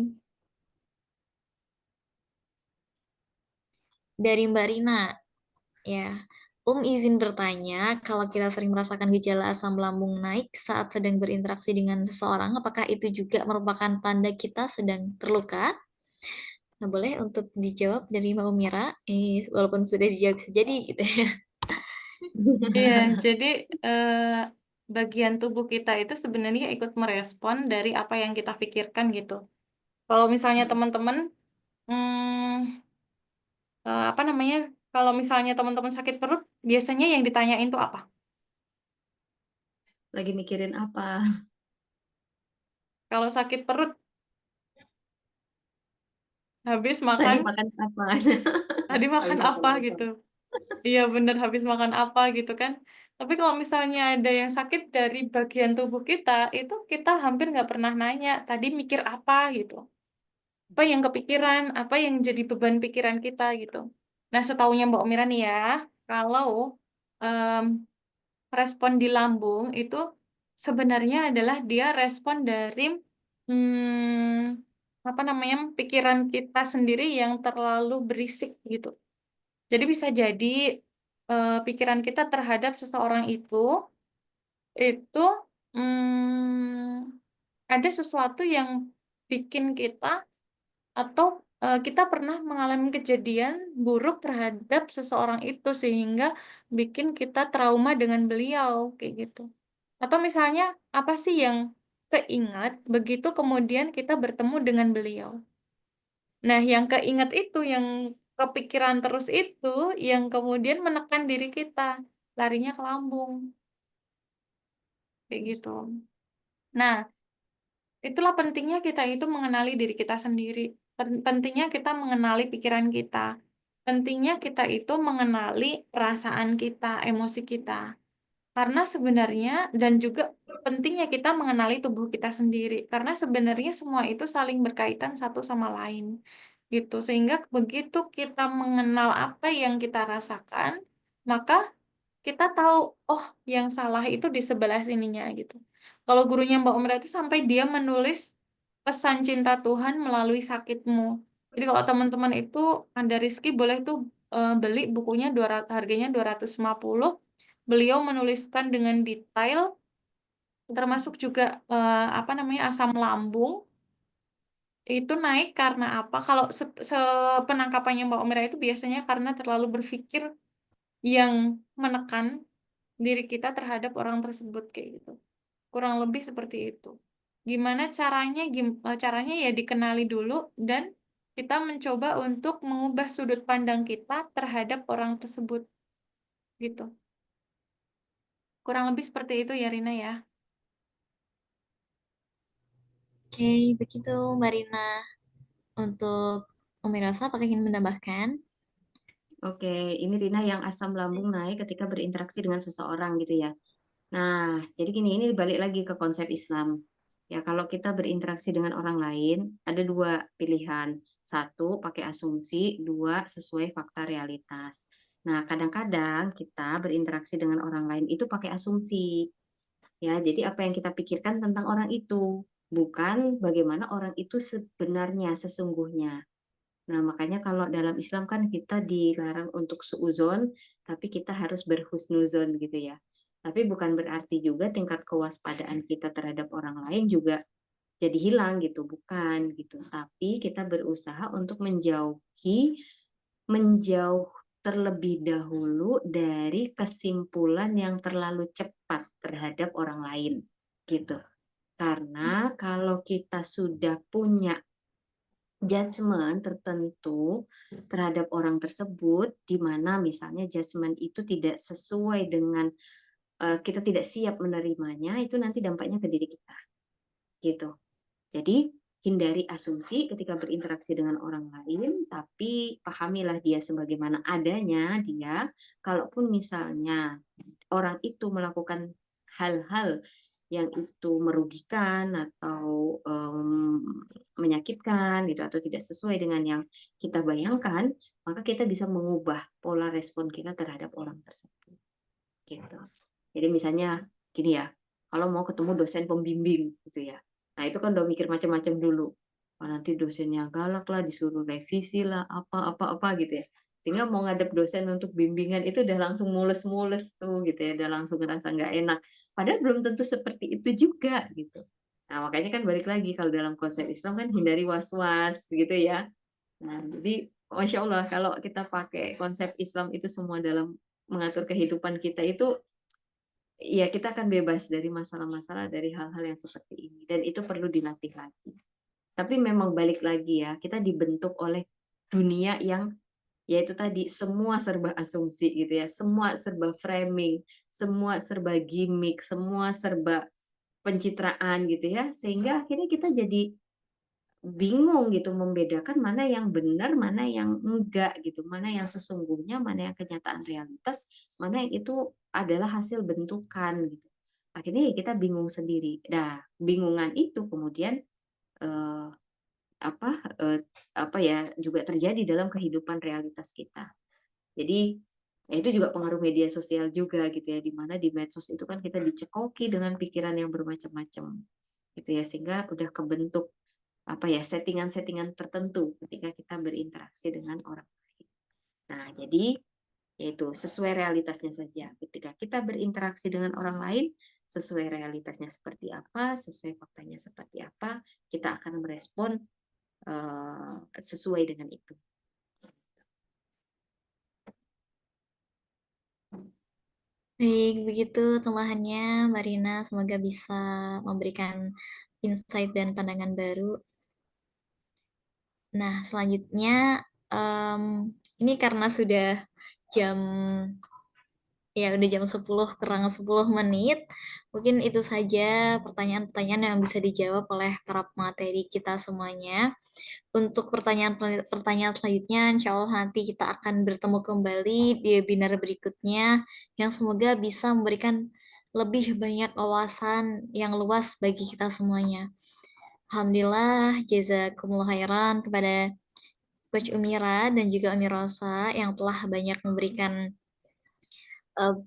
Speaker 2: Mbak Rina ya. Izin bertanya, kalau kita sering merasakan gejala asam lambung naik saat sedang berinteraksi dengan seseorang, apakah itu juga merupakan tanda kita sedang terluka? Nah, boleh untuk dijawab dari Mbak Umira. Walaupun sudah dijawab bisa jadi gitu ya.
Speaker 3: Iya, jadi bagian tubuh kita itu sebenarnya ikut merespon dari apa yang kita pikirkan gitu. Kalau misalnya teman-teman, apa namanya? Kalau misalnya teman-teman sakit perut, biasanya yang ditanyain tuh apa?
Speaker 1: Lagi mikirin apa?
Speaker 3: Kalau sakit perut, habis
Speaker 1: Tadi
Speaker 3: makan,
Speaker 1: makan apa?
Speaker 3: tadi makan
Speaker 1: Habis makan
Speaker 3: apa
Speaker 1: apa?
Speaker 3: gitu. Iya bener, habis makan apa gitu kan. Tapi kalau misalnya ada yang sakit dari bagian tubuh kita, itu kita hampir nggak pernah nanya, tadi mikir apa gitu. Apa yang kepikiran, apa yang jadi beban pikiran kita gitu. Nah, setaunya Mbak Mira nih ya, kalau em, respon di lambung itu sebenarnya adalah dia respon dari apa namanya pikiran kita sendiri yang terlalu berisik gitu. Jadi bisa jadi pikiran kita terhadap seseorang itu mm, ada sesuatu yang bikin kita atau kita pernah mengalami kejadian buruk terhadap seseorang itu sehingga bikin kita trauma dengan beliau kayak gitu. Atau misalnya apa sih yang keingat begitu kemudian kita bertemu dengan beliau. Nah, yang keingat itu, yang kepikiran terus itu, yang kemudian menekan diri kita, larinya ke lambung, kayak gitu. Nah, itulah pentingnya kita itu mengenali diri kita sendiri. Pentingnya kita mengenali pikiran kita. Pentingnya kita itu mengenali perasaan kita, emosi kita. Karena sebenarnya, dan juga pentingnya kita mengenali tubuh kita sendiri. Karena sebenarnya semua itu saling berkaitan satu sama lain. Gitu. Sehingga begitu kita mengenal apa yang kita rasakan, maka kita tahu, oh yang salah itu di sebelah sininya gitu. Kalau gurunya Mbak Umrah itu sampai dia menulis pesan cinta Tuhan melalui sakitmu. Jadi kalau teman-teman itu ada rezeki boleh tuh beli bukunya harganya 250. Beliau menuliskan dengan detail termasuk juga apa namanya asam lambung itu naik karena apa? Kalau sepenangkapannya Mbak Umrah itu biasanya karena terlalu berpikir yang menekan diri kita terhadap orang tersebut kayak gitu. Kurang lebih seperti itu. Gimana caranya? Caranya ya dikenali dulu dan kita mencoba untuk mengubah sudut pandang kita terhadap orang tersebut gitu. Kurang lebih seperti itu ya Rina ya.
Speaker 2: Oke, begitu Mbak Rina. Untuk Umi Rosa, apakah ingin menambahkan?
Speaker 1: Oke, ini Rina yang asam lambung naik ketika berinteraksi dengan seseorang gitu ya. Nah, jadi gini, ini balik lagi ke konsep Islam. Ya, kalau kita berinteraksi dengan orang lain, ada dua pilihan. Satu, pakai asumsi. Dua, sesuai fakta realitas. Nah, kadang-kadang kita berinteraksi dengan orang lain itu pakai asumsi. Ya, jadi apa yang kita pikirkan tentang orang itu, bukan bagaimana orang itu sebenarnya, sesungguhnya. Nah, makanya kalau dalam Islam kan kita dilarang untuk suuzon, tapi kita harus berhusnuzon gitu ya. Tapi bukan berarti juga tingkat kewaspadaan kita terhadap orang lain juga jadi hilang gitu, bukan gitu. Tapi kita berusaha untuk menjauh terlebih dahulu dari kesimpulan yang terlalu cepat terhadap orang lain gitu. Karena kalau kita sudah punya judgement tertentu terhadap orang tersebut, di mana misalnya judgement itu tidak sesuai dengan kita tidak siap menerimanya, itu nanti dampaknya ke diri kita, gitu. Jadi hindari asumsi ketika berinteraksi dengan orang lain, tapi pahamilah dia sebagaimana adanya dia. Kalaupun misalnya orang itu melakukan hal-hal yang itu merugikan atau menyakitkan gitu atau tidak sesuai dengan yang kita bayangkan, maka kita bisa mengubah pola respon kita terhadap orang tersebut. Gitu. Jadi misalnya gini ya, kalau mau ketemu dosen pembimbing gitu ya, nah itu kan udah mikir macam-macam dulu. Oh, nanti dosennya galak lah, disuruh revisi lah, apa gitu ya. Sehingga mau ngadep dosen untuk bimbingan itu udah langsung mules-mules tuh gitu ya, udah langsung ngerasa nggak enak. Padahal belum tentu seperti itu juga gitu. Nah makanya kan balik lagi kalau dalam konsep Islam kan hindari was-was gitu ya. Nah jadi Masya Allah kalau kita pakai konsep Islam itu semua dalam mengatur kehidupan kita itu ya kita akan bebas dari masalah-masalah dari hal-hal yang seperti ini dan itu perlu dilatih lagi. Tapi memang balik lagi ya, kita dibentuk oleh dunia yang yaitu tadi semua serba asumsi gitu ya, semua serba framing, semua serba gimmick, semua serba pencitraan gitu ya, sehingga akhirnya kita jadi bingung gitu membedakan mana yang benar, mana yang enggak gitu, mana yang sesungguhnya, mana yang kenyataan realitas, mana yang itu adalah hasil bentukan gitu. Akhirnya ya kita bingung sendiri. Nah, bingungan itu kemudian eh, apa apa ya juga terjadi dalam kehidupan realitas kita. Jadi ya itu juga pengaruh media sosial juga gitu ya, di mana di medsos itu kan kita dicekoki dengan pikiran yang bermacam-macam gitu ya, sehingga udah kebentuk apa ya settingan-settingan tertentu ketika kita berinteraksi dengan orang lain. Nah, jadi yaitu sesuai realitasnya saja. Ketika kita berinteraksi dengan orang lain, sesuai realitasnya seperti apa, sesuai faktanya seperti apa, kita akan merespon sesuai dengan itu.
Speaker 2: Baik, begitu tambahannya Mbak Rina. Semoga bisa memberikan insight dan pandangan baru. Nah, selanjutnya ini karena sudah jam udah jam 10 kurang 10 menit. Mungkin itu saja pertanyaan-pertanyaan yang bisa dijawab oleh para pemateri kita semuanya. Untuk pertanyaan selanjutnya, insya Allah nanti kita akan bertemu kembali di webinar berikutnya yang semoga bisa memberikan lebih banyak wawasan yang luas bagi kita semuanya. Alhamdulillah, jazakumullah khairan kepada Coach Umira dan juga Umi Rosa yang telah banyak memberikan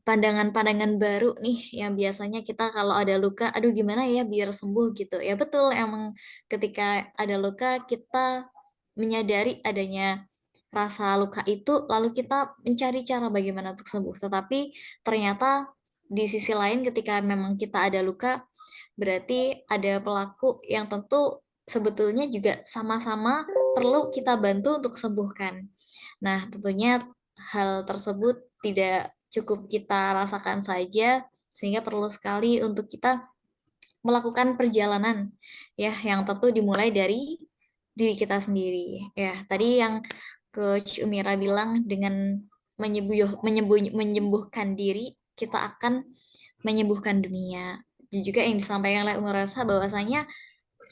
Speaker 2: pandangan-pandangan baru nih yang biasanya kita kalau ada luka, aduh gimana ya biar sembuh gitu. Ya betul, emang ketika ada luka kita menyadari adanya rasa luka itu, lalu kita mencari cara bagaimana untuk sembuh. Tetapi ternyata di sisi lain ketika memang kita ada luka, berarti ada pelaku yang tentu sebetulnya juga sama-sama perlu kita bantu untuk sembuhkan. Nah, tentunya hal tersebut tidak cukup kita rasakan saja, sehingga perlu sekali untuk kita melakukan perjalanan ya yang tentu dimulai dari diri kita sendiri. Ya, tadi yang Coach Umira bilang dengan menyembuhkan diri, kita akan menyembuhkan dunia. Dan juga yang disampaikan oleh Umar Rasa bahwasanya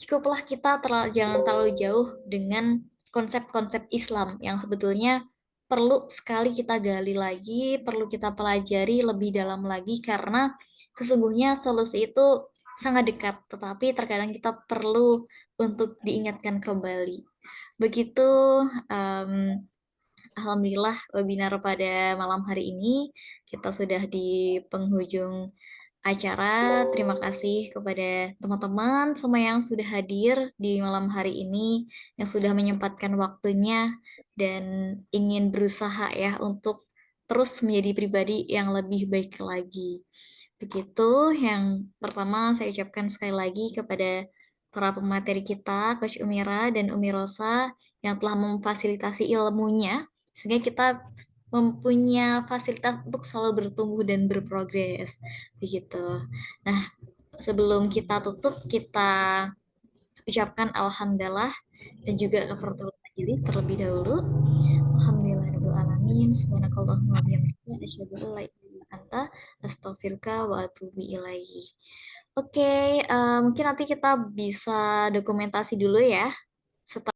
Speaker 2: cukuplah kita jangan terlalu jauh dengan konsep-konsep Islam yang sebetulnya perlu sekali kita gali lagi, perlu kita pelajari lebih dalam lagi karena sesungguhnya solusi itu sangat dekat, tetapi terkadang kita perlu untuk diingatkan kembali. Begitu, alhamdulillah webinar pada malam hari ini kita sudah di penghujung acara. Terima kasih kepada teman-teman semua yang sudah hadir di malam hari ini, yang sudah menyempatkan waktunya dan ingin berusaha ya untuk terus menjadi pribadi yang lebih baik lagi. Begitu yang pertama saya ucapkan sekali lagi kepada para pemateri kita, Coach Umira dan Umi Rosa yang telah memfasilitasi ilmunya sehingga kita mempunyai fasilitas untuk selalu bertumbuh dan berprogres. Begitu. Nah, sebelum kita tutup, kita ucapkan alhamdulillah dan juga kafaratul majelis terlebih dahulu. Alhamdulillahirabbil alamin. Subhanakallahumma wa bihamdika asyhadu an la ilaha illa anta astaghfiruka wa atubu ilaihi. Oke, mungkin nanti kita bisa dokumentasi dulu ya.